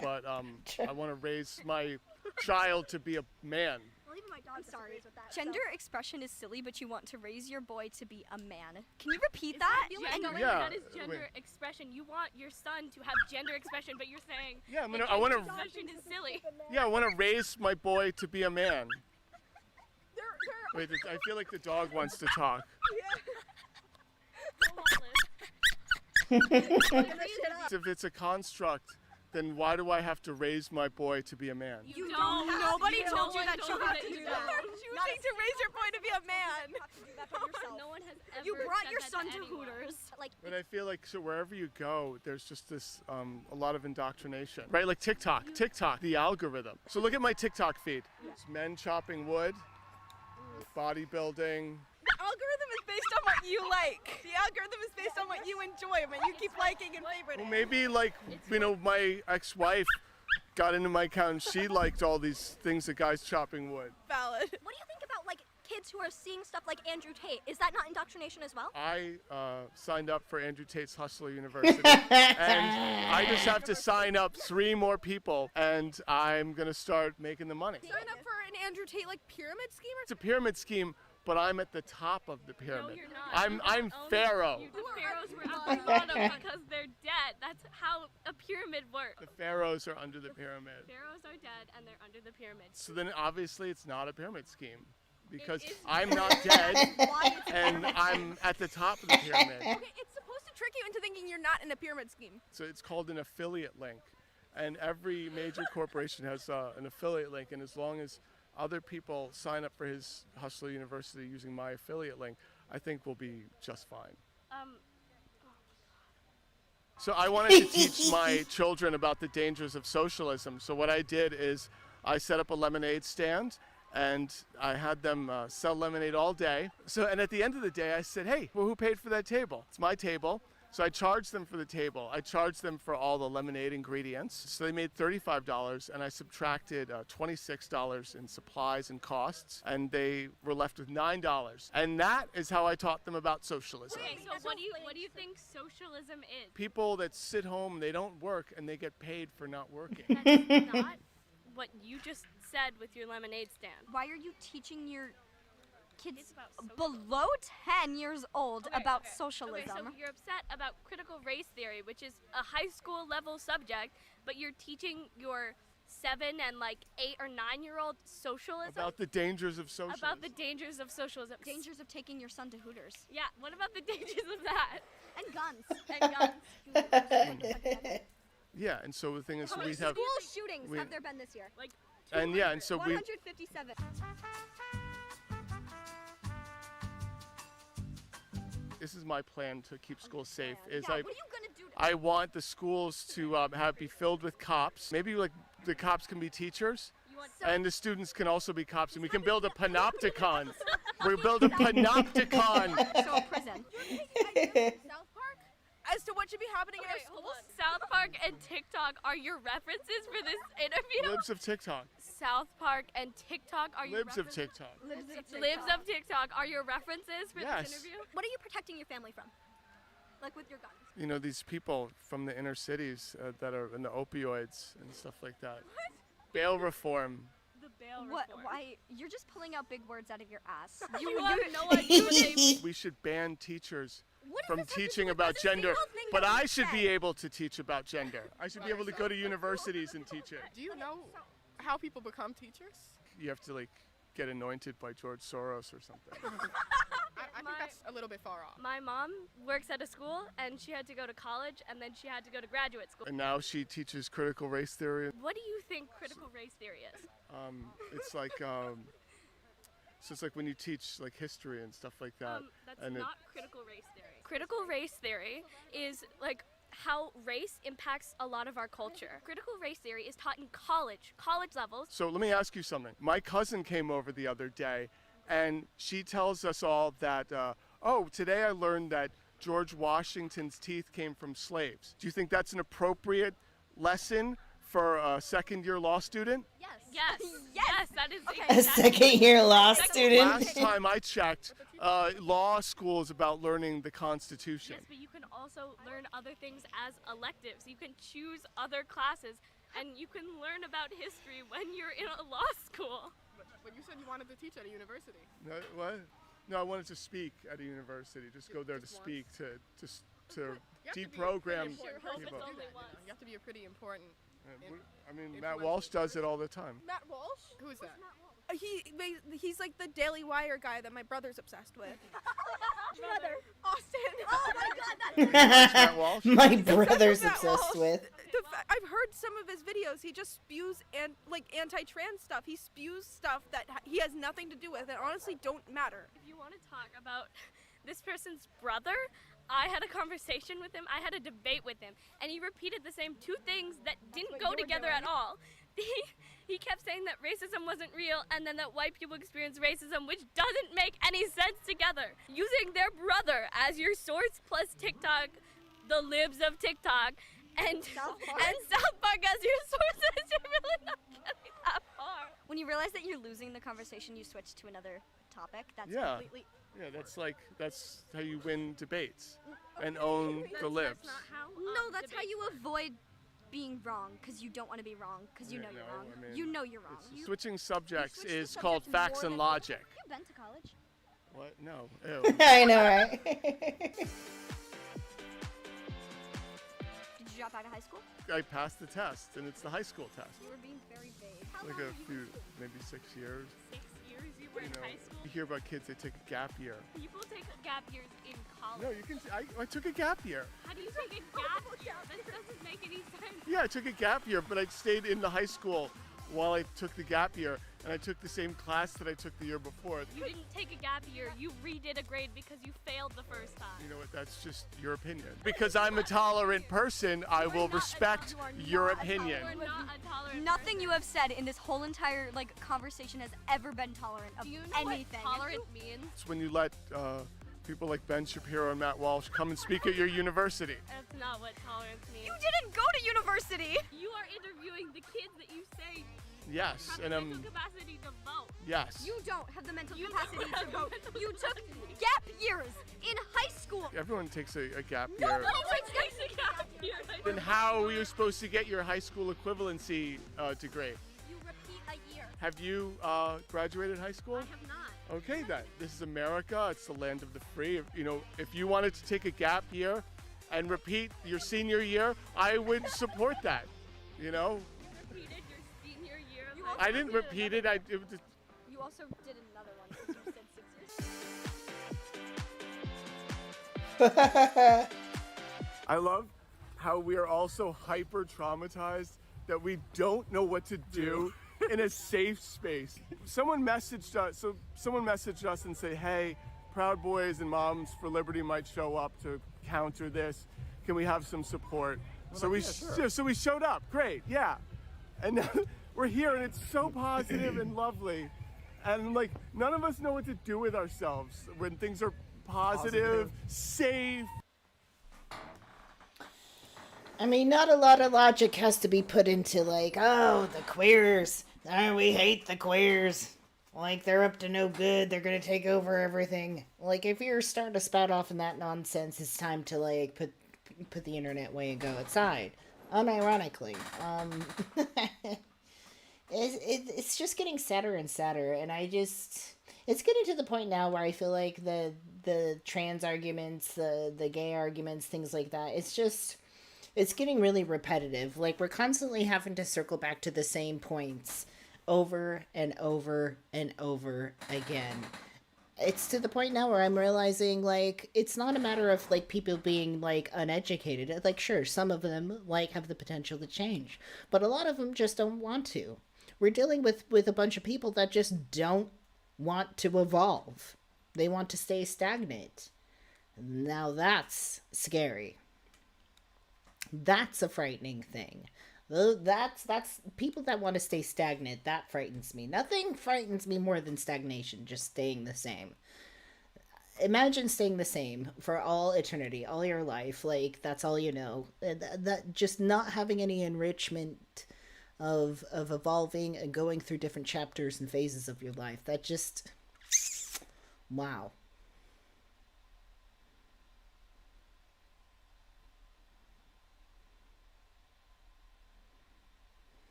But I want to raise my child to be a man. Well, even my dog disagrees with that. Gender expression is silly, but you want to raise your boy to be a man. Can you repeat that? Yeah, that is gender expression. You want your son to have gender expression, but you're saying I want to. Expression is silly. Yeah, I want to raise my boy to be a man. Wait, I feel like the dog wants to talk. If it's a construct, then why do I have to raise my boy to be a man? You don't. Nobody told you that you have to do that. You're choosing to raise your boy to be a man. No one has ever. You brought your said son that to anyone. Hooters. But I feel like wherever you go, there's just this a lot of indoctrination, right? Like TikTok, the algorithm. So look at my TikTok feed. It's men chopping wood, bodybuilding. The algorithm is based on what you like. The algorithm is based on what you enjoy, but you keep liking and favoriting. Well, maybe like, you know, my ex-wife got into my account and she liked all these things that guys chopping wood. Valid. What do you think about like kids who are seeing stuff like Andrew Tate? Is that not indoctrination as well? I signed up for Andrew Tate's Hustler University, and I just have to sign up 3 more people, and I'm gonna start making the money. Sign up for an Andrew Tate like pyramid scheme or It's a pyramid scheme, but I'm at the top of the pyramid. No, you're not. I'm Pharaoh. The pharaohs were at the bottom because they're dead. That's how a pyramid works. The pharaohs are under the pyramid. Pharaohs are dead and they're under the pyramid. So then obviously it's not a pyramid scheme. Because I'm not dead and I'm at the top of the pyramid. Okay, it's supposed to trick you into thinking you're not in a pyramid scheme. So it's called an affiliate link. And every major corporation has an affiliate link. And as long as other people sign up for his Hustler University using my affiliate link, I think we'll be just fine. So I wanted to teach my children about the dangers of socialism. So what I did is I set up a lemonade stand and I had them sell lemonade all day. And at the end of the day, I said, hey, well, who paid for that table? It's my table. So I charged them for the table. I charged them for all the lemonade ingredients. So they made $35, and I subtracted $26 in supplies and costs, and they were left with $9. And that is how I taught them about socialism. Okay, so what do you think socialism is? People that sit home, they don't work, and they get paid for not working. That's not what you just said with your lemonade stand. Why are you teaching your kids below 10 years old about socialism? Okay, so you're upset about critical race theory, which is a high school level subject, but you're teaching your 7 and like 8 or 9-year-old socialism? About the dangers of socialism. About the dangers of socialism. Dangers of taking your son to Hooters. Yeah, what about the dangers of that? And guns. And guns. Yeah, and so the thing is, How many we have... school shootings have there been this year? Like And yeah, and so we... 157. This is my plan to keep schools safe. Is Yeah, what are you gonna do? I want the schools to be filled with cops. Maybe like the cops can be teachers, and the students can also be cops, and we can build a panopticon. We build a panopticon. So a prison. South Park? As to what should be happening in our schools? South Park and TikTok are your references for this interview? Libs of TikTok. South Park and TikTok are your Libs of references? TikTok. Libs of TikTok are your references for Yes. this interview? What are you protecting your family from? Like with your guns? You know, these people from the inner cities that are in the opioids and stuff like that. What? Bail reform. The bail What? reform. Why? You're just pulling out big words out of your ass. You have no idea what they mean. We should ban teachers What does from this have to do teaching with about this gender, single thing but that we I should be said? able to teach about gender. I should be able to go to universities and teach it. Do you know how people become teachers? You have to like get anointed by George Soros or something. I think that's a little bit far off. My mom works at a school, and she had to go to college, and then she had to go to graduate school. And now she teaches critical race theory. What do you think critical race theory is? It's like so it's like when you teach like history and stuff like that. That's and not critical race theory. Critical race theory is like how race impacts a lot of our culture. Critical race theory is taught in college levels. So let me ask you something. My cousin came over the other day, and she tells us all that, today I learned that George Washington's teeth came from slaves. Do you think that's an appropriate lesson for a second-year law student? Yes, that is A second-year law student. Last time I checked, law school is about learning the Constitution. Yes, but you can also learn other things as electives. You can choose other classes, and you can learn about history when you're in a law school. But you said you wanted to teach at a university. No, what? No, I wanted to speak at a university. Just go there to speak, to deprogram people. You have to be a pretty important. I mean, Matt Walsh does it all the time. Matt Walsh? Who is that? He's like the Daily Wire guy that my brother's obsessed with. Brother. Austin. Oh my God, that's My brother's obsessed with. I've heard some of his videos. He just spews anti-trans stuff. He spews stuff that he has nothing to do with and honestly don't matter. If you want to talk about this person's brother, I had a conversation with him. I had a debate with him, and he repeated the same 2 things that didn't go together at all. he kept saying that racism wasn't real and then that white people experience racism, which doesn't make any sense together. Using their brother as your source plus TikTok, the libs of TikTok, and South Park as your sources, you're really not getting that far. When you realize that you're losing the conversation, you switch to another topic. That's Yeah. completely. Yeah, that's how you win debates and own the libs. No, that's how you avoid being wrong, because you don't want to be wrong, because you know you're wrong. I mean, You know you're wrong. Switching subjects switch the is called subject facts more and than- logic. You've been to college. What? No. Ew. I know, right? Did you drop out of high school? I passed the test, and it's the high school test. You were being very vague. How Like long a were you few, in school? maybe 6 years. 6 years you were in high school? You hear about kids that take a gap year. People take gap years in college. No, you can. I took a gap year. How do you take a gap year? That doesn't make any sense. Yeah, I took a gap year, but I stayed in the high school while I took the gap year, and I took the same class that I took the year before. You didn't take a gap year. You redid a grade because you failed the first time. You know what? That's just your opinion. Because I'm a tolerant person, I will respect your opinion. You're not a tolerant Nothing you have said in this whole entire conversation has ever been tolerant of Do you know anything. what tolerant means? It's when you let people like Ben Shapiro and Matt Walsh come and speak at your university. That's not what tolerance means. You didn't go to university. You are interviewing the kids that you say Yes, have and the mental capacity to vote. yes. You don't have the mental You capacity don't have to the vote. mental You took gap years in high school. Everyone takes a gap No year. one takes a gap year. Then how are you supposed to get your high school equivalency degree? You repeat a year. Have you graduated high school? I have not. Okay then. This is America. It's the land of the free. You know, if you wanted to take a gap year and repeat your senior year, I would support that. You know, Repeated your senior year of You high also I didn't repeat it. It was just, You also did another one because you said 6 years. I love how we are all so hyper traumatized that we don't know what to do in a safe space. Someone messaged us and said, "Hey, Proud Boys and Moms for Liberty might show up to counter this. Can we have some support?" So we showed up. Great, yeah. And now we're here, and it's so positive and lovely. And like, none of us know what to do with ourselves when things are positive. Safe. I mean, not a lot of logic has to be put into, like, oh, the queers. Oh, we hate the queers. Like, they're up to no good. They're going to take over everything. Like, if you're starting to spout off in that nonsense, it's time to, like, put the internet away and go outside. Unironically. It's just getting sadder and sadder. And it's getting to the point now where I feel like the trans arguments, the gay arguments, things like that, it's getting really repetitive. Like, we're constantly having to circle back to the same points over and over and over again. It's to the point now where I'm realizing, like, it's not a matter of, like, people being, like, uneducated. Like, sure, some of them, like, have the potential to change. But a lot of them just don't want to. We're dealing with a bunch of people that just don't want to evolve. They want to stay stagnant. Now that's scary. That's a frightening thing. That's people that want to stay stagnant. That frightens me. Nothing frightens me more than stagnation, just staying the same. Imagine staying the same for all eternity, all your life. Like, that's all you know. That just not having any enrichment of evolving and going through different chapters and phases of your life. That just, wow.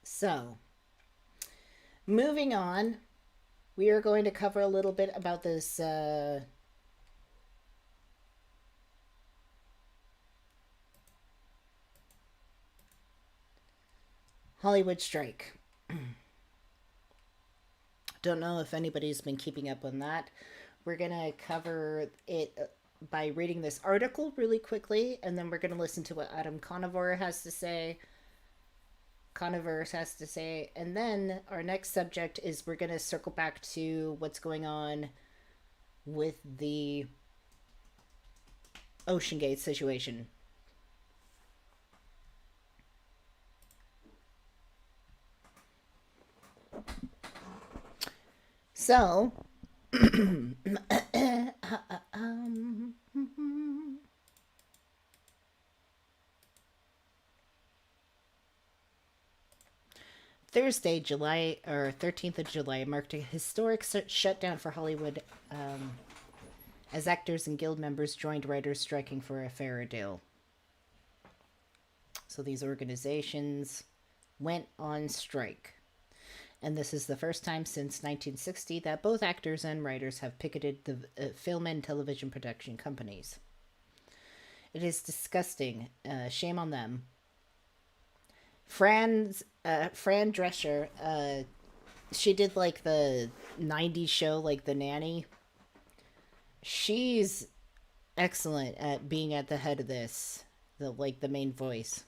So, moving on, we are going to cover a little bit about this Hollywood strike. Don't know if anybody's been keeping up on that. We're going to cover it by reading this article really quickly, and then we're going to listen to what Adam Conover has to say. Conoverse has to say, and then our next subject is we're going to circle back to what's going on with the OceanGate situation. So, Thursday, July 13th of July marked a historic shutdown for Hollywood as actors and guild members joined writers striking for a fairer deal. So these organizations went on strike. And this is the first time since 1960 that both actors and writers have picketed the film and television production companies. It is disgusting. Shame on them. Fran Drescher, she did like the 90s show, like The Nanny. She's excellent at being at the head of this, the main voice.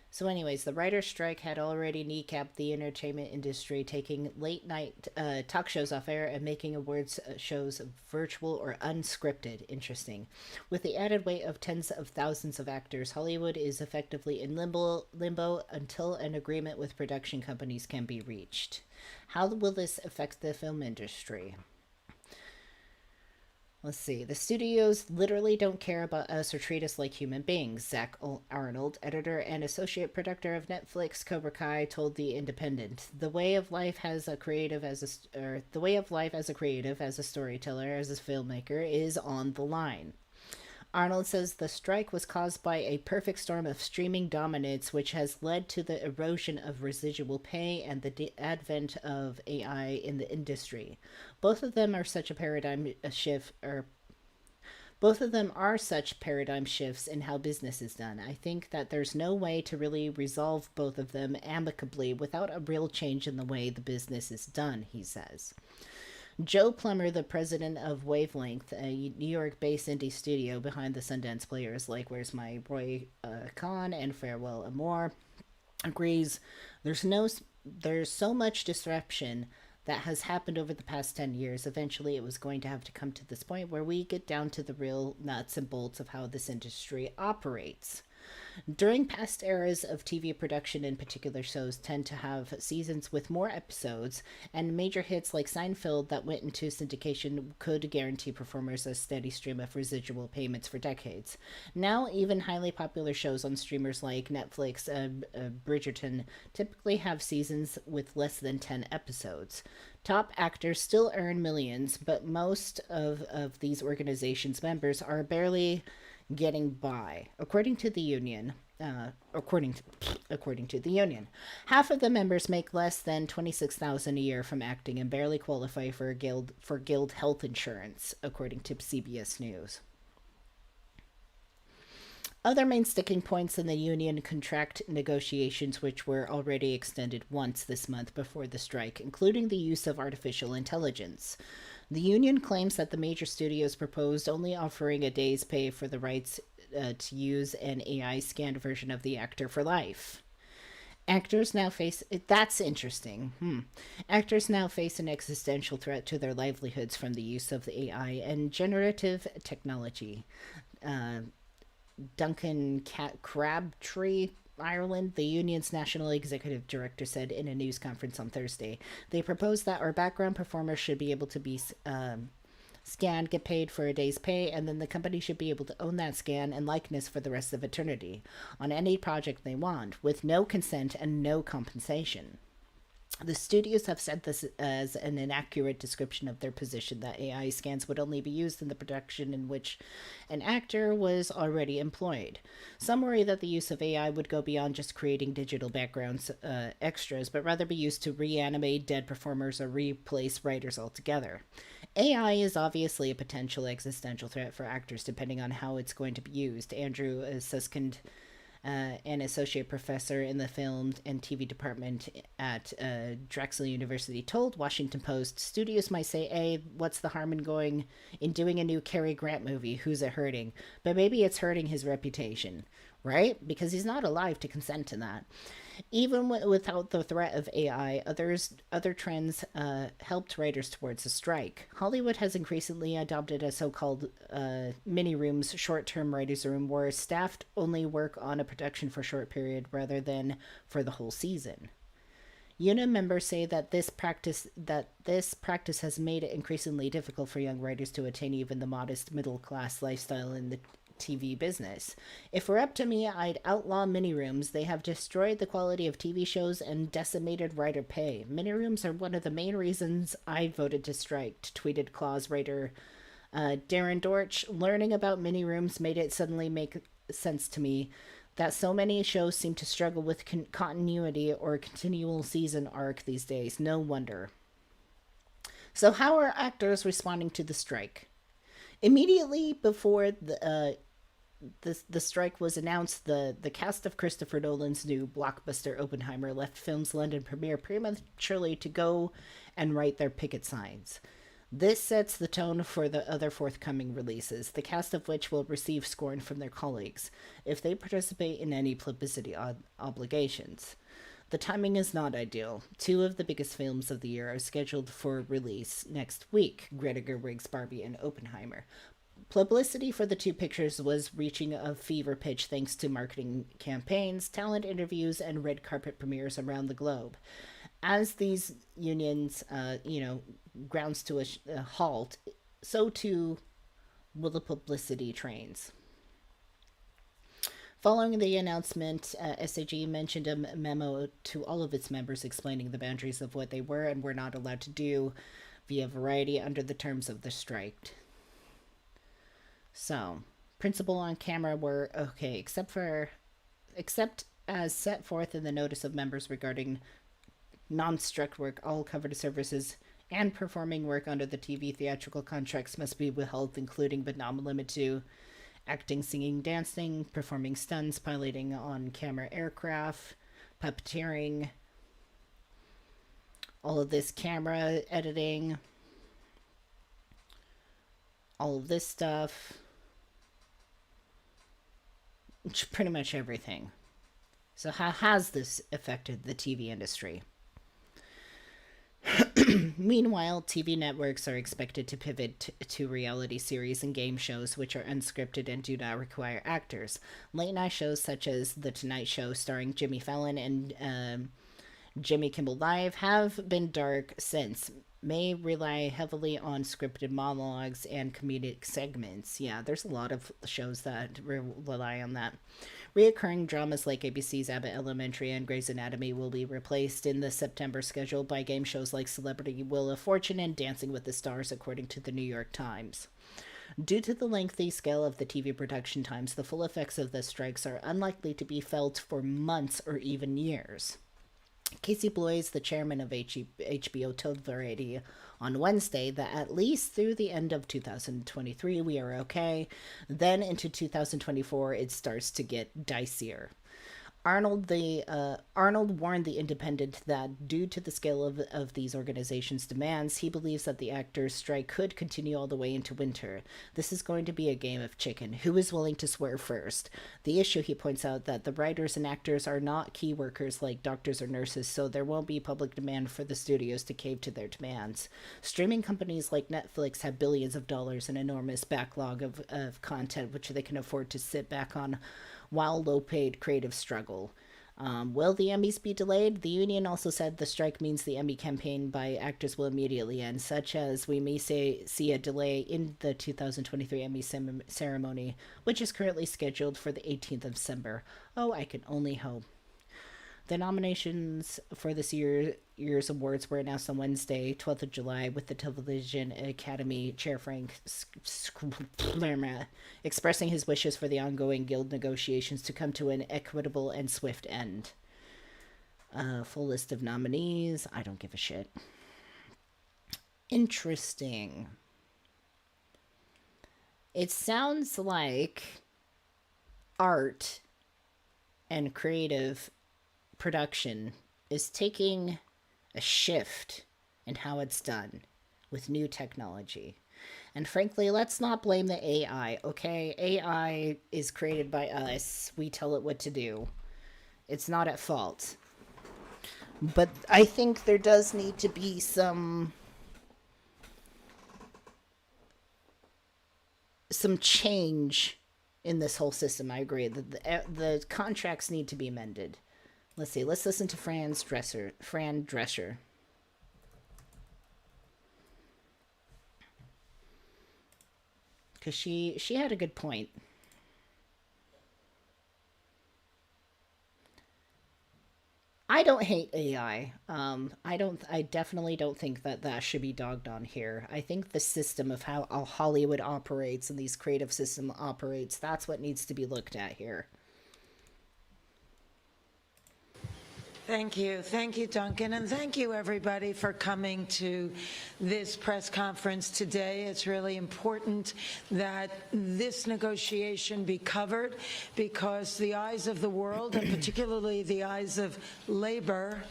So anyways, the writer's strike had already kneecapped the entertainment industry, taking late-night talk shows off air and making awards shows virtual or unscripted. Interesting. With the added weight of tens of thousands of actors, Hollywood is effectively in limbo until an agreement with production companies can be reached. How will this affect the film industry? Let's see. The studios literally don't care about us or treat us like human beings, Zach Arnold, editor and associate producer of Netflix Cobra Kai, told The Independent. The way of life as a creative, as a storyteller, as a filmmaker, is on the line. Arnold says the strike was caused by a perfect storm of streaming dominance, which has led to the erosion of residual pay and the advent of AI in the industry. Both of them are such paradigm shifts in how business is done. I think that there's no way to really resolve both of them amicably without a real change in the way the business is done, he says. Joe Plummer, the president of Wavelength, a New York-based indie studio behind the Sundance players like Where's My Boy Con and Farewell Amore, agrees there's so much disruption that has happened over the past 10 years. Eventually, it was going to have to come to this point where we get down to the real nuts and bolts of how this industry operates. During past eras of TV production, in particular, shows tend to have seasons with more episodes, and major hits like Seinfeld that went into syndication could guarantee performers a steady stream of residual payments for decades. Now, even highly popular shows on streamers like Netflix, Bridgerton, typically have seasons with less than 10 episodes. Top actors still earn millions, but most of these organizations' members are barely getting by. According to the union, half of the members make less than $26,000 a year from acting and barely qualify for guild health insurance, according to CBS News. Other main sticking points in the union contract negotiations, which were already extended once this month before the strike, including the use of artificial intelligence. The union claims that the major studios proposed only offering a day's pay for the rights to use an AI-scanned version of the actor for life. Actors now face... That's interesting. Actors now face an existential threat to their livelihoods from the use of the AI and generative technology. Duncan Crabtree, Ireland, the union's national executive director, said in a news conference on Thursday. They proposed that our background performers should be able to be scanned, get paid for a day's pay, and then the company should be able to own that scan and likeness for the rest of eternity on any project they want, with no consent and no compensation. The studios have said this as an inaccurate description of their position, that AI scans would only be used in the production in which an actor was already employed. Some worry that the use of AI would go beyond just creating digital backgrounds extras, but rather be used to reanimate dead performers or replace writers altogether. AI is obviously a potential existential threat for actors, depending on how it's going to be used. Andrew Susskind, an associate professor in the film and TV department at Drexel University, told Washington Post, studios might say, hey, what's the harm in doing a new Cary Grant movie? Who's it hurting? But maybe it's hurting his reputation. right? Because he's not alive to consent to that. Even without the threat of AI, other trends helped writers towards a strike. Hollywood has increasingly adopted a so-called mini rooms, short-term writers' room, where staff only work on a production for a short period rather than for the whole season. Union members say that this practice has made it increasingly difficult for young writers to attain even the modest middle-class lifestyle in the TV business. If we're up to me, I'd outlaw mini rooms. They have destroyed the quality of TV shows and decimated writer pay. Mini rooms are one of the main reasons I voted to strike, tweeted Claws writer Darren Dortch. Learning about mini rooms made it suddenly make sense to me that so many shows seem to struggle with continuity or a continual season arc these days. No wonder. So how are actors responding to the strike? Immediately before the strike was announced, the cast of Christopher Nolan's new blockbuster Oppenheimer left film's London premiere prematurely to go and write their picket signs. This sets the tone for the other forthcoming releases, the cast of which will receive scorn from their colleagues if they participate in any publicity obligations. The timing is not ideal. Two of the biggest films of the year are scheduled for release next week, Greta Gerwig's Barbie and Oppenheimer. Publicity for the two pictures was reaching a fever pitch thanks to marketing campaigns, talent interviews, and red carpet premieres around the globe. As these unions, grounds to a halt, so too will the publicity trains. Following the announcement, SAG mentioned a memo to all of its members explaining the boundaries of what they were and were not allowed to do via Variety under the terms of the strike. So, principal on camera were okay, except as set forth in the notice of members regarding non-struck work, all covered services and performing work under the TV theatrical contracts must be withheld, including but not limited to acting, singing, dancing, performing stunts, piloting on-camera aircraft, puppeteering, all of this camera editing, all of this stuff, pretty much everything. So how has this affected the TV industry? Meanwhile, TV networks are expected to pivot to reality series and game shows, which are unscripted and do not require actors. Late-night shows such as The Tonight Show, starring Jimmy Fallon and Jimmy Kimmel Live, have been dark since. May rely heavily on scripted monologues and comedic segments. Yeah, there's a lot of shows that rely on that. Reoccurring dramas like ABC's Abbott Elementary and Grey's Anatomy will be replaced in the September schedule by game shows like Celebrity Wheel of Fortune and Dancing with the Stars, according to the New York Times. Due to the lengthy scale of the TV production times, the full effects of the strikes are unlikely to be felt for months or even years. Casey Bloys, the chairman of HBO, told Variety on Wednesday that at least through the end of 2023 we are okay. Then into 2024 it starts to get dicier. Arnold warned The Independent that due to the scale of these organizations' demands, he believes that the actors' strike could continue all the way into winter. This is going to be a game of chicken. Who is willing to swear first? The issue, he points out, that the writers and actors are not key workers like doctors or nurses, so there won't be public demand for the studios to cave to their demands. Streaming companies like Netflix have billions of dollars and enormous backlog of content which they can afford to sit back on while low-paid creative struggle. Will the Emmys be delayed? The union also said the strike means the Emmy campaign by actors will immediately end, such as we may see a delay in the 2023 Emmy ceremony, which is currently scheduled for the 18th of December. Oh, I can only hope. The nominations for this year's awards were announced on Wednesday, 12th of July, with the Television Academy Chair Frank expressing his wishes for the ongoing guild negotiations to come to an equitable and swift end. Full list of nominees. I don't give a shit. Interesting. It sounds like art and creative production is taking a shift in how it's done with new technology. And frankly, let's not blame the AI, okay? AI is created by us. We tell it what to do. It's not at fault. But I think there does need to be some change in this whole system. I agree that the contracts need to be amended. Let's see. Let's listen to Fran Drescher. Because she had a good point. I don't hate AI. I definitely don't think that should be dogged on here. I think the system of how Hollywood operates and these creative system operates, that's what needs to be looked at here. Thank you. Thank you, Duncan. And thank you, everybody, for coming to this press conference today. It's really important that this negotiation be covered because the eyes of the world, and particularly the eyes of labor,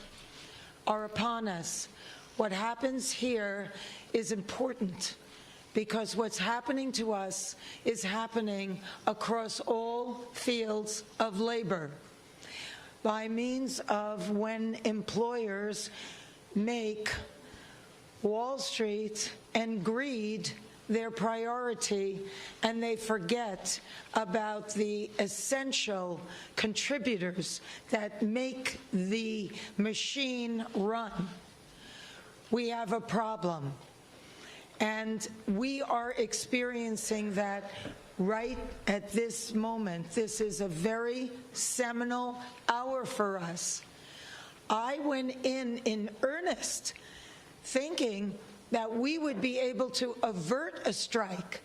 are upon us. What happens here is important because what's happening to us is happening across all fields of labor. By means of when employers make Wall Street and greed their priority, and they forget about the essential contributors that make the machine run. We have a problem, and we are experiencing that right at this moment. This is a very seminal hour for us. I went in earnest thinking that we would be able to avert a strike.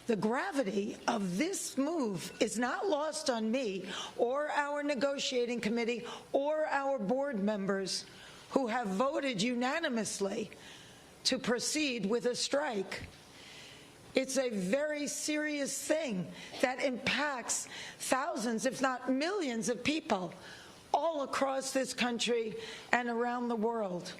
The gravity of this move is not lost on me or our negotiating committee or our board members who have voted unanimously to proceed with a strike. It's a very serious thing that impacts thousands, if not millions of people all across this country and around the world.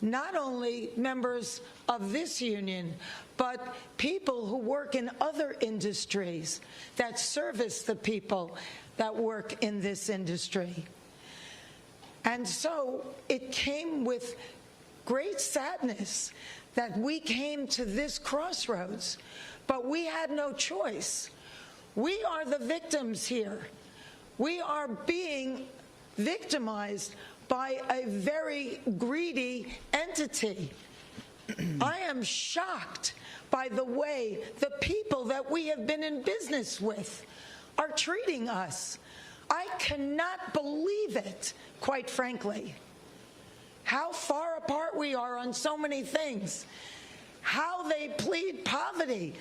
Not only members of this union, but people who work in other industries that service the people that work in this industry. And so it came with great sadness that we came to this crossroads, but we had no choice. We are the victims here. We are being victimized by a very greedy entity. I am shocked by the way the people that we have been in business with are treating us. I cannot believe it, quite frankly. How far apart we are on so many things. How they plead poverty,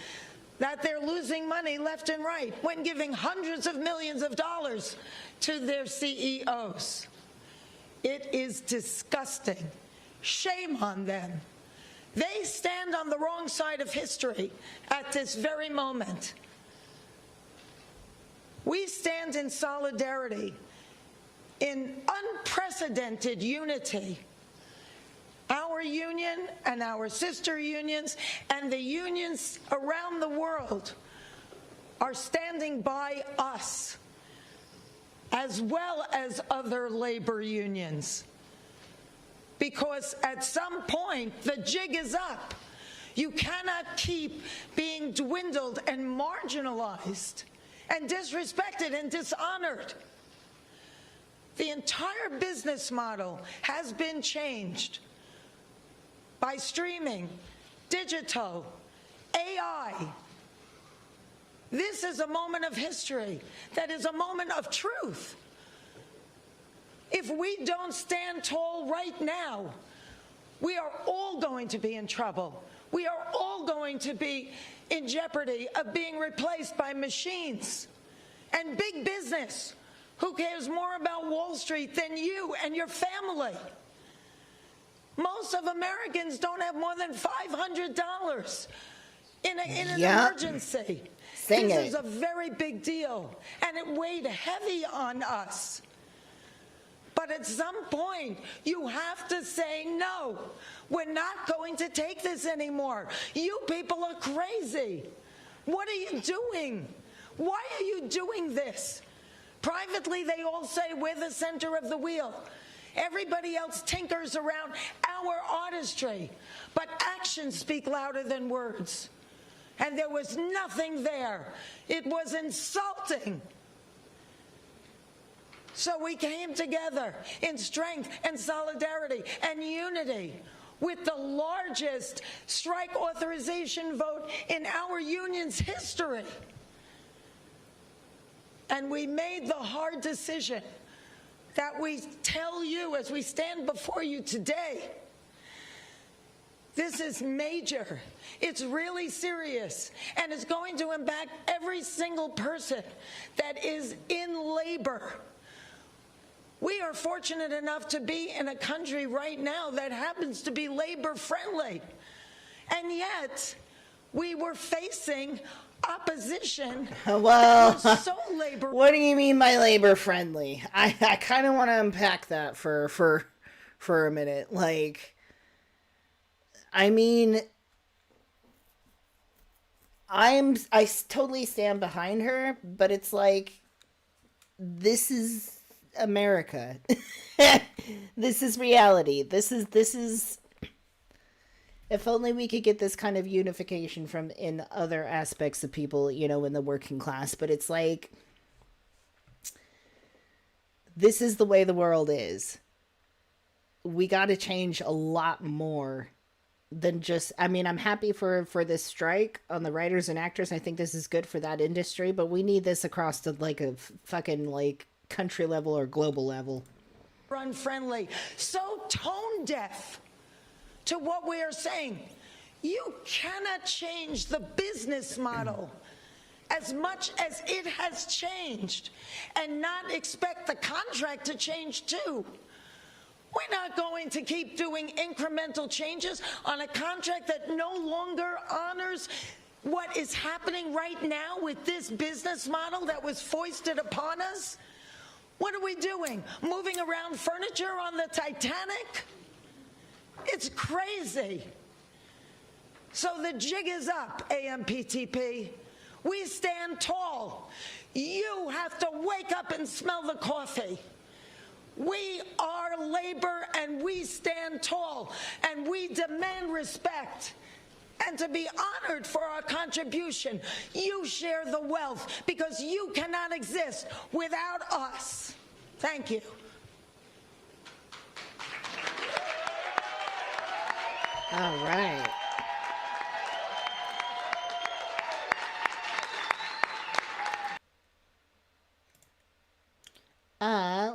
that they're losing money left and right when giving hundreds of millions of dollars to their CEOs. It is disgusting. Shame on them. They stand on the wrong side of history at this very moment. We stand in solidarity, in unprecedented unity. Our union and our sister unions and the unions around the world are standing by us, as well as other labor unions. Because at some point, the jig is up. You cannot keep being dwindled and marginalized and disrespected and dishonored. The entire business model has been changed by streaming, digital, AI. This is a moment of history that is a moment of truth. If we don't stand tall right now, we are all going to be in trouble. We are all going to be in jeopardy of being replaced by machines and big business. Who cares more about Wall Street than you and your family? Most of Americans don't have more than $500 in an emergency. This is a very big deal, and it weighed heavy on us. But at some point, you have to say, no, we're not going to take this anymore. You people are crazy. What are you doing? Why are you doing this? Privately, they all say we're the center of the wheel. Everybody else tinkers around our artistry. But actions speak louder than words. And there was nothing there. It was insulting. So we came together in strength and solidarity and unity with the largest strike authorization vote in our union's history. And we made the hard decision that we tell you as we stand before you today. This is major. It's really serious, and it's going to impact every single person that is in labor. We are fortunate enough to be in a country right now that happens to be labor friendly, and yet we were facing opposition. Well, so labor. What do you mean by labor friendly? I kind of want to unpack that for a minute. Like, I mean, I totally stand behind her, but it's like, this is America. This is reality. This is if only we could get this kind of unification from in other aspects of people, you know, in the working class. But it's like, this is the way the world is. We got to change a lot more than just, I mean, I'm happy for this strike on the writers and actors. I think this is good for that industry, but we need this across to like a fucking like country level or global level. Unfriendly, so tone deaf to what we are saying. You cannot change the business model as much as it has changed and not expect the contract to change too. We're not going to keep doing incremental changes on a contract that no longer honors what is happening right now with this business model that was foisted upon us. What are we doing? Moving around furniture on the Titanic? It's crazy. So the jig is up, AMPTP. We stand tall. You have to wake up and smell the coffee. We are labor and we stand tall and we demand respect and to be honored for our contribution. You share the wealth because you cannot exist without us. Thank you. All right.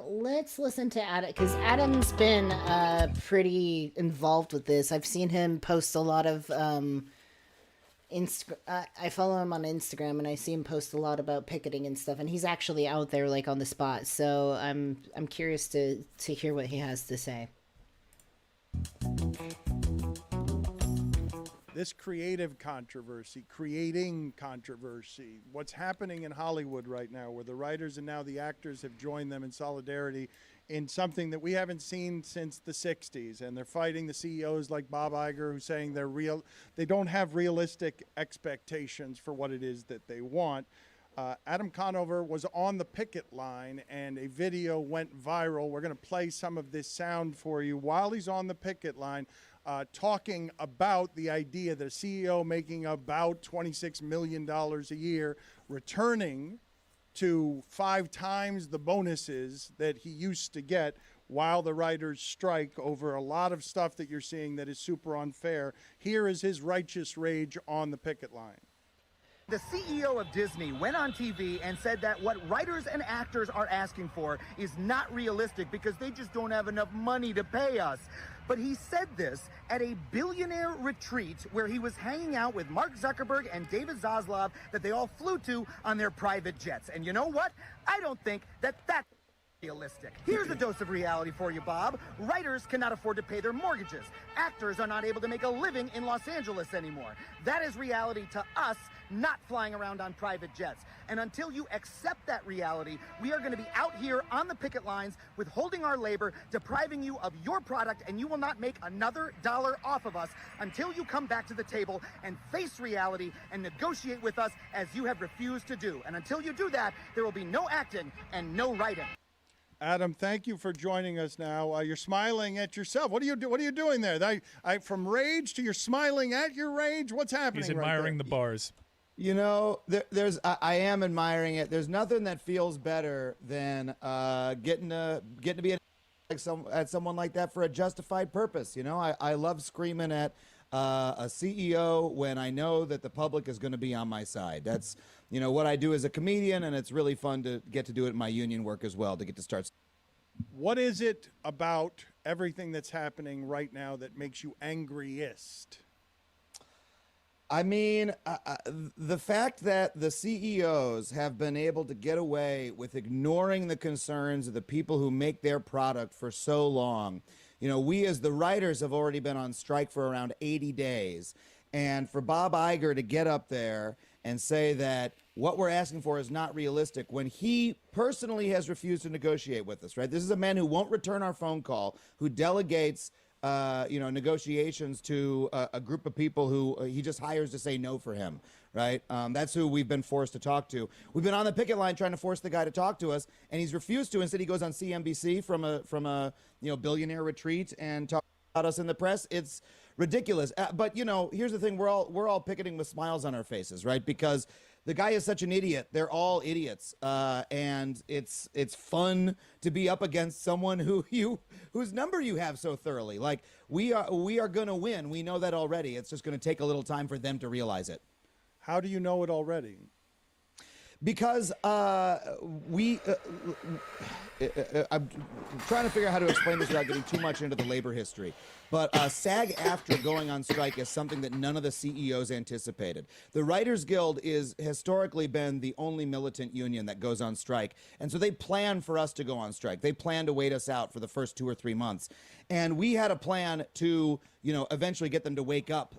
Let's listen to Adam, because Adam's been pretty involved with this. I've seen him post a lot of I follow him on Instagram, and I see him post a lot about picketing and stuff, and he's actually out there like on the spot. So I'm curious to hear what he has to say. This creative controversy, creating controversy, what's happening in Hollywood right now, where the writers and now the actors have joined them in solidarity in something that we haven't seen since the 60s. And they're fighting the CEOs like Bob Iger, who's saying they don't have realistic expectations for what it is that they want. Adam Conover was on the picket line, and a video went viral. We're going to play some of this sound for you while he's on the picket line, talking about the idea that a CEO making about $26 million a year, returning to 5 times the bonuses that he used to get while the writers strike over a lot of stuff that you're seeing that is super unfair. Here is his righteous rage on the picket line. The CEO of Disney went on TV and said that what writers and actors are asking for is not realistic because they just don't have enough money to pay us. But he said this at a billionaire retreat where he was hanging out with Mark Zuckerberg and David Zaslav that they all flew to on their private jets. And you know what? I don't think that's realistic. Here's a dose of reality for you, Bob. Writers cannot afford to pay their mortgages. Actors are not able to make a living in Los Angeles anymore. That is reality to us, not flying around on private jets. And until you accept that reality, we are going to be out here on the picket lines, withholding our labor, depriving you of your product, and you will not make another dollar off of us until you come back to the table and face reality and negotiate with us as you have refused to do. And until you do that, there will be no acting and no writing. Adam, thank you for joining us now. You're smiling at yourself. What are you doing there? From rage to you're smiling at your rage. What's happening? He's admiring the bars. You know, I am admiring it. There's nothing that feels better than getting to be at someone like that for a justified purpose. You know, I love screaming at a CEO when I know that the public is going to be on my side. That's, you know, what I do as a comedian, and it's really fun to get to do it in my union work as well, to get to start. What is it about everything that's happening right now that makes you angriest? I mean, the fact that the CEOs have been able to get away with ignoring the concerns of the people who make their product for so long. You know, we as the writers have already been on strike for around 80 days. And for Bob Iger to get up there and say that what we're asking for is not realistic when he personally has refused to negotiate with us, right? This is a man who won't return our phone call, who delegates negotiations to a group of people who he just hires to say no for him, right? That's who we've been forced to talk to. We've been on the picket line trying to force the guy to talk to us, and he's refused to. Instead, he goes on CNBC from a billionaire retreat and talks about us in the press. It's ridiculous. But you know, here's the thing: we're all picketing with smiles on our faces, right? Because the guy is such an idiot. They're all idiots, and it's fun to be up against someone whose number you have so thoroughly. Like we are going to win. We know that already. It's just going to take a little time for them to realize it. How do you know it already? Because I'm trying to figure out how to explain this without getting too much into the labor history. But SAG-AFTRA going on strike is something that none of the CEOs anticipated. The Writers Guild is historically been the only militant union that goes on strike. And so they plan for us to go on strike. They plan to wait us out for the first 2 or 3 months. And we had a plan to, eventually get them to wake up,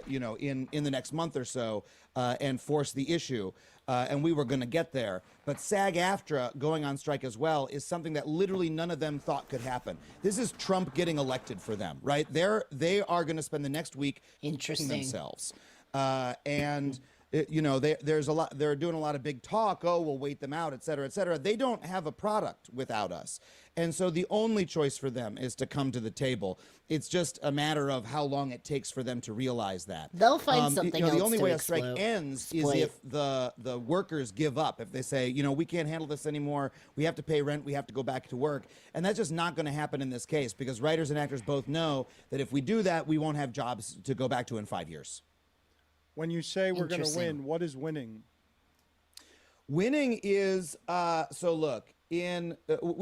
in the next month or so and force the issue. And we were going to get there. But SAG-AFTRA going on strike as well is something that literally none of them thought could happen. This is Trump getting elected for them, right? They are going to spend the next week themselves. There's a lot. They're doing a lot of big talk. Oh, we'll wait them out, et cetera, et cetera. They don't have a product without us. And so the only choice for them is to come to the table. It's just a matter of how long it takes for them to realize that. They'll find something else The only to way a strike ends is if the workers give up. If they say, we can't handle this anymore. We have to pay rent. We have to go back to work. And that's just not going to happen in this case because writers and actors both know that if we do that, we won't have jobs to go back to in 5 years. When you say we're going to win, what is winning? Winning is, we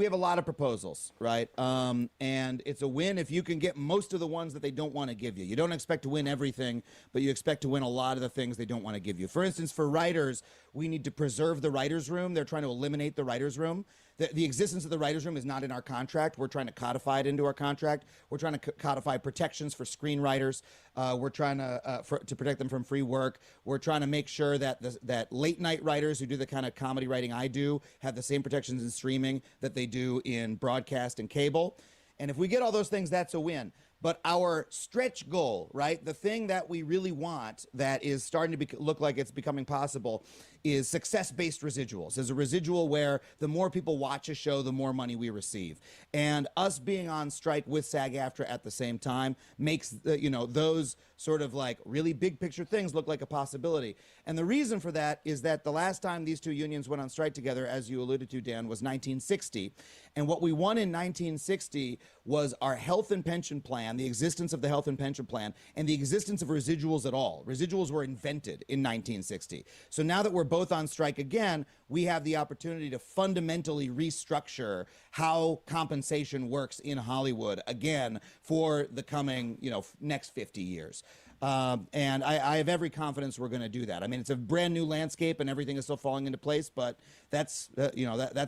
have a lot of proposals, right? And it's a win if you can get most of the ones that they don't want to give you. You don't expect to win everything, but you expect to win a lot of the things they don't want to give you. For instance, for writers, we need to preserve the writer's room. They're trying to eliminate the writer's room. The existence of the writer's room is not in our contract. We're trying to codify it into our contract. We're trying to codify protections for screenwriters. We're trying to protect them from free work. We're trying to make sure that late night writers who do the kind of comedy writing I do have the same protections in streaming that they do in broadcast and cable. And if we get all those things, that's a win. But our stretch goal, right, the thing that we really want that is starting to look like it's becoming possible is success-based residuals. There's a residual where the more people watch a show, the more money we receive. And us being on strike with SAG-AFTRA at the same time makes, those sort of like really big picture things look like a possibility. And the reason for that is that the last time these two unions went on strike together, as you alluded to, Dan, was 1960. And what we won in 1960 was our health and pension plan, the existence of the health and pension plan, and the existence of residuals at all. Residuals were invented in 1960. So now that we're both on strike again, we have the opportunity to fundamentally restructure how compensation works in Hollywood again for the coming, next 50 years. And I have every confidence we're going to do that. I mean, it's a brand new landscape and everything is still falling into place, but that's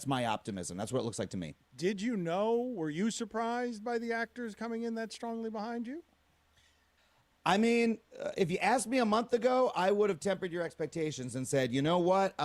my optimism. That's what it looks like to me. Did you know, were you surprised by the actors coming in that strongly behind you? I mean, if you asked me a month ago, I would have tempered your expectations and said, you know what,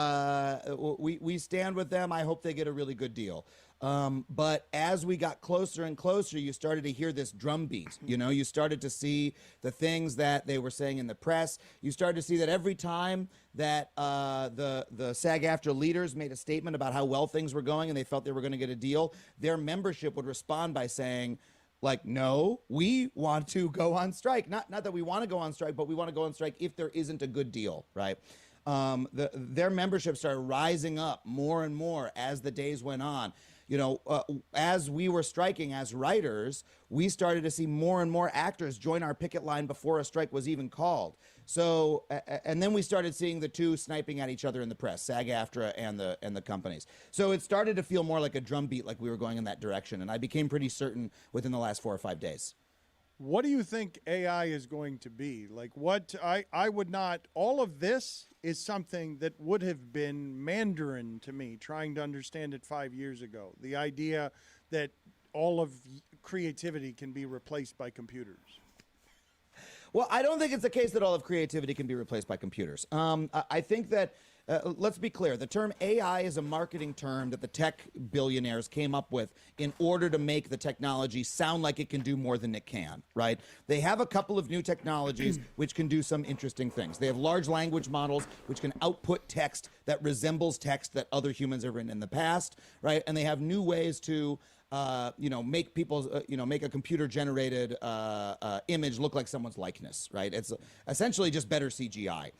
we stand with them. I hope they get a really good deal. But as we got closer and closer, you started to hear this drumbeat. You know, you started to see the things that they were saying in the press. You started to see that every time that the SAG-AFTRA leaders made a statement about how well things were going and they felt they were going to get a deal, their membership would respond by saying, like, no, we want to go on strike. Not that we want to go on strike, but we want to go on strike if there isn't a good deal, right? Their membership started rising up more and more as the days went on. You know, as we were striking as writers, we started to see more and more actors join our picket line before a strike was even called. So, and then we started seeing the two sniping at each other in the press, SAG-AFTRA and the companies. So it started to feel more like a drumbeat, like we were going in that direction. And I became pretty certain within the last 4 or 5 days. What do you think AI is going to be? Like, what I would not, all of this is something that would have been Mandarin to me, trying to understand it 5 years ago. The idea that all of creativity can be replaced by computers. Well, I don't think it's the case that all of creativity can be replaced by computers. I think that, let's be clear, the term AI is a marketing term that the tech billionaires came up with in order to make the technology sound like it can do more than it can, right? They have a couple of new technologies which can do some interesting things. They have large language models which can output text that resembles text that other humans have written in the past, right? And they have new ways to make people's, make a computer-generated image look like someone's likeness, right? It's essentially just better CGI.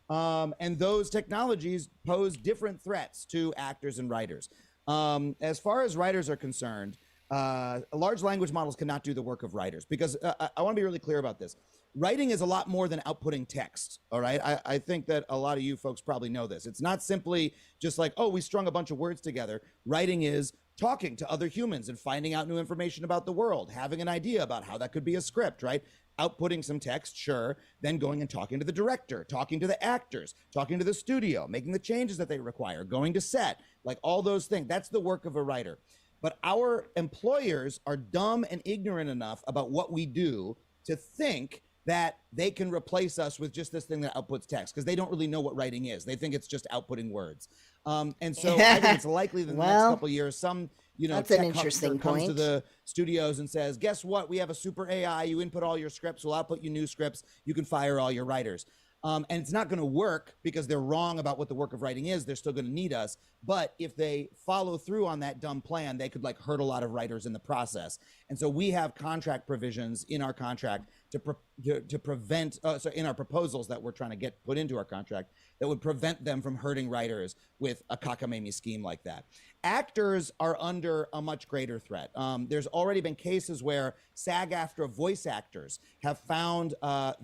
And those technologies pose different threats to actors and writers. As far as writers are concerned, large language models cannot do the work of writers because I want to be really clear about this. Writing is a lot more than outputting text, all right? I think that a lot of you folks probably know this. It's not simply just like, oh, we strung a bunch of words together. Writing is talking to other humans and finding out new information about the world, having an idea about how that could be a script, right? Outputting some text, sure, then going and talking to the director, talking to the actors, talking to the studio, making the changes that they require, going to set, like all those things. That's the work of a writer. But our employers are dumb and ignorant enough about what we do to think that they can replace us with just this thing that outputs text because they don't really know what writing is. They think it's just outputting words. And so I think it's likely that in the next couple of years, some that's tech an interesting comes to point. the studios and says, guess what? We have a super AI. You input all your scripts. We'll output you new scripts. You can fire all your writers. And it's not going to work because they're wrong about what the work of writing is. They're still going to need us. But if they follow through on that dumb plan, they could hurt a lot of writers in the process. And so we have contract provisions in our contract to prevent, in our proposals that we're trying to get put into our contract that would prevent them from hurting writers with a cockamamie scheme like that. Actors are under a much greater threat. There's already been cases where SAG-AFTRA voice actors have found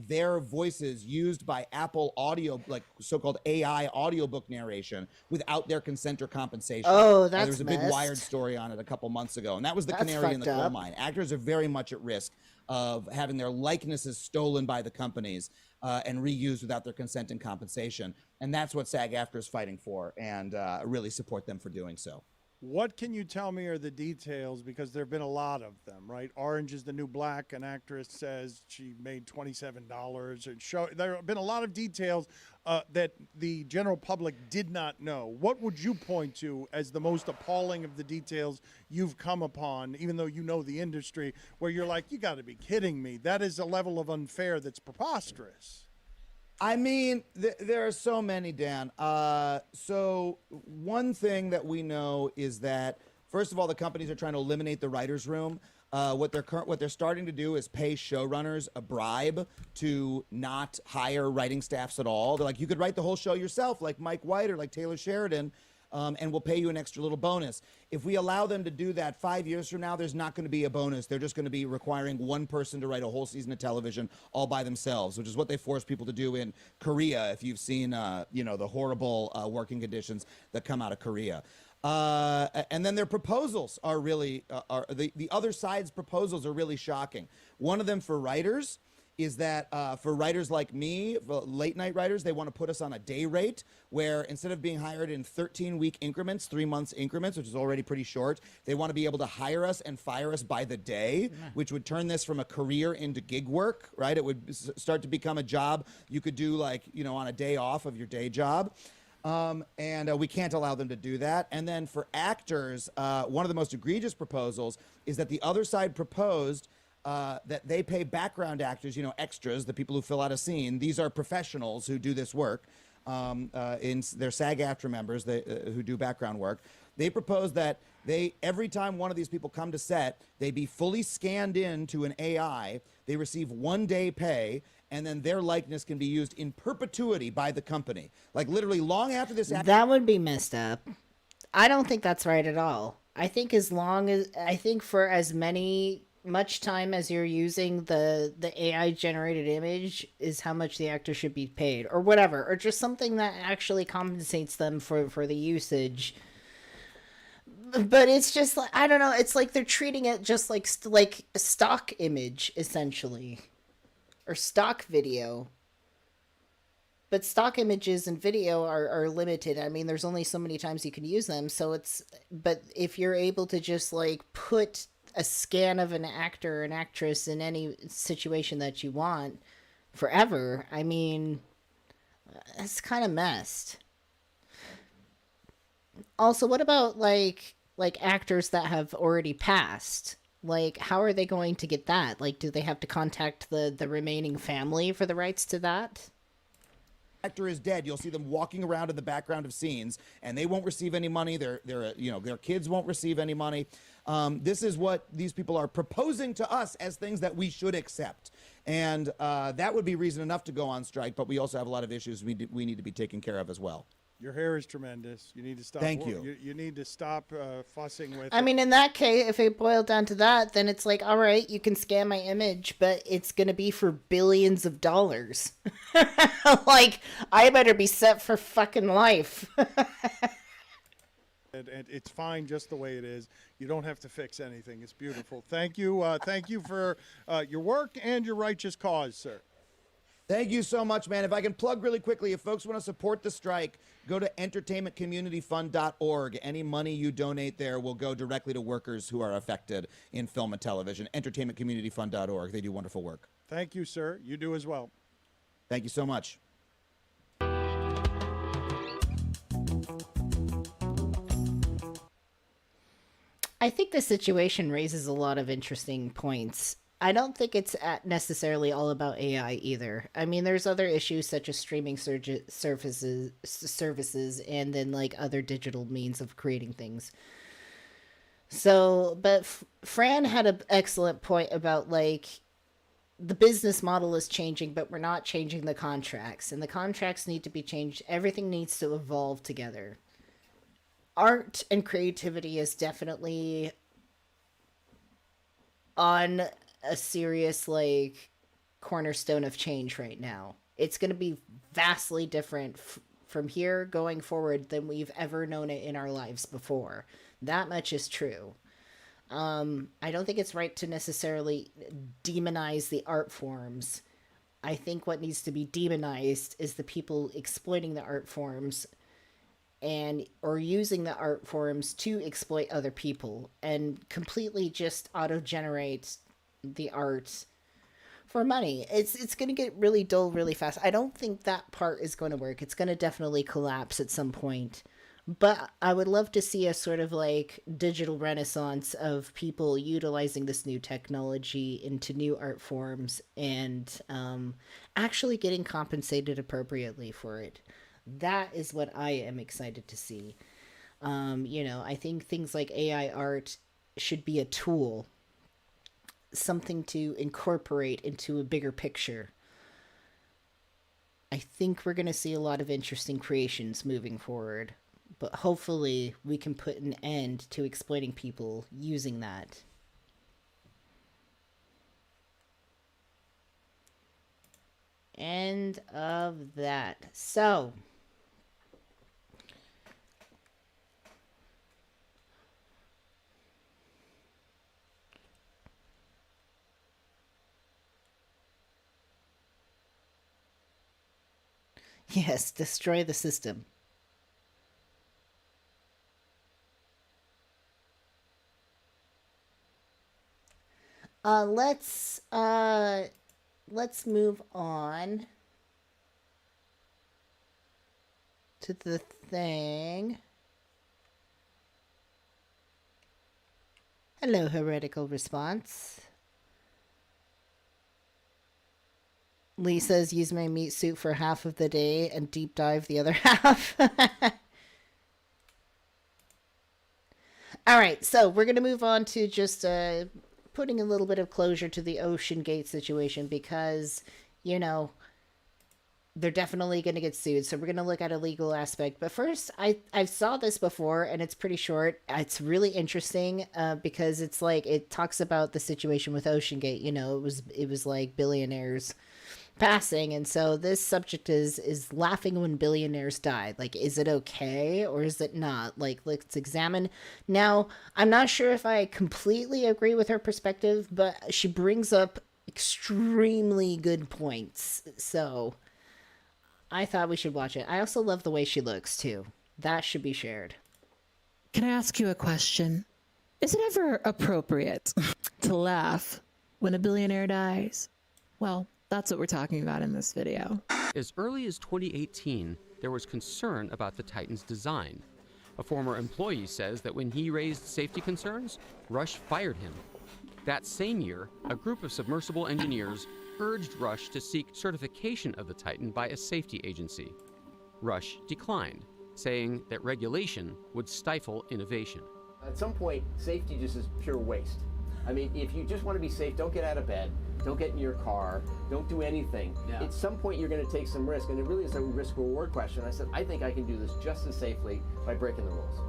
their voices used by Apple Audio, like so-called AI audiobook narration, without their consent or compensation. Oh, that's There was a big messed. Wired story on it a couple months ago, and that was the That's canary in the fucked coal up. mine. Actors are very much at risk of having their likenesses stolen by the companies and reused without their consent and compensation. And that's what SAG-AFTRA is fighting for, and really support them for doing so. What can you tell me are the details? Because there have been a lot of them, right? Orange is the New Black. An actress says she made $27. And there have been a lot of details that the general public did not know. What would you point to as the most appalling of the details you've come upon, even though you know the industry, where you're like, you got to be kidding me. That is a level of unfair that's preposterous. I mean, there are so many, Dan. So one thing that we know is that, first of all, the companies are trying to eliminate the writer's room. What they're starting to do is pay showrunners a bribe to not hire writing staffs at all. They're like, you could write the whole show yourself, like Mike White or like Taylor Sheridan, and we'll pay you an extra little bonus. If we allow them to do that 5 years from now, there's not going to be a bonus. They're just going to be requiring one person to write a whole season of television all by themselves, which is what they force people to do in Korea. If you've seen, the horrible working conditions that come out of Korea. And then their proposals are really, the other side's proposals are really shocking. One of them for writers is that for writers like me, for late night writers, they want to put us on a day rate where instead of being hired in 13-week increments, 3 months increments, which is already pretty short, they want to be able to hire us and fire us by the day, which would turn this from a career into gig work, right? It would start to become a job you could do like, on a day off of your day job. And we can't allow them to do that. And then for actors, one of the most egregious proposals is that the other side proposed that they pay background actors, extras, the people who fill out a scene. These are professionals who do this work. They're SAG-AFTRA members who do background work. They propose that every time one of these people come to set, they be fully scanned into an AI. They receive 1 day pay, and then their likeness can be used in perpetuity by the company. Like literally long after this. That would be messed up. I don't think that's right at all. I think for as much time as you're using the AI generated image is how much the actor should be paid, or whatever, or just something that actually compensates them for the usage. But it's just like, I don't know, it's like they're treating it just like a stock image essentially, or stock video. But stock images and video are limited. I mean, there's only so many times you can use them. But if you're able to just like put a scan of an actor or an actress in any situation that you want forever, I mean, that's kind of messed. Also, what about like actors that have already passed? Like, how are they going to get that? Like, do they have to contact the remaining family for the rights to that? Actor is dead, you'll see them walking around in the background of scenes, and they won't receive any money. Their kids won't receive any money. This is what these people are proposing to us as things that we should accept, and that would be reason enough to go on strike. But we also have a lot of issues we need to be taken care of as well. Your hair is tremendous. You need to stop. Thank you. You need to stop fussing with. I mean, in that case, if it boiled down to that, then it's like, all right, you can scan my image, but it's going to be for billions of dollars. Like, I better be set for fucking life. And it's fine just the way it is. You don't have to fix anything. It's beautiful. Thank you. Thank you for your work and your righteous cause, sir. Thank you so much, man. If I can plug really quickly, if folks want to support the strike, go to entertainmentcommunityfund.org. Any money you donate there will go directly to workers who are affected in film and television. Entertainmentcommunityfund.org. They do wonderful work. Thank you, sir. You do as well. Thank you so much. I think the situation raises a lot of interesting points. I don't think it's necessarily all about AI either. I mean, there's other issues such as streaming services, and then like other digital means of creating things. So, but Fran had an excellent point about like the business model is changing, but we're not changing the contracts, and the contracts need to be changed. Everything needs to evolve together. Art and creativity is definitely on a serious like cornerstone of change right now. It's going to be vastly different from here going forward than we've ever known it in our lives before. That much is true. I don't think it's right to necessarily demonize the art forms. I think what needs to be demonized is the people exploiting the art forms or using the art forms to exploit other people and completely just auto-generate the art for money. It's going to get really dull really fast. I don't think that part is going to work. It's going to definitely collapse at some point. But I would love to see a sort of like digital renaissance of people utilizing this new technology into new art forms and actually getting compensated appropriately for it. That is what I am excited to see. I think things like AI art should be a tool, something to incorporate into a bigger picture. I think we're going to see a lot of interesting creations moving forward, but hopefully we can put an end to exploiting people using that. End of that. So, Yes, destroy the system. Let's move on to the thing. Hello, heretical response. Lee says, use my meat suit for half of the day and deep dive the other half. All right, so we're going to move on to just putting a little bit of closure to the OceanGate situation because, you know, they're definitely going to get sued. So we're going to look at a legal aspect. But first, I saw this before, and it's pretty short. It's really interesting because it's like it talks about the situation with OceanGate. You know, it was like billionaires passing, and so this subject is laughing when billionaires die. Like, is it okay or is it not? Like, let's examine. Now, I'm not sure if I completely agree with her perspective, but she brings up extremely good points. So I thought we should watch it. I also love the way she looks too. That should be shared. Can I ask you a question? Is it ever appropriate to laugh when a billionaire dies? Well, that's what we're talking about in this video. As early as 2018, there was concern about the Titan's design. A former employee says that when he raised safety concerns, Rush fired him. That same year, a group of submersible engineers urged Rush to seek certification of the Titan by a safety agency. Rush declined, saying that regulation would stifle innovation. At some point, safety just is pure waste. I mean, if you just want to be safe, don't get out of bed, don't get in your car, don't do anything. Yeah. At some point, you're going to take some risk, and it really is a risk-reward question. I said, I think I can do this just as safely by breaking the rules.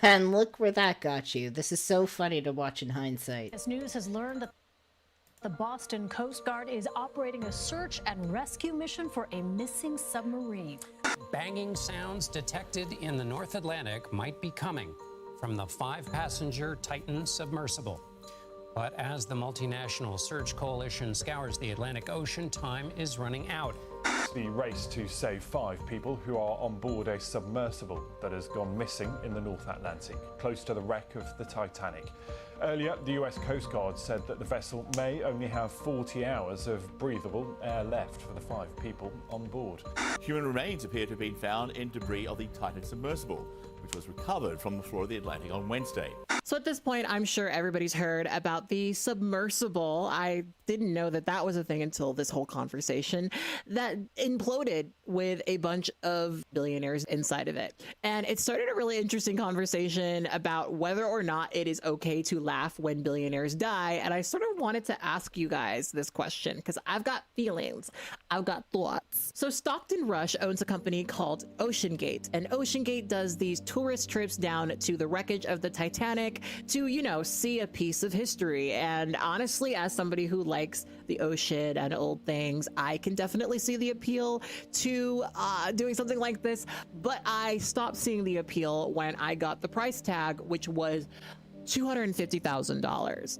And look where that got you. This is so funny to watch in hindsight. This news has learned that the Boston Coast Guard is operating a search and rescue mission for a missing submarine. Banging sounds detected in the North Atlantic might be coming from the 5-passenger Titan submersible. But as the multinational search coalition scours the Atlantic Ocean, time is running out. The race to save 5 people who are on board a submersible that has gone missing in the North Atlantic, close to the wreck of the Titanic. Earlier, the US Coast Guard said that the vessel may only have 40 hours of breathable air left for the 5 people on board. Human remains appear to have been found in debris of the Titan submersible, which was recovered from the floor of the Atlantic on Wednesday. So at this point, I'm sure everybody's heard about the submersible. I didn't know that that was a thing until this whole conversation that imploded with a bunch of billionaires inside of it. And it started a really interesting conversation about whether or not it is okay to laugh when billionaires die. And I sort of wanted to ask you guys this question because I've got feelings. I've got thoughts. So Stockton Rush owns a company called OceanGate, and OceanGate does these tourist trips down to the wreckage of the Titanic to, you know, see a piece of history. And honestly, as somebody who likes the ocean and old things, I can definitely see the appeal to doing something like this. But I stopped seeing the appeal when I got the price tag, which was $250,000.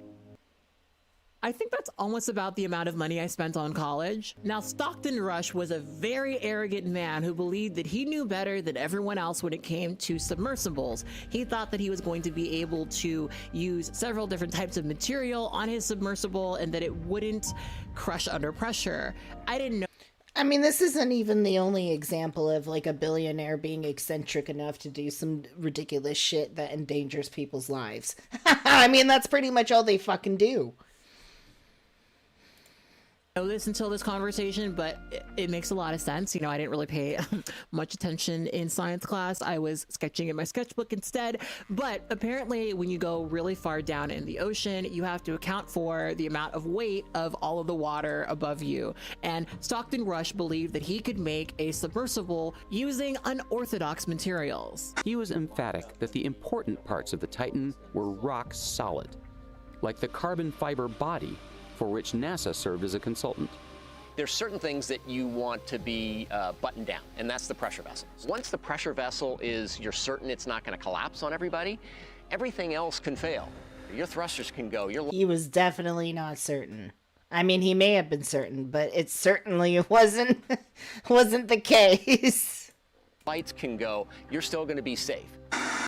I think that's almost about the amount of money I spent on college. Now, Stockton Rush was a very arrogant man who believed that he knew better than everyone else when it came to submersibles. He thought that he was going to be able to use several different types of material on his submersible and that it wouldn't crush under pressure. I didn't know. I mean, this isn't even the only example of like a billionaire being eccentric enough to do some ridiculous shit that endangers people's lives. I mean, that's pretty much all they fucking do. Know this until this conversation, but it makes a lot of sense. You know, I didn't really pay much attention in science class. I was sketching in my sketchbook instead. But apparently when you go really far down in the ocean, you have to account for the amount of weight of all of the water above you. And Stockton Rush believed that he could make a submersible using unorthodox materials. He was emphatic that the important parts of the Titan were rock solid, like the carbon fiber body for which NASA served as a consultant. There's certain things that you want to be buttoned down, and that's the pressure vessel. Once the pressure vessel you're certain it's not going to collapse on everybody, everything else can fail. Your thrusters can go. He was definitely not certain. I mean, he may have been certain, but it certainly wasn't the case. Lights can go, you're still going to be safe.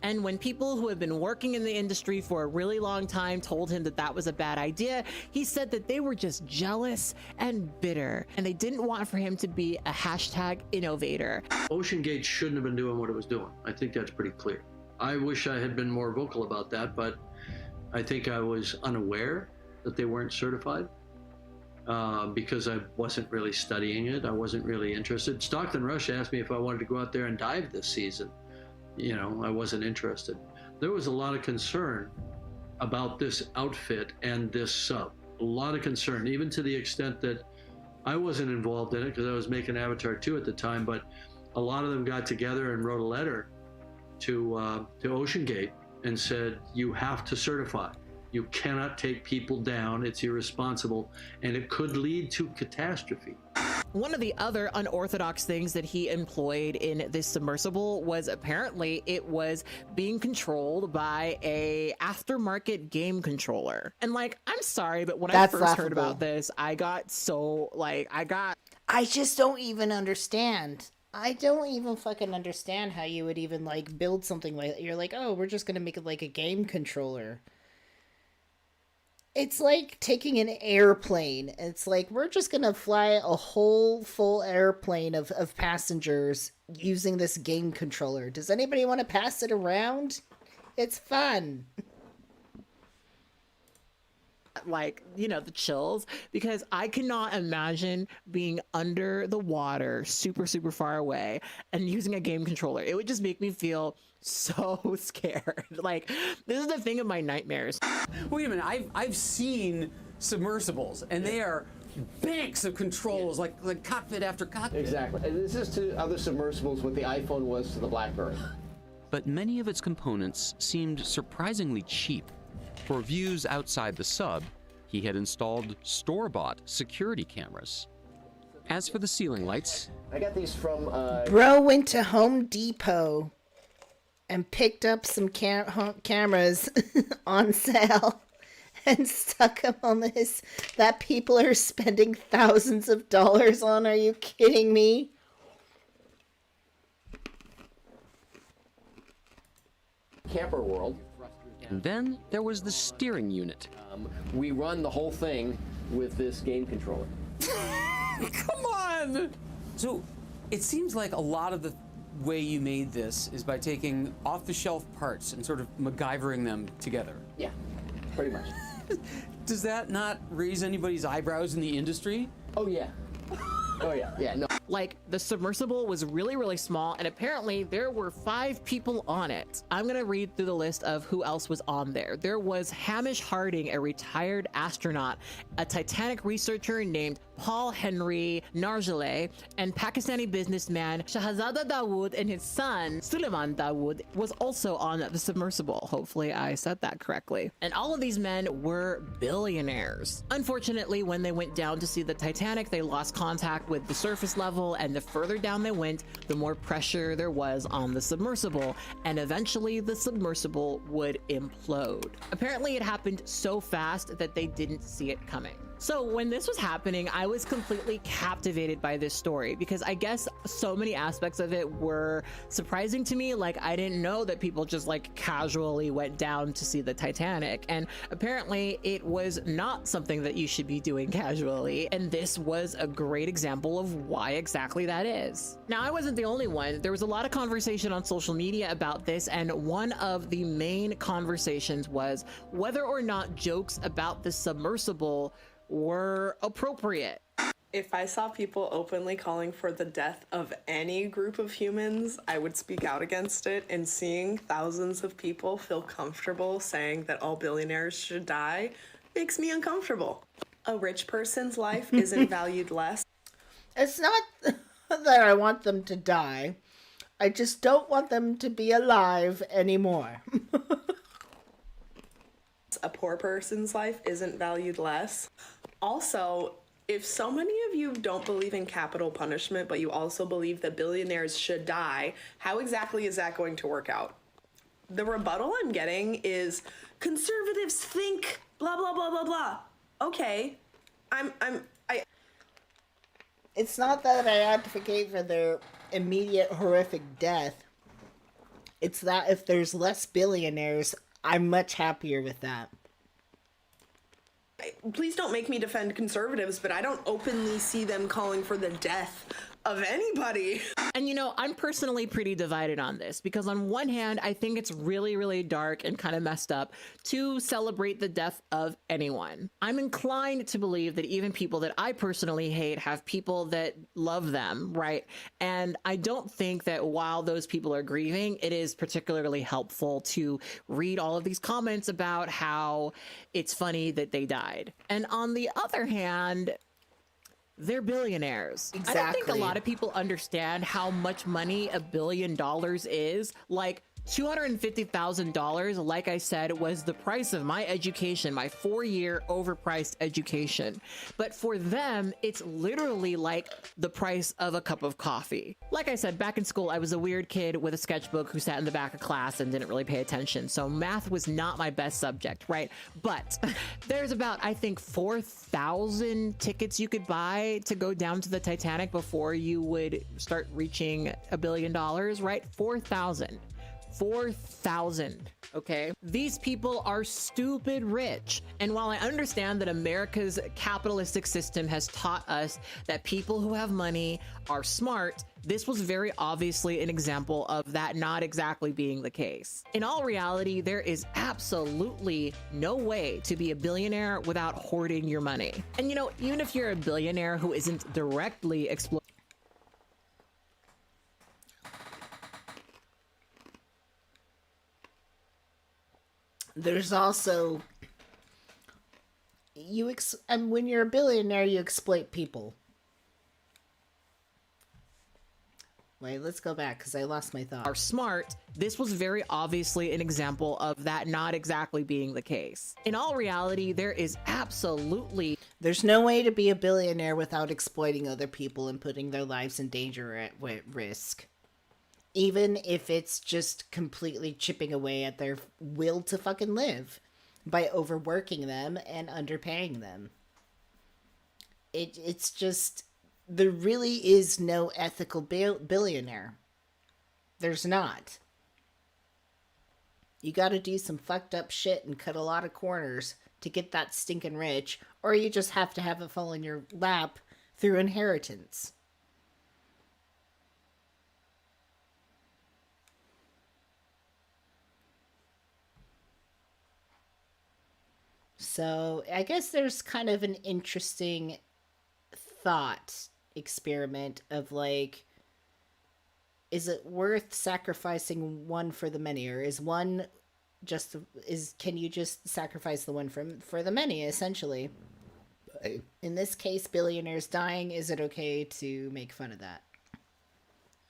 And when people who have been working in the industry for a really long time told him that that was a bad idea, he said that they were just jealous and bitter, and they didn't want for him to be a hashtag innovator. OceanGate shouldn't have been doing what it was doing. I think that's pretty clear. I wish I had been more vocal about that, but I think I was unaware that they weren't certified because I wasn't really studying it. I wasn't really interested. Stockton Rush asked me if I wanted to go out there and dive this season. You know, I wasn't interested. There was a lot of concern about this outfit and this sub. A lot of concern, even to the extent that I wasn't involved in it because I was making Avatar 2 at the time, but a lot of them got together and wrote a letter to OceanGate and said, you have to certify. You cannot take people down. It's irresponsible, and it could lead to catastrophe. One of the other unorthodox things that he employed in this submersible was apparently it was being controlled by a aftermarket game controller. And like, I'm sorry, but when That's I first heard laughable. about this, I got so like, I just don't even understand. I don't even fucking understand how you would even like build something like that. You're like, oh, we're just gonna make it like a game controller. It's like taking an airplane. It's like, we're just going to fly a whole full airplane of passengers using this game controller. Does anybody want to pass it around? It's fun. like, you know, the chills, because I cannot imagine being under the water super, super far away and using a game controller. It would just make me feel so scared. Like, this is the thing of my nightmares. Wait a minute, I've seen submersibles, and they are banks of controls, like cockpit after cockpit. Exactly. And this is to other submersibles what the iPhone was to the BlackBerry. But many of its components seemed surprisingly cheap. For views outside the sub, he had installed store-bought security cameras. As for the ceiling lights, I got these from Bro went to Home Depot and picked up some cameras on sale and stuck them on this that people are spending thousands of dollars on. Are you kidding me? Camper World. And then there was the steering unit. We run the whole thing with this game controller. Come on! So, it seems like a lot of the way you made this is by taking off-the-shelf parts and sort of MacGyvering them together. Yeah, pretty much. Does that not raise anybody's eyebrows in the industry? Oh, yeah. Oh, yeah. Yeah, no. Like, the submersible was really, really small, and apparently there were 5 people on it. I'm gonna read through the list of who else was on there. There was Hamish Harding, a retired astronaut, a Titanic researcher named Paul Henry Nargile, and Pakistani businessman Shahzada Dawood and his son Suleiman Dawood was also on the submersible. Hopefully I said that correctly. And all of these men were billionaires. Unfortunately, when they went down to see the Titanic, they lost contact with the surface level, and the further down they went, the more pressure there was on the submersible, and eventually the submersible would implode. Apparently it happened so fast that they didn't see it coming. So when this was happening, I was completely captivated by this story because I guess so many aspects of it were surprising to me. Like, I didn't know that people just like casually went down to see the Titanic, and apparently it was not something that you should be doing casually. And this was a great example of why exactly that is. Now, I wasn't the only one. There was a lot of conversation on social media about this, and one of the main conversations was whether or not jokes about the submersible were appropriate. If I saw people openly calling for the death of any group of humans, I would speak out against it, and seeing thousands of people feel comfortable saying that all billionaires should die makes me uncomfortable. A rich person's life isn't valued less. It's not that I want them to die. I just don't want them to be alive anymore. A poor person's life isn't valued less. Also, if so many of you don't believe in capital punishment, but you also believe that billionaires should die, how exactly is that going to work out? The rebuttal I'm getting is, conservatives think blah, blah, blah, blah, blah. Okay, It's not that I advocate for their immediate horrific death. It's that if there's less billionaires, I'm much happier with that. Please don't make me defend conservatives, but I don't openly see them calling for the death of anybody. And you know, I'm personally pretty divided on this because on one hand, I think it's really, really dark and kind of messed up to celebrate the death of anyone. I'm inclined to believe that even people that I personally hate have people that love them, right? And I don't think that while those people are grieving, it is particularly helpful to read all of these comments about how it's funny that they died. And on the other hand, they're billionaires. Exactly. I don't think a lot of people understand how much money $1 billion is. Like $250,000, like I said, was the price of my education, my 4-year overpriced education. But for them, it's literally like the price of a cup of coffee. Like I said, back in school, I was a weird kid with a sketchbook who sat in the back of class and didn't really pay attention. So math was not my best subject, right? But there's about, I think, 4,000 tickets you could buy to go down to the Titanic before you would start reaching $1 billion, right? 4,000. 4,000. Okay. These people are stupid rich. And while I understand that America's capitalistic system has taught us that people who have money are smart, this was very obviously an example of that not exactly being the case. In all reality, there is absolutely no way to be a billionaire without hoarding your money. And you know, even if you're a billionaire who isn't directly exploiting there's also and when you're a billionaire, you exploit people. Wait, let's go back because I lost my thought. Are smart. This was very obviously an example of that not exactly being the case. In all reality, there is absolutely there's no way to be a billionaire without exploiting other people and putting their lives in danger at risk. Even if it's just completely chipping away at their will to fucking live by overworking them and underpaying them. It's just, there really is no ethical billionaire. There's not. You gotta do some fucked up shit and cut a lot of corners to get that stinking rich, or you just have to have it fall in your lap through inheritance. So I guess there's kind of an interesting thought experiment of like, is it worth sacrificing one for the many, or is one just can you just sacrifice the one for the many, essentially? In this case, billionaires dying, is it okay to make fun of that?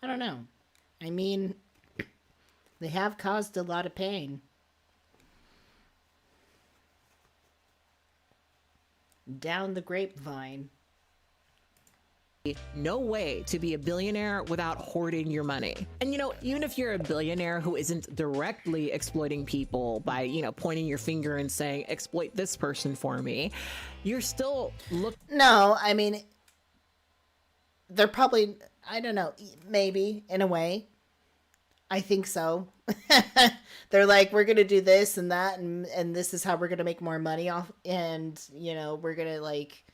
I don't know. I mean, they have caused a lot of pain. Down the grapevine. No way to be a billionaire without hoarding your money. And you know, even if you're a billionaire who isn't directly exploiting people by, you know, pointing your finger and saying, exploit this person for me, you're still No, I mean, they're probably, I don't know, maybe in a way. I think so. They're like, we're going to do this and that, and this is how we're going to make more money off. And, you know, we're going to like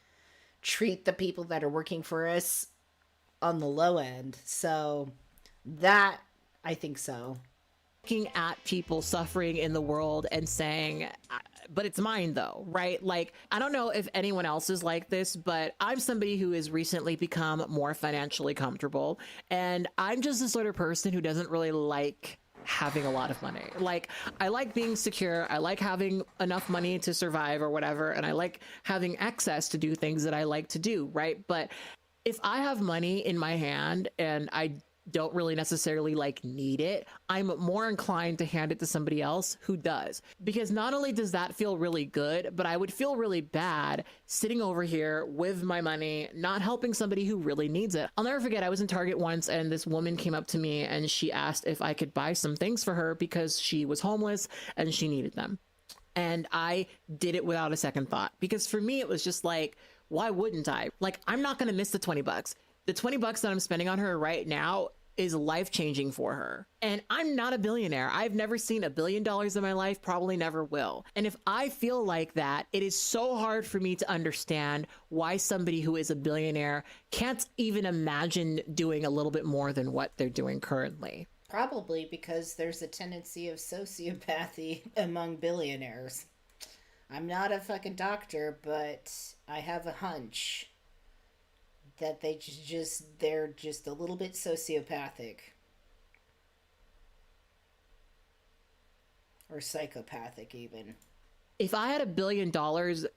treat the people that are working for us on the low end. So that, I think so. Looking at people suffering in the world and saying, but it's mine though, right? Like, I don't know if anyone else is like this, but I'm somebody who has recently become more financially comfortable. And I'm just the sort of person who doesn't really like having a lot of money. Like, I like being secure. I like having enough money to survive or whatever. And I like having access to do things that I like to do, right? But if I have money in my hand and I don't really necessarily like need it, I'm more inclined to hand it to somebody else who does. Because not only does that feel really good, but I would feel really bad sitting over here with my money, not helping somebody who really needs it. I'll never forget, I was in Target once and this woman came up to me and she asked if I could buy some things for her because she was homeless and she needed them. And I did it without a second thought, because for me, it was just like, why wouldn't I? Like, I'm not going to miss the 20 bucks. The 20 bucks that I'm spending on her right now is life-changing for her. And I'm not a billionaire. I've never seen $1 billion in my life, probably never will. And if I feel like that, it is so hard for me to understand why somebody who is a billionaire can't even imagine doing a little bit more than what they're doing currently. Probably because there's a tendency of sociopathy among billionaires. I'm not a fucking doctor, but I have a hunch that they're just a little bit sociopathic. Or psychopathic, even. If I had $1 billion,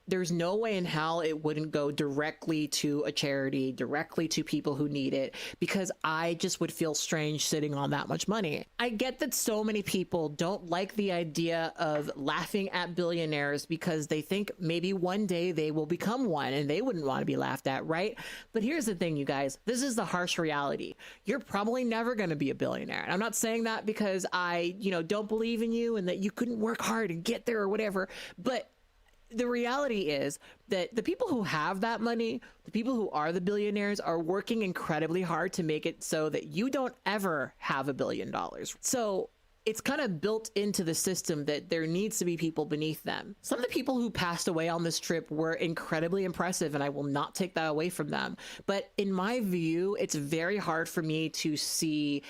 there's no way in hell it wouldn't go directly to a charity, directly to people who need it, because I just would feel strange sitting on that much money. I get that so many people don't like the idea of laughing at billionaires because they think maybe one day they will become one and they wouldn't want to be laughed at, right? But here's the thing, you guys, this is the harsh reality. You're probably never going to be a billionaire. And I'm not saying that because I, don't believe in you and that you couldn't work hard and get there or whatever. But the reality is that the people who have that money, the people who are the billionaires, are working incredibly hard to make it so that you don't ever have $1 billion. So it's kind of built into the system that there needs to be people beneath them. Some of the people who passed away on this trip were incredibly impressive, and I will not take that away from them. But in my view, it's very hard for me to see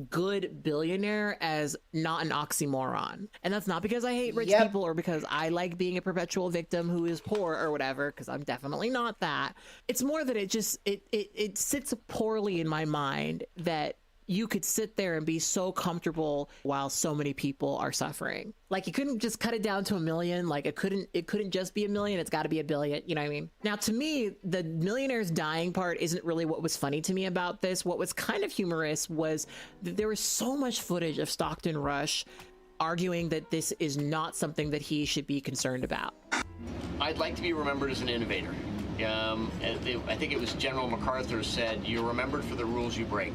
good billionaire as not an oxymoron. And that's not because I hate rich people or because I like being a perpetual victim who is poor or whatever, because I'm definitely not that. It's more that it sits poorly in my mind that you could sit there and be so comfortable while so many people are suffering. Like, you couldn't just cut it down to $1 million. Like, it couldn't just be $1 million. It's got to be $1 billion. You know what I mean? Now, to me, the millionaires dying part isn't really what was funny to me about this. What was kind of humorous was that there was so much footage of Stockton Rush arguing that this is not something that he should be concerned about. I'd like to be remembered as an innovator. I think it was General MacArthur said, "You're remembered for the rules you break."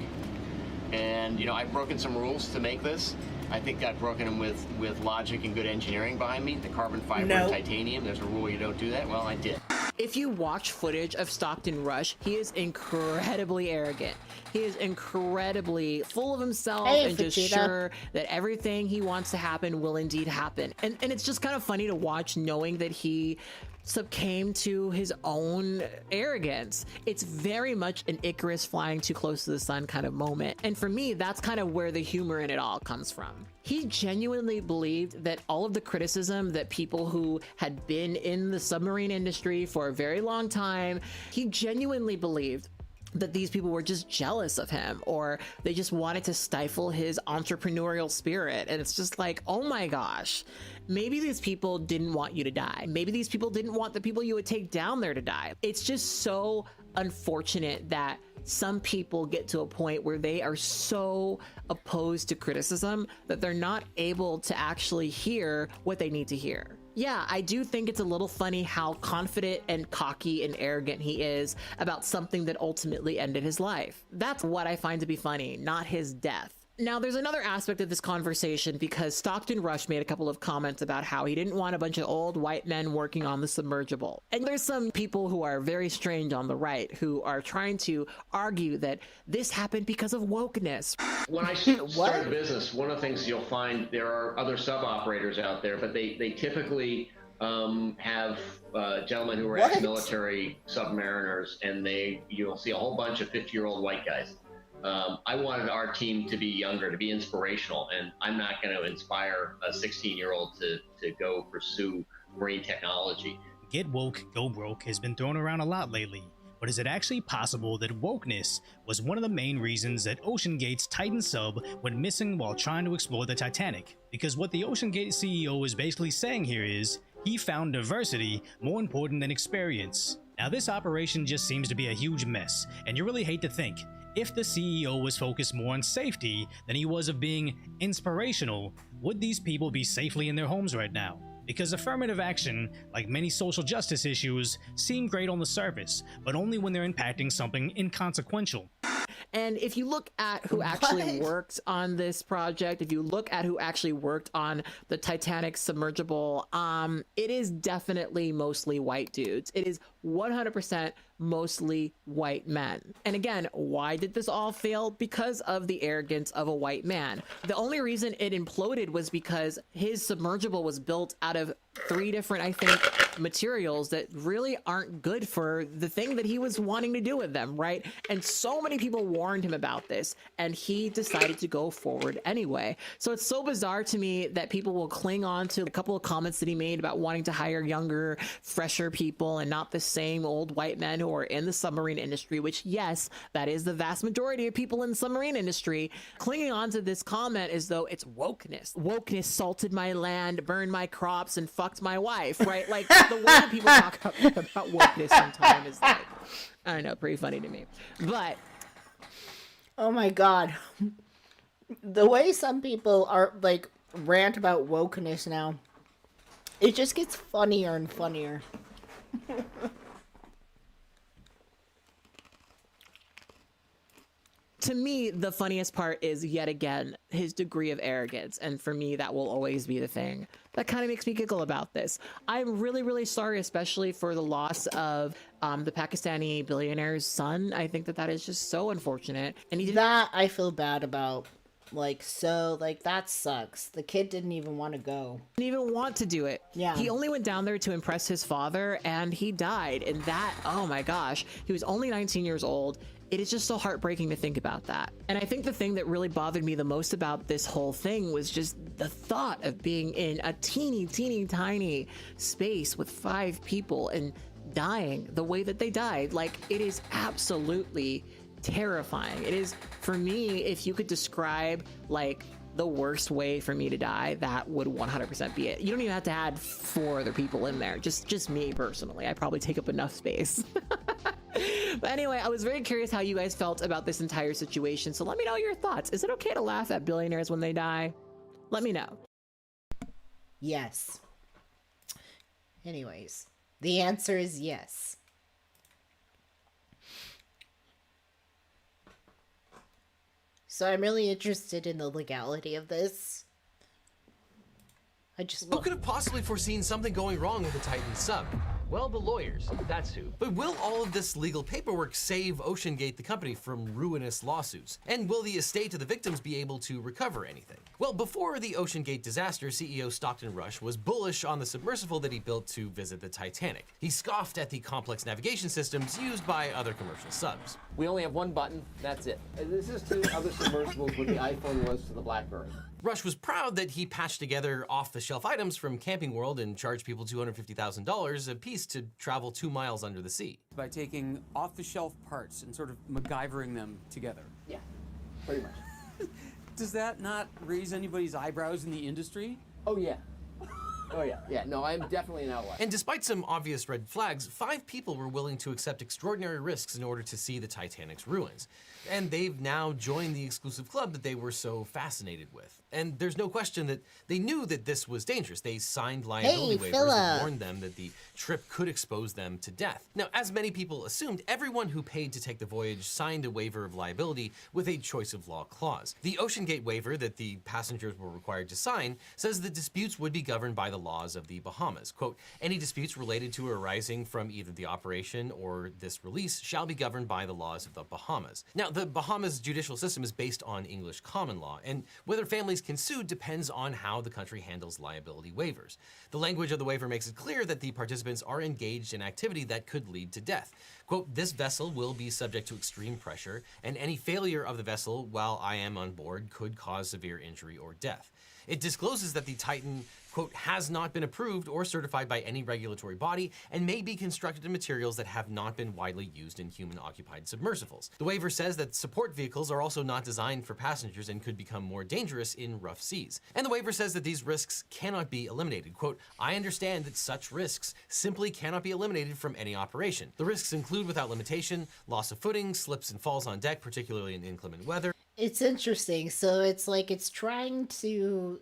And, I've broken some rules to make this. I think I've broken them with logic and good engineering behind me. The carbon fiber and titanium, there's a rule you don't do that. Well, I did. If you watch footage of Stockton Rush, he is incredibly arrogant. He is incredibly full of himself and just sure that everything he wants to happen will indeed happen. And it's just kind of funny to watch, knowing that he succumbed to his own arrogance. It's very much an Icarus flying too close to the sun kind of moment. And for me, that's kind of where the humor in it all comes from. He genuinely believed that all of the criticism that people who had been in the submarine industry for a very long time, he genuinely believed that these people were just jealous of him, or they just wanted to stifle his entrepreneurial spirit. And it's just like, oh my gosh, maybe these people didn't want you to die. Maybe these people didn't want the people you would take down there to die. It's just so unfortunate that some people get to a point where they are so opposed to criticism that they're not able to actually hear what they need to hear. Yeah, I do think it's a little funny how confident and cocky and arrogant he is about something that ultimately ended his life. That's what I find to be funny, not his death. Now, there's another aspect of this conversation because Stockton Rush made a couple of comments about how he didn't want a bunch of old white men working on the submersible. And there's some people who are very strange on the right who are trying to argue that this happened because of wokeness. When I start a business, one of the things you'll find, there are other sub-operators out there, but they typically have gentlemen who are ex-military submariners, and you'll see a whole bunch of 50-year-old white guys. I wanted our team to be younger, to be inspirational, and I'm not going to inspire a 16-year-old to go pursue marine technology. Get woke, go broke has been thrown around a lot lately, but is it actually possible that wokeness was one of the main reasons that OceanGate's Titan sub went missing while trying to explore the Titanic? Because what the OceanGate CEO is basically saying here is, he found diversity more important than experience. Now, this operation just seems to be a huge mess, and you really hate to think, if the CEO was focused more on safety than he was of being inspirational, would these people be safely in their homes right now? Because affirmative action, like many social justice issues, seem great on the surface, but only when they're impacting something inconsequential. And if you look at who actually worked on this project, if you look at who actually worked on the Titanic submergible, it is definitely mostly white dudes. It is 100% mostly white men. And again, why did this all fail? Because of the arrogance of a white man. The only reason it imploded was because his submergible was built out of 3 different, I think, materials that really aren't good for the thing that he was wanting to do with them, right? And so many people warned him about this, and he decided to go forward anyway. So it's so bizarre to me that people will cling on to a couple of comments that he made about wanting to hire younger, fresher people and not the same old white men who are in the submarine industry, which, yes, that is the vast majority of people in the submarine industry. Clinging on to this comment as though it's wokeness. Wokeness salted my land, burned my crops, and fucked my wife, right? Like, the way that people talk about wokeness sometimes is like, I don't know, pretty funny to me. But oh my god, the way some people are like rant about wokeness now, it just gets funnier and funnier. To me, the funniest part is, yet again, his degree of arrogance. And for me, that will always be the thing that kind of makes me giggle about this. I'm really, really sorry, especially for the loss of the Pakistani billionaire's son. I think that that is just so unfortunate. And that I feel bad about. Like, so, like, that sucks. The kid didn't even want to go. Didn't even want to do it. Yeah. He only went down there to impress his father, and he died. And that, oh my gosh, he was only 19 years old. It is just so heartbreaking to think about that. And I think the thing that really bothered me the most about this whole thing was just the thought of being in a teeny, teeny, tiny space with 5 people and dying the way that they died. Like, it is absolutely terrifying. It is, for me, if you could describe like the worst way for me to die, that would 100% be it. You don't even have to add 4 other people in there. Just me personally. I probably take up enough space. But anyway, I was very curious how you guys felt about this entire situation. So let me know your thoughts. Is it okay to laugh at billionaires when they die? Let me know. Yes. Anyways, the answer is yes. So I'm really interested in the legality of this. Who could have possibly foreseen something going wrong with the Titan sub? Well, the lawyers, that's who. But will all of this legal paperwork save OceanGate, the company, from ruinous lawsuits? And will the estate of the victims be able to recover anything? Well, before the OceanGate disaster, CEO Stockton Rush was bullish on the submersible that he built to visit the Titanic. He scoffed at the complex navigation systems used by other commercial subs. We only have one button, that's it. This is to other submersibles what the iPhone was to the BlackBerry. Rush was proud that he patched together off-the-shelf items from Camping World and charged people $250,000 a piece to travel 2 miles under the sea. By taking off-the-shelf parts and sort of MacGyvering them together. Yeah, pretty much. Does that not raise anybody's eyebrows in the industry? Oh yeah. Oh yeah. Yeah, no, I'm definitely an outlier. And despite some obvious red flags, 5 people were willing to accept extraordinary risks in order to see the Titanic's ruins. And they've now joined the exclusive club that they were so fascinated with. And there's no question that they knew that this was dangerous. They signed liability waivers that warned them that the trip could expose them to death. Now, as many people assumed, everyone who paid to take the voyage signed a waiver of liability with a choice of law clause. The OceanGate waiver that the passengers were required to sign says that disputes would be governed by the laws of the Bahamas. Quote, any disputes related to or arising from either the operation or this release shall be governed by the laws of the Bahamas. Now, the Bahamas judicial system is based on English common law, and whether families can sue depends on how the country handles liability waivers. The language of the waiver makes it clear that the participants are engaged in activity that could lead to death. Quote, this vessel will be subject to extreme pressure, and any failure of the vessel while I am on board could cause severe injury or death. It discloses that the Titan, quote, has not been approved or certified by any regulatory body and may be constructed in materials that have not been widely used in human-occupied submersibles. The waiver says that support vehicles are also not designed for passengers and could become more dangerous in rough seas. And the waiver says that these risks cannot be eliminated. Quote, I understand that such risks simply cannot be eliminated from any operation. The risks include, without limitation, loss of footing, slips and falls on deck, particularly in inclement weather. It's interesting. So it's like it's trying to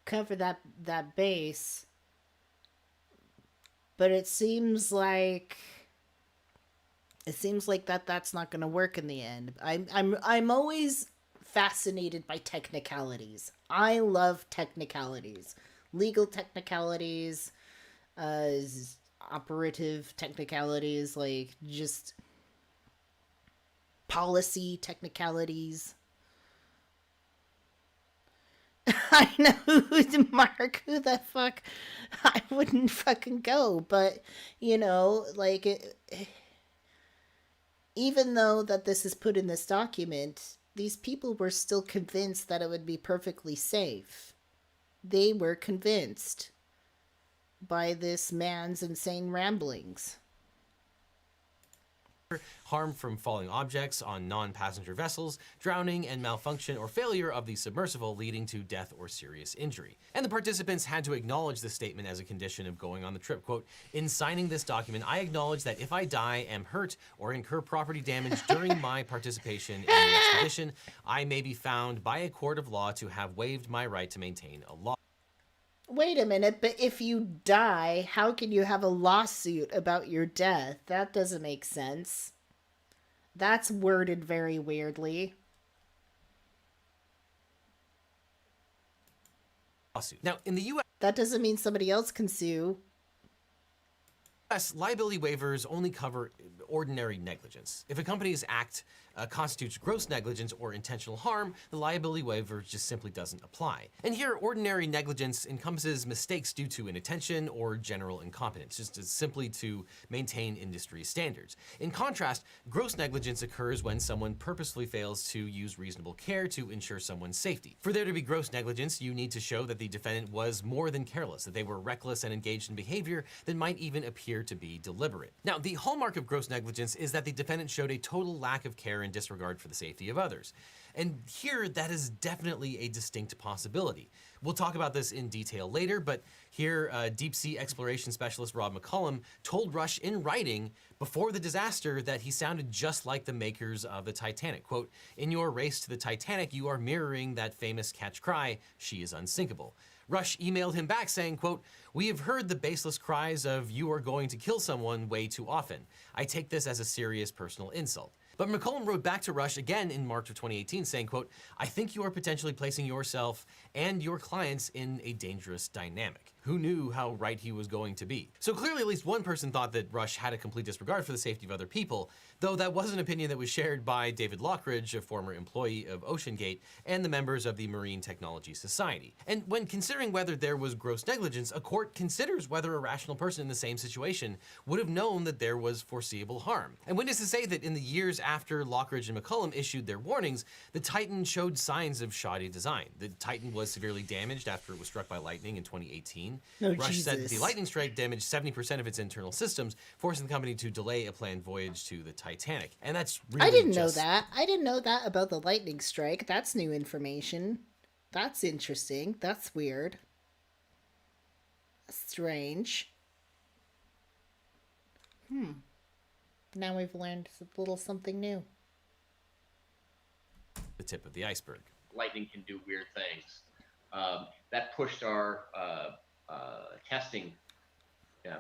cover that base, but it seems like It seems like that's not going to work in the end. I'm always fascinated by technicalities. I love technicalities. Legal technicalities, operative technicalities, like just policy technicalities. I know, Mark, who the fuck? I wouldn't fucking go, but, you know, like, even though that this is put in this document, these people were still convinced that it would be perfectly safe. They were convinced by this man's insane ramblings. Harm from falling objects on non-passenger vessels, drowning and malfunction or failure of the submersible leading to death or serious injury. And the participants had to acknowledge this statement as a condition of going on the trip. Quote, in signing this document, I acknowledge that if I die, am hurt, or incur property damage during my participation in the expedition, I may be found by a court of law to have waived my right to maintain a law. Wait a minute, but if you die, how can you have a lawsuit about your death? That doesn't make sense. That's worded very weirdly. Now, in the U.S., that doesn't mean somebody else can sue. Liability waivers only cover ordinary negligence. If a company's act constitutes gross negligence or intentional harm, the liability waiver just simply doesn't apply. And here, ordinary negligence encompasses mistakes due to inattention or general incompetence, just as simply to maintain industry standards. In contrast, gross negligence occurs when someone purposefully fails to use reasonable care to ensure someone's safety. For there to be gross negligence, you need to show that the defendant was more than careless, that they were reckless and engaged in behavior that might even appear to be deliberate. Now, the hallmark of gross negligence is that the defendant showed a total lack of care and disregard for the safety of others. And here, that is definitely a distinct possibility. We'll talk about this in detail later, but here, deep sea exploration specialist Rob McCollum told Rush in writing before the disaster that he sounded just like the makers of the Titanic. Quote, in your race to the Titanic, you are mirroring that famous catch cry, she is unsinkable. Rush emailed him back saying, quote, we have heard the baseless cries of you are going to kill someone way too often. I take this as a serious personal insult. But McCollum wrote back to Rush again in March of 2018 saying, quote, I think you are potentially placing yourself and your clients in a dangerous dynamic. Who knew how right he was going to be? So clearly at least one person thought that Rush had a complete disregard for the safety of other people, though that was an opinion that was shared by David Lockridge, a former employee of OceanGate, and the members of the Marine Technology Society. And when considering whether there was gross negligence, a court considers whether a rational person in the same situation would have known that there was foreseeable harm. And witnesses say that in the years after Lockridge and McCollum issued their warnings, the Titan showed signs of shoddy design. The Titan was severely damaged after it was struck by lightning in 2018. Oh, Rush Jesus. said that the lightning strike damaged 70% of its internal systems, forcing the company to delay a planned voyage to the Titanic. And that's really I didn't know that. I didn't know that about the lightning strike. That's new information. That's interesting. That's weird. Strange. Now we've learned a little something new. The tip of the iceberg. Lightning can do weird things. That pushed our testing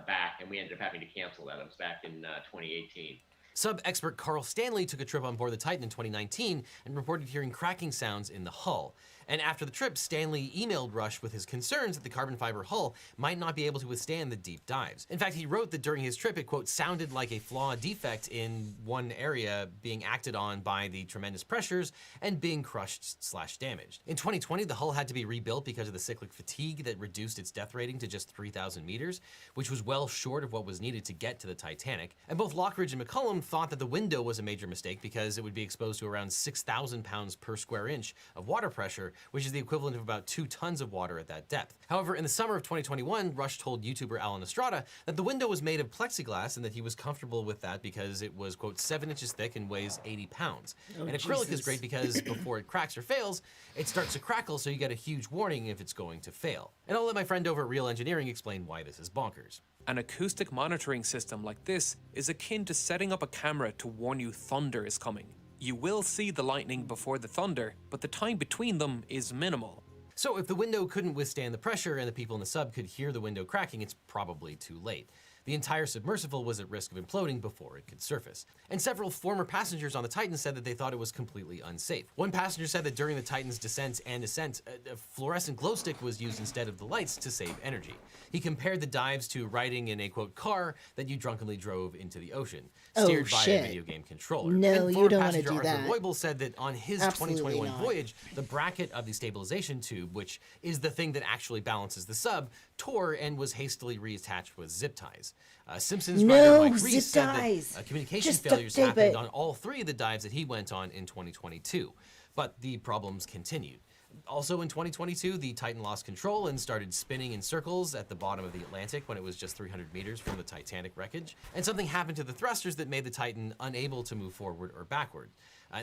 back, and we ended up having to cancel that. It was back in 2018. Sub-expert Carl Stanley took a trip on board the Titan in 2019 and reported hearing cracking sounds in the hull. And after the trip, Stanley emailed Rush with his concerns that the carbon fiber hull might not be able to withstand the deep dives. In fact, he wrote that during his trip, it, quote, sounded like a flaw defect in one area being acted on by the tremendous pressures and being crushed/damaged. In 2020, the hull had to be rebuilt because of the cyclic fatigue that reduced its death rating to just 3,000 meters, which was well short of what was needed to get to the Titanic. And both Lockridge and McCollum thought that the window was a major mistake because it would be exposed to around 6,000 pounds per square inch of water pressure, which is the equivalent of about 2 tons of water at that depth. However, in the summer of 2021, Rush told YouTuber Alan Estrada that the window was made of plexiglass and that he was comfortable with that because it was, quote, 7 inches thick and weighs 80 pounds. Oh, and acrylic Jesus. is great because before it cracks or fails, it starts to crackle, so you get a huge warning if it's going to fail. And I'll let my friend over at Real Engineering explain why this is bonkers. An acoustic monitoring system like this is akin to setting up a camera to warn you thunder is coming. You will see the lightning before the thunder, but the time between them is minimal. So if the window couldn't withstand the pressure and the people in the sub could hear the window cracking, it's probably too late. The entire submersible was at risk of imploding before it could surface. And several former passengers on the Titan said that they thought it was completely unsafe. One passenger said that during the Titan's descent and ascent, a fluorescent glow stick was used instead of the lights to save energy. He compared the dives to riding in a, quote, car that you drunkenly drove into the ocean, steered by a video game controller. No, and you don't want to passenger do Arthur that. Roybal said that on his Absolutely 2021 not. voyage, the bracket of the stabilization tube, which is the thing that actually balances the sub, tore and was hastily reattached with zip ties. Simpsons No, writer Mike Reese zip said ties. that communication Just failures duct tape happened it. on all 3 of the dives that he went on in 2022, but the problems continued. Also in 2022, the Titan lost control and started spinning in circles at the bottom of the Atlantic when it was just 300 meters from the Titanic wreckage. And something happened to the thrusters that made the Titan unable to move forward or backward.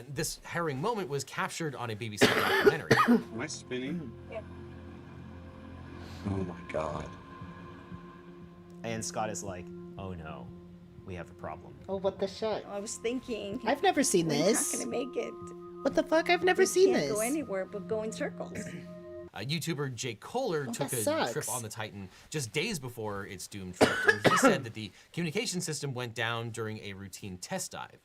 This harrowing moment was captured on a BBC documentary. Am I spinning? Yeah. Oh my God. And Scott is like, oh no, we have a problem. Oh, what the shit? I was thinking. I've never seen we're this. not gonna make it. What the fuck? I've never We seen can't this. go anywhere but go in circles. YouTuber Jake Kohler took that a sucks. trip on the Titan just days before its doomed trip, and he said that the communication system went down during a routine test dive.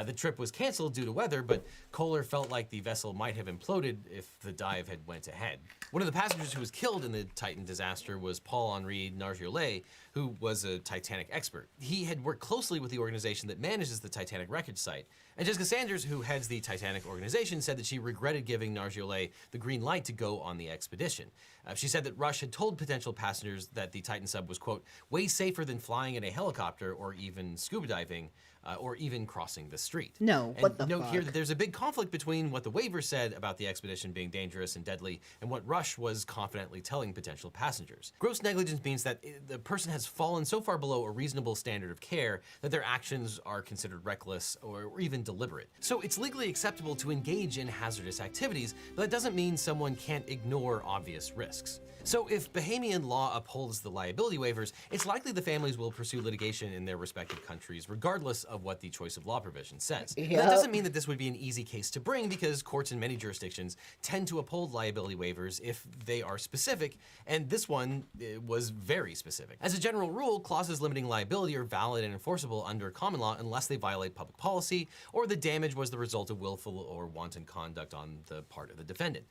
The trip was canceled due to weather, but Kohler felt like the vessel might have imploded if the dive had went ahead. One of the passengers who was killed in the Titan disaster was Paul-Henri Nargeolet, who was a Titanic expert. He had worked closely with the organization that manages the Titanic wreckage site. And Jessica Sanders, who heads the Titanic organization, said that she regretted giving Nargeolet the green light to go on the expedition. She said that Rush had told potential passengers that the Titan sub was, quote, way safer than flying in a helicopter or even scuba diving, or even crossing the street. No, And what the note here fuck? that there's a big conflict between what the waiver said about the expedition being dangerous and deadly and what Rush was confidently telling potential passengers. Gross negligence means that the person has fallen so far below a reasonable standard of care that their actions are considered reckless or even deliberate. So it's legally acceptable to engage in hazardous activities, but that doesn't mean someone can't ignore obvious risks. So if Bahamian law upholds the liability waivers, it's likely the families will pursue litigation in their respective countries, regardless of what the choice of law provision says. But Yep. that doesn't mean that this would be an easy case to bring, because courts in many jurisdictions tend to uphold liability waivers if they are specific, and this one was very specific. As a general rule, clauses limiting liability are valid and enforceable under common law unless they violate public policy or the damage was the result of willful or wanton conduct on the part of the defendant.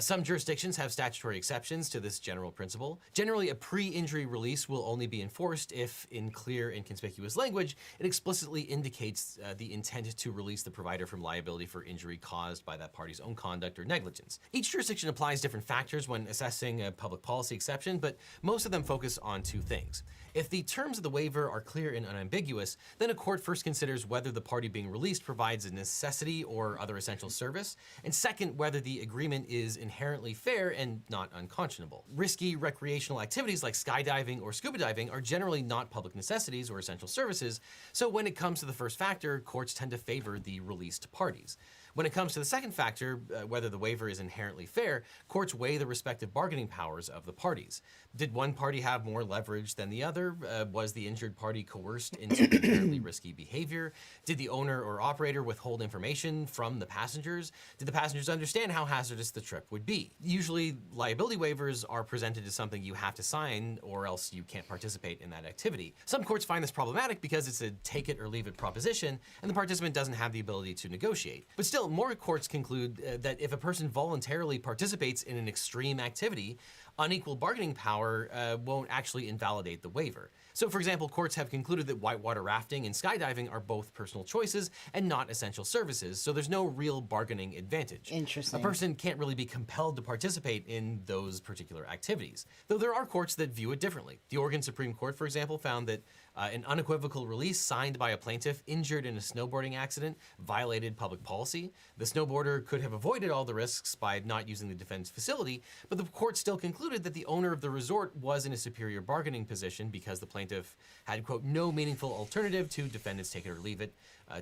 Some jurisdictions have statutory exceptions to this general principle. Generally, a pre-injury release will only be enforced if, in clear and conspicuous language, it explicitly indicates the intent to release the provider from liability for injury caused by that party's own conduct or negligence. Each jurisdiction applies different factors when assessing a public policy exception, but most of them focus on 2 things. If the terms of the waiver are clear and unambiguous, then a court first considers whether the party being released provides a necessity or other essential service, and second, whether the agreement is inherently fair and not unconscionable. Risky recreational activities like skydiving or scuba diving are generally not public necessities or essential services, so when it comes to the first factor, courts tend to favor the released parties. When it comes to the second factor, whether the waiver is inherently fair, courts weigh the respective bargaining powers of the parties. Did one party have more leverage than the other? Was the injured party coerced into inherently risky behavior? Did the owner or operator withhold information from the passengers? Did the passengers understand how hazardous the trip would be? Usually, liability waivers are presented as something you have to sign or else you can't participate in that activity. Some courts find this problematic because it's a take it or leave it proposition and the participant doesn't have the ability to negotiate. But still, more courts conclude that if a person voluntarily participates in an extreme activity, unequal bargaining power won't actually invalidate the waiver. So, for example, courts have concluded that whitewater rafting and skydiving are both personal choices and not essential services, so there's no real bargaining advantage. Interesting. A person can't really be compelled to participate in those particular activities, though there are courts that view it differently. The Oregon Supreme Court, for example, found that an unequivocal release signed by a plaintiff injured in a snowboarding accident violated public policy. The snowboarder could have avoided all the risks by not using the defense facility, but the court still concluded that the owner of the resort was in a superior bargaining position because the plaintiff had, quote, no meaningful alternative to defendant's take it or leave it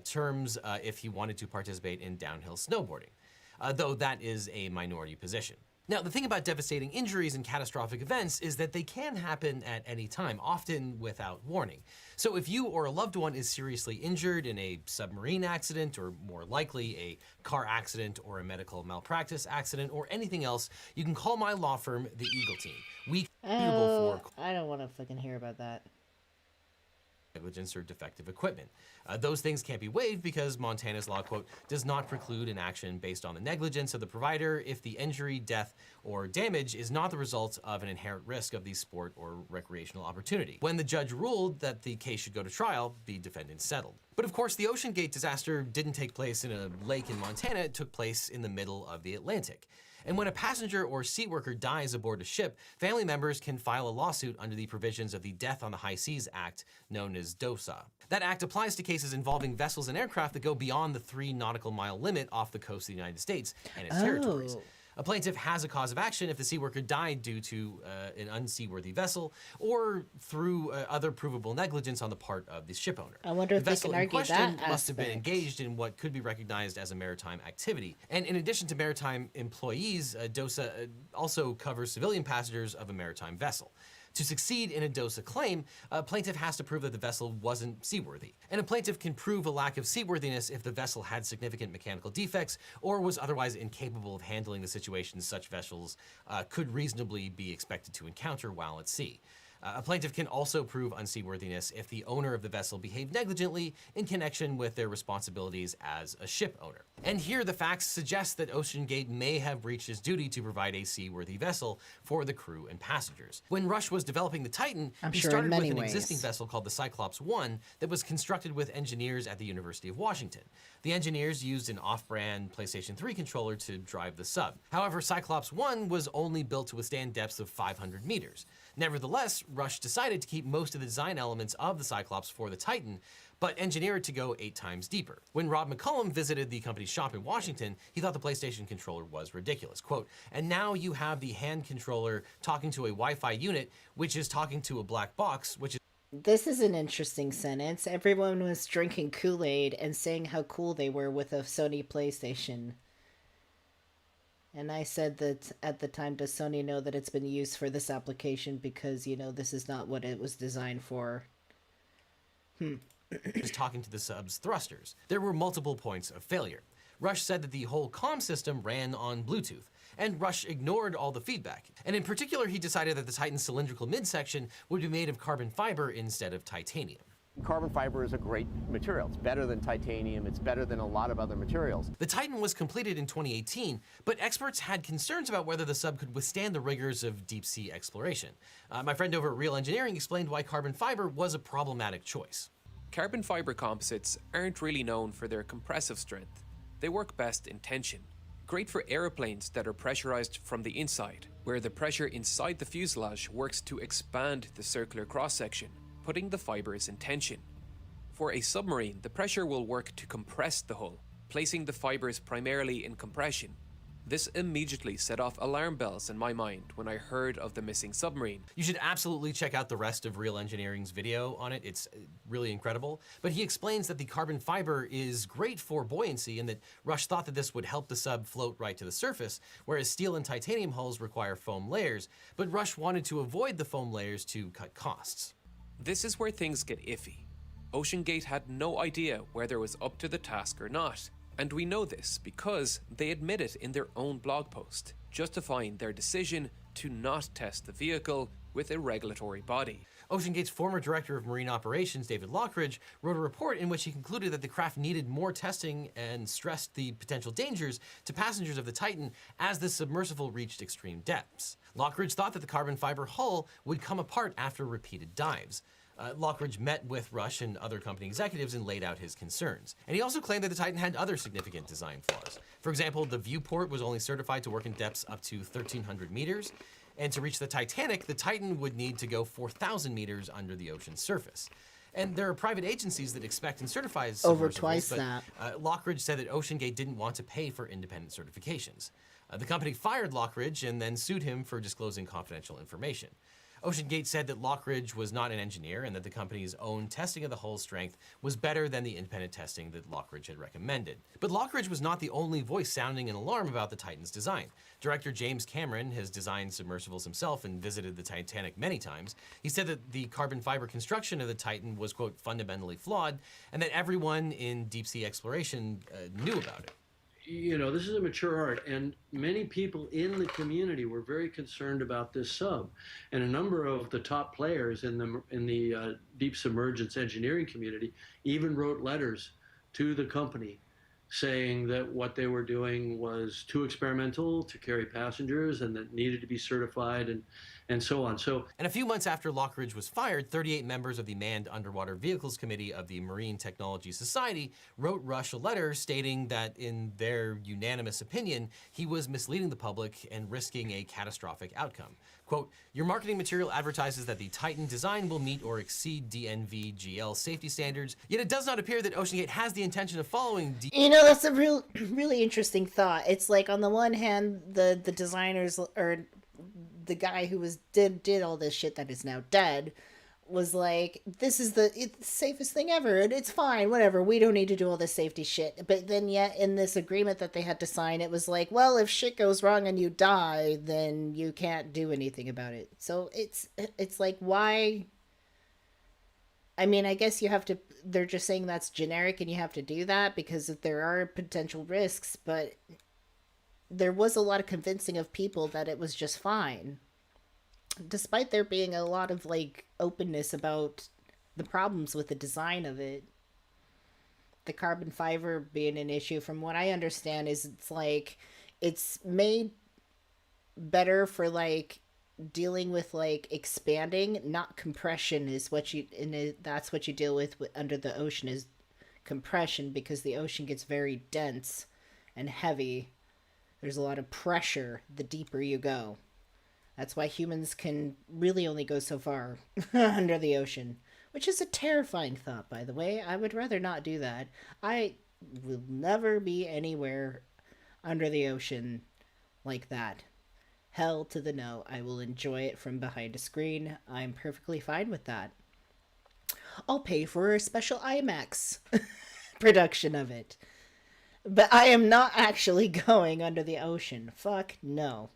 terms if he wanted to participate in downhill snowboarding, though that is a minority position. Now, the thing about devastating injuries and catastrophic events is that they can happen at any time, often without warning. So if you or a loved one is seriously injured in a submarine accident, or more likely a car accident or a medical malpractice accident or anything else, you can call my law firm, the Eagle Team. We I don't want to fucking hear about that. negligence or defective equipment. Those things can't be waived because Montana's law, quote, does not preclude an action based on the negligence of the provider if the injury, death, or damage is not the result of an inherent risk of the sport or recreational opportunity. When the judge ruled that the case should go to trial, the defendant settled. But of course, the OceanGate disaster didn't take place in a lake in Montana, it took place in the middle of the Atlantic. And when a passenger or seaworker dies aboard a ship, family members can file a lawsuit under the provisions of the Death on the High Seas Act, known as DOSA. That act applies to cases involving vessels and aircraft that go beyond the 3 nautical mile limit off the coast of the United States and its territories. A plaintiff has a cause of action if the seaworker died due to an unseaworthy vessel or through other provable negligence on the part of the ship owner. I wonder if the they vessel can in argue question that must have been aspect. engaged in what could be recognized as a maritime activity. And in addition to maritime employees, DOSA also covers civilian passengers of a maritime vessel. To succeed in a DOSA claim, a plaintiff has to prove that the vessel wasn't seaworthy. And a plaintiff can prove a lack of seaworthiness if the vessel had significant mechanical defects or was otherwise incapable of handling the situations such vessels could reasonably be expected to encounter while at sea. A plaintiff can also prove unseaworthiness if the owner of the vessel behaved negligently in connection with their responsibilities as a ship owner. And here the facts suggest that OceanGate may have breached its duty to provide a seaworthy vessel for the crew and passengers. When Rush was developing the Titan, he started with an existing vessel called the Cyclops 1 that was constructed with engineers at the University of Washington. The engineers used an off-brand PlayStation 3 controller to drive the sub. However, Cyclops 1 was only built to withstand depths of 500 meters. Nevertheless, Rush decided to keep most of the design elements of the Cyclops for the Titan, but engineer it to go 8 times deeper. When Rob McCullum visited the company's shop in Washington, he thought the PlayStation controller was ridiculous. Quote, and now you have the hand controller talking to a Wi-Fi unit, which is talking to a black box, which is... This is an interesting sentence. Everyone was drinking Kool-Aid and saying how cool they were with a Sony PlayStation. And I said that at the time, does Sony know that it's been used for this application because, you know, this is not what it was designed for. is talking to the sub's thrusters. There were multiple points of failure. Rush said that the whole comm system ran on Bluetooth, and Rush ignored all the feedback. And in particular, he decided that the Titan's cylindrical midsection would be made of carbon fiber instead of titanium. Carbon fiber is a great material. It's better than titanium. It's better than a lot of other materials. The Titan was completed in 2018, but experts had concerns about whether the sub could withstand the rigors of deep-sea exploration. My friend over at Real Engineering explained why carbon fiber was a problematic choice. Carbon fiber composites aren't really known for their compressive strength. They work best in tension. Great for aeroplanes that are pressurized from the inside, where the pressure inside the fuselage works to expand the circular cross-section, putting the fibers in tension. For a submarine, the pressure will work to compress the hull, placing the fibers primarily in compression. This immediately set off alarm bells in my mind when I heard of the missing submarine. You should absolutely check out the rest of Real Engineering's video on it. It's really incredible. But he explains that the carbon fiber is great for buoyancy and that Rush thought that this would help the sub float right to the surface, whereas steel and titanium hulls require foam layers, but Rush wanted to avoid the foam layers to cut costs. This is where things get iffy. OceanGate had no idea whether it was up to the task or not. And we know this because they admit it in their own blog post, justifying their decision to not test the vehicle with a regulatory body. OceanGate's former director of marine operations, David Lockridge, wrote a report in which he concluded that the craft needed more testing and stressed the potential dangers to passengers of the Titan as the submersible reached extreme depths. Lockridge thought that the carbon fiber hull would come apart after repeated dives. Lockridge met with Rush and other company executives and laid out his concerns. And he also claimed that the Titan had other significant design flaws. For example, the viewport was only certified to work in depths up to 1,300 meters. And to reach the Titanic, the Titan would need to go 4,000 meters under the ocean's surface. And there are private agencies that expect and certify over submersibles, twice but, that. Lockridge said that OceanGate didn't want to pay for independent certifications. The company fired Lockridge and then sued him for disclosing confidential information. OceanGate said that Lockridge was not an engineer and that the company's own testing of the hull's strength was better than the independent testing that Lockridge had recommended. But Lockridge was not the only voice sounding an alarm about the Titan's design. Director James Cameron has designed submersibles himself and visited the Titanic many times. He said that the carbon fiber construction of the Titan was, quote, fundamentally flawed, and that everyone in deep sea exploration knew about it. you know, this is a mature art, and many people in the community were very concerned about this sub, and a number of the top players in the deep submergence engineering community even wrote letters to the company saying that what they were doing was too experimental to carry passengers and that needed to be certified and so on. And a few months after Lockridge was fired, 38 members of the Manned Underwater Vehicles Committee of the Marine Technology Society wrote Rush a letter stating that, in their unanimous opinion, he was misleading the public and risking a catastrophic outcome. Quote, your marketing material advertises that the Titan design will meet or exceed DNV-GL safety standards, yet it does not appear that OceanGate has the intention of following You know, that's a really interesting thought. It's like, on the one hand, the designers, or the guy who did all this shit that is now dead, was like, this is the safest thing ever, and it's fine, whatever, we don't need to do all this safety shit. But then yet in this agreement that they had to sign, it was like, well, if shit goes wrong and you die, then you can't do anything about it. So it's like, why? I mean, I guess you have to, they're just saying that's generic and you have to do that because there are potential risks, but there was a lot of convincing of people that it was just fine, despite there being a lot of like openness about the problems with the design of it. The carbon fiber being an issue, from what I understand, is it's like it's made better for like dealing with like expanding, not compression, is what you, and that's what you deal with under the ocean, is compression, because the ocean gets very dense and heavy. There's a lot of pressure the deeper you go. That's why humans can really only go so far under the ocean, which is a terrifying thought, by the way. I would rather not do that. I will never be anywhere under the ocean like that. Hell to the no. I will enjoy it from behind a screen. I'm perfectly fine with that. I'll pay for a special IMAX production of it. But I am not actually going under the ocean. Fuck no.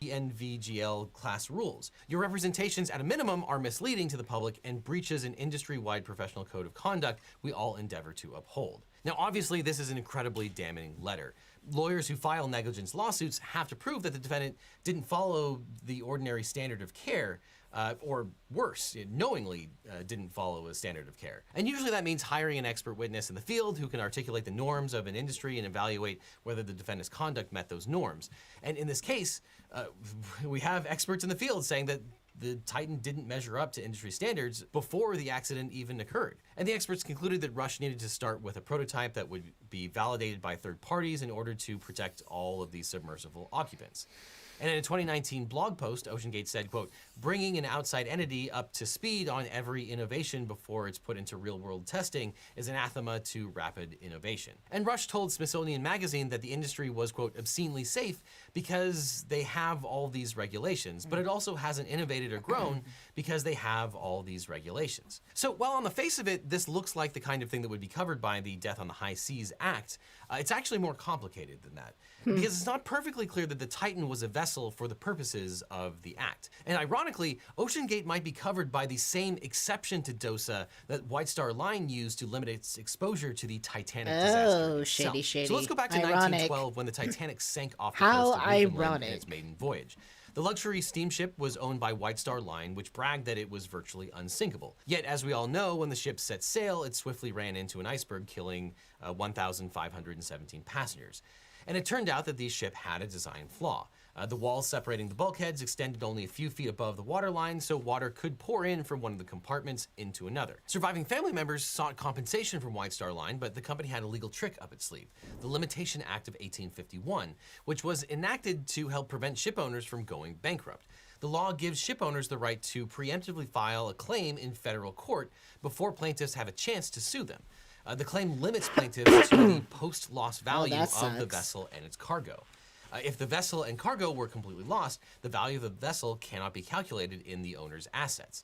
NVGL class rules. Your representations at a minimum are misleading to the public and breaches an industry-wide professional code of conduct we all endeavor to uphold. Now, obviously, this is an incredibly damning letter. Lawyers who file negligence lawsuits have to prove that the defendant didn't follow the ordinary standard of care, or worse, knowingly didn't follow a standard of care. And usually that means hiring an expert witness in the field who can articulate the norms of an industry and evaluate whether the defendant's conduct met those norms. And in this case, we have experts in the field saying that the Titan didn't measure up to industry standards before the accident even occurred. And the experts concluded that Rush needed to start with a prototype that would be validated by third parties in order to protect all of these submersible occupants. And in a 2019 blog post, OceanGate said, quote, bringing an outside entity up to speed on every innovation before it's put into real-world testing is anathema to rapid innovation. And Rush told Smithsonian Magazine that the industry was, quote, obscenely safe because they have all these regulations, but it also hasn't innovated or grown because they have all these regulations. So while on the face of it, this looks like the kind of thing that would be covered by the Death on the High Seas Act, it's actually more complicated than that. Because it's not perfectly clear that the Titan was a vessel for the purposes of the Act. And ironically, OceanGate might be covered by the same exception to DOSA that White Star Line used to limit its exposure to the Titanic disaster itself. Shady. So let's go back to Ironic. 1912 when the Titanic sank off the How coast of Newfoundland ironic. in its maiden voyage. The luxury steamship was owned by White Star Line, which bragged that it was virtually unsinkable. Yet, as we all know, when the ship set sail, it swiftly ran into an iceberg, killing 1,517 passengers. And it turned out that the ship had a design flaw. The walls separating the bulkheads extended only a few feet above the waterline, so water could pour in from one of the compartments into another. Surviving family members sought compensation from White Star Line, but the company had a legal trick up its sleeve, the Limitation Act of 1851, which was enacted to help prevent ship owners from going bankrupt. The law gives ship owners the right to preemptively file a claim in federal court before plaintiffs have a chance to sue them. The claim limits plaintiffs to the post-loss value of the vessel and its cargo. If the vessel and cargo were completely lost, the value of the vessel cannot be calculated in the owner's assets.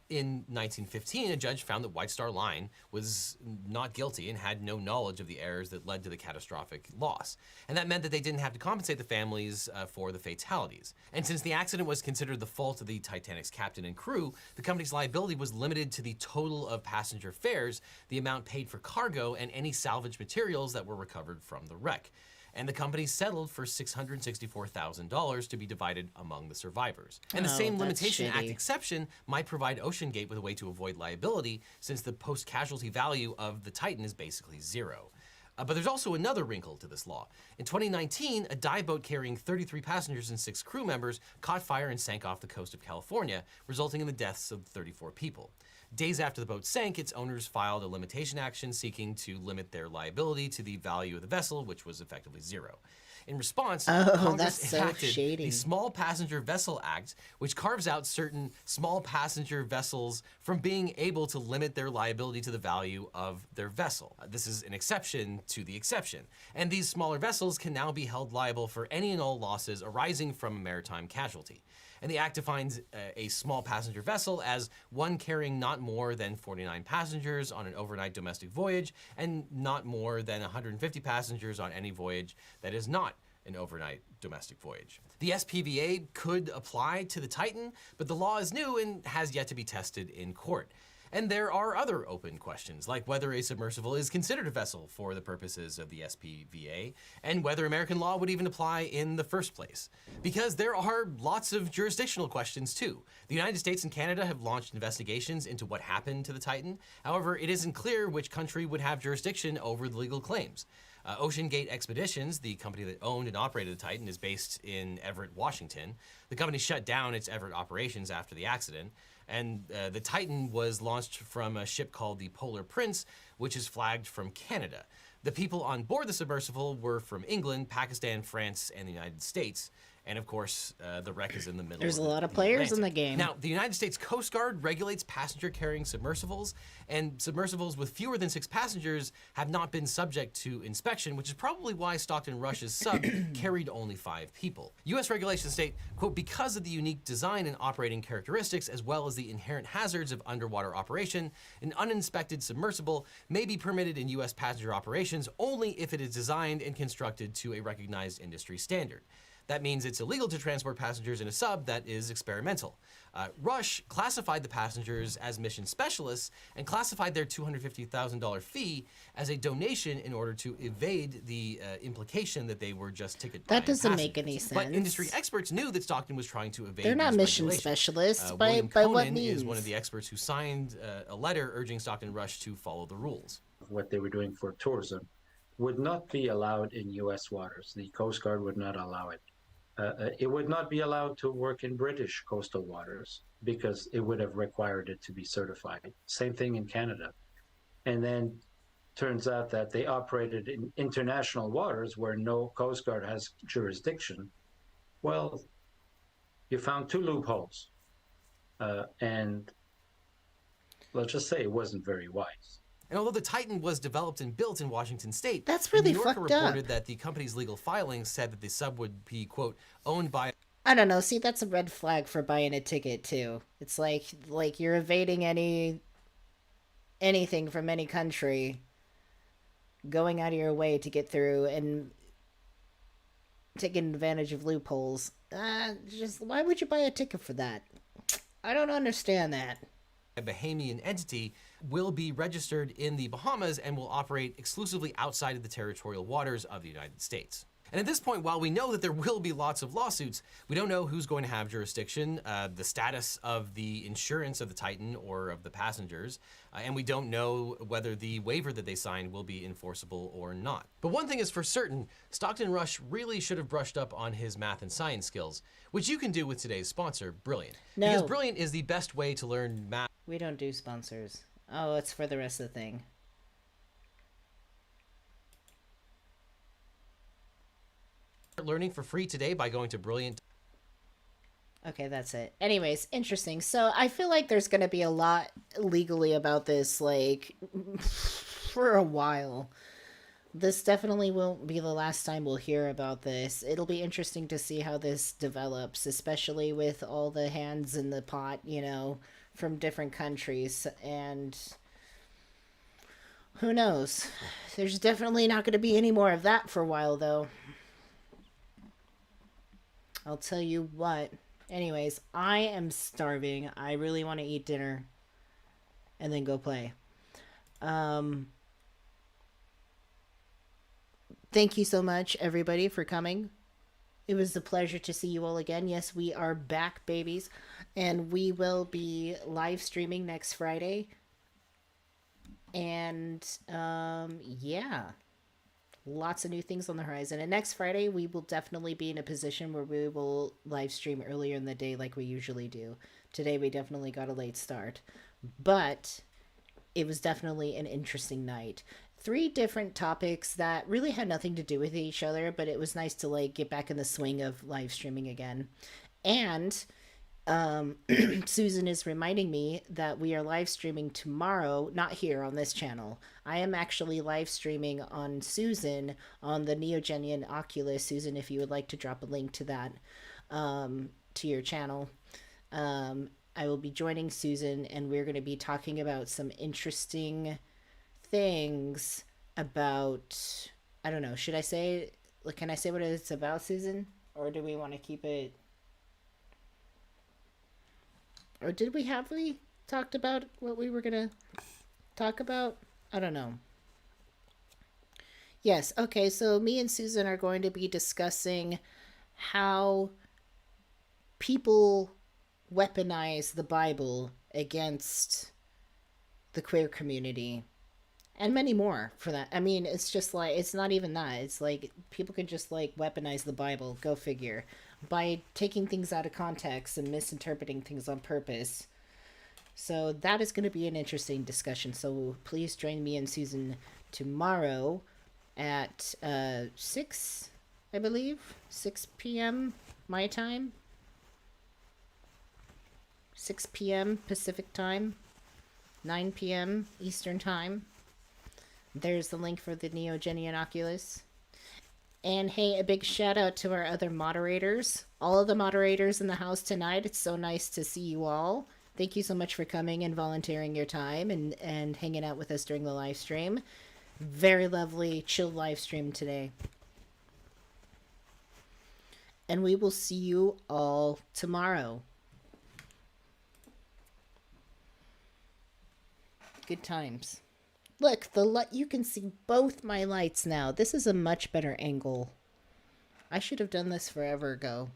In 1915, a judge found that White Star Line was not guilty and had no knowledge of the errors that led to the catastrophic loss. And that meant that they didn't have to compensate the families for the fatalities. And since the accident was considered the fault of the Titanic's captain and crew, the company's liability was limited to the total of passenger fares, the amount paid for cargo, and any salvage materials that were recovered from the wreck. And the company settled for $664,000 to be divided among the survivors. And the same Limitation Act exception might provide OceanGate with a way to avoid liability, since the post-casualty value of the Titan is basically zero. But there's also another wrinkle to this law. In 2019, a dive boat carrying 33 passengers and 6 crew members caught fire and sank off the coast of California, resulting in the deaths of 34 people. Days after the boat sank, its owners filed a limitation action seeking to limit their liability to the value of the vessel, which was effectively zero. In response, Congress enacted the Small Passenger Vessel Act, which carves out certain small passenger vessels from being able to limit their liability to the value of their vessel. This is an exception to the exception. And these smaller vessels can now be held liable for any and all losses arising from a maritime casualty. And the Act defines a small passenger vessel as one carrying not more than 49 passengers on an overnight domestic voyage and not more than 150 passengers on any voyage that is not an overnight domestic voyage. The SPVA could apply to the Titan, but the law is new and has yet to be tested in court. And there are other open questions, like whether a submersible is considered a vessel for the purposes of the SPVA, and whether American law would even apply in the first place. Because there are lots of jurisdictional questions too. The United States and Canada have launched investigations into what happened to the Titan. However, it isn't clear which country would have jurisdiction over the legal claims. OceanGate Expeditions, the company that owned and operated the Titan, is based in Everett, Washington. The company shut down its Everett operations after the accident. And the Titan was launched from a ship called the Polar Prince, which is flagged from Canada. The people on board the submersible were from England, Pakistan, France, and the United States. And of course, the wreck is in the middle. There's a lot of players in the game. Now, the United States Coast Guard regulates passenger-carrying submersibles, and submersibles with fewer than 6 passengers have not been subject to inspection, which is probably why Stockton Rush's sub carried only 5 people. U.S. regulations state, quote, because of the unique design and operating characteristics, as well as the inherent hazards of underwater operation, an uninspected submersible may be permitted in U.S. passenger operations only if it is designed and constructed to a recognized industry standard. That means it's illegal to transport passengers in a sub that is experimental. Rush classified the passengers as mission specialists and classified their $250,000 fee as a donation in order to evade the implication that they were just ticket buying That doesn't passengers. make any sense. But industry experts knew that Stockton was trying to evade They're not these mission regulations. specialists. William by what Conan means? is one of the experts who signed a letter urging Stockton Rush to follow the rules. What they were doing for tourism would not be allowed in U.S. waters. The Coast Guard would not allow it. It would not be allowed to work in British coastal waters because it would have required it to be certified. Same thing in Canada. And then turns out that they operated in international waters where no Coast Guard has jurisdiction. Well, you found 2 loopholes. And let's just say it wasn't very wise. And although the Titan was developed and built in Washington State, That's really the New Yorker fucked up. reported that the company's legal filings said that the sub would be, quote, owned by... I don't know. See, that's a red flag for buying a ticket too. It's like you're evading anything from any country, going out of your way to get through and taking advantage of loopholes. Just why would you buy a ticket for that? I don't understand that. A Bahamian entity will be registered in the Bahamas and will operate exclusively outside of the territorial waters of the United States. And at this point, while we know that there will be lots of lawsuits, we don't know who's going to have jurisdiction, the status of the insurance of the Titan or of the passengers, and we don't know whether the waiver that they signed will be enforceable or not. But one thing is for certain, Stockton Rush really should have brushed up on his math and science skills, which you can do with today's sponsor, Brilliant. No. Because Brilliant is the best way to learn math. We don't do sponsors. Oh, it's for the rest of the thing. Learning for free today by going to Brilliant. Okay, that's it. Anyways, interesting. So I feel like there's going to be a lot legally about this, like, for a while. This definitely won't be the last time we'll hear about this. It'll be interesting to see how this develops, especially with all the hands in the pot, you know, from different countries, and who knows? There's definitely not going to be any more of that for a while, though. I'll tell you what. Anyways, I am starving. I really want to eat dinner and then go play. Thank you so much, everybody, for coming. It was a pleasure to see you all again. Yes, we are back, babies. And we will be live streaming next Friday. And, yeah. Lots of new things on the horizon. And next Friday, we will definitely be in a position where we will live stream earlier in the day like we usually do. Today, we definitely got a late start. But it was definitely an interesting night. 3 different topics that really had nothing to do with each other, but it was nice to like get back in the swing of live streaming again. And Susan is reminding me that we are live streaming tomorrow, not here on this channel. I am actually live streaming on Susan on the Neogenian Oculus. Susan, if you would like to drop a link to that, to your channel. I will be joining Susan, and we're going to be talking about some interesting things about, I don't know, should I say, like, can I say what it's about, Susan? Or do we want to keep it? Or did we talked about what we were going to talk about? I don't know. Yes, okay, so me and Susan are going to be discussing how people weaponize the Bible against the queer community. And many more for that. I mean, it's just like, it's not even that. It's like, people could just like weaponize the Bible, go figure, by taking things out of context and misinterpreting things on purpose. So that is going to be an interesting discussion. So please join me and Susan tomorrow at 6, I believe, 6 p.m. my time. 6 p.m. Pacific time, 9 p.m. Eastern time. There's the link for the Neogenian Oculus. And hey, a big shout out to our other moderators. All of the moderators in the house tonight. It's so nice to see you all. Thank you so much for coming and volunteering your time and hanging out with us during the live stream. Very lovely, chill live stream today. And we will see you all tomorrow. Good times. Look, you can see both my lights now. This is a much better angle. I should have done this forever ago.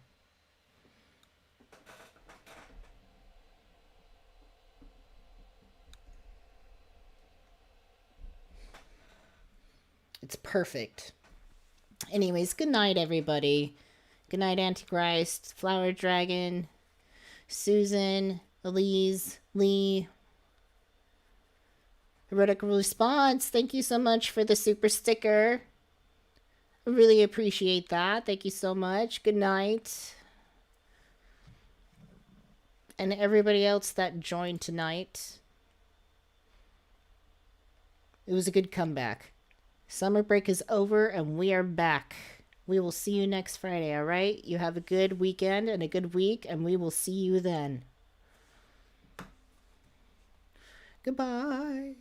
It's perfect. Anyways, good night, everybody. Good night, Antichrist, Flower Dragon, Susan, Elise, Lee. Erotic Response, thank you so much for the super sticker. I really appreciate that. Thank you so much. Good night. And everybody else that joined tonight. It was a good comeback. Summer break is over and we are back. We will see you next Friday, all right? You have a good weekend and a good week, and we will see you then. Goodbye.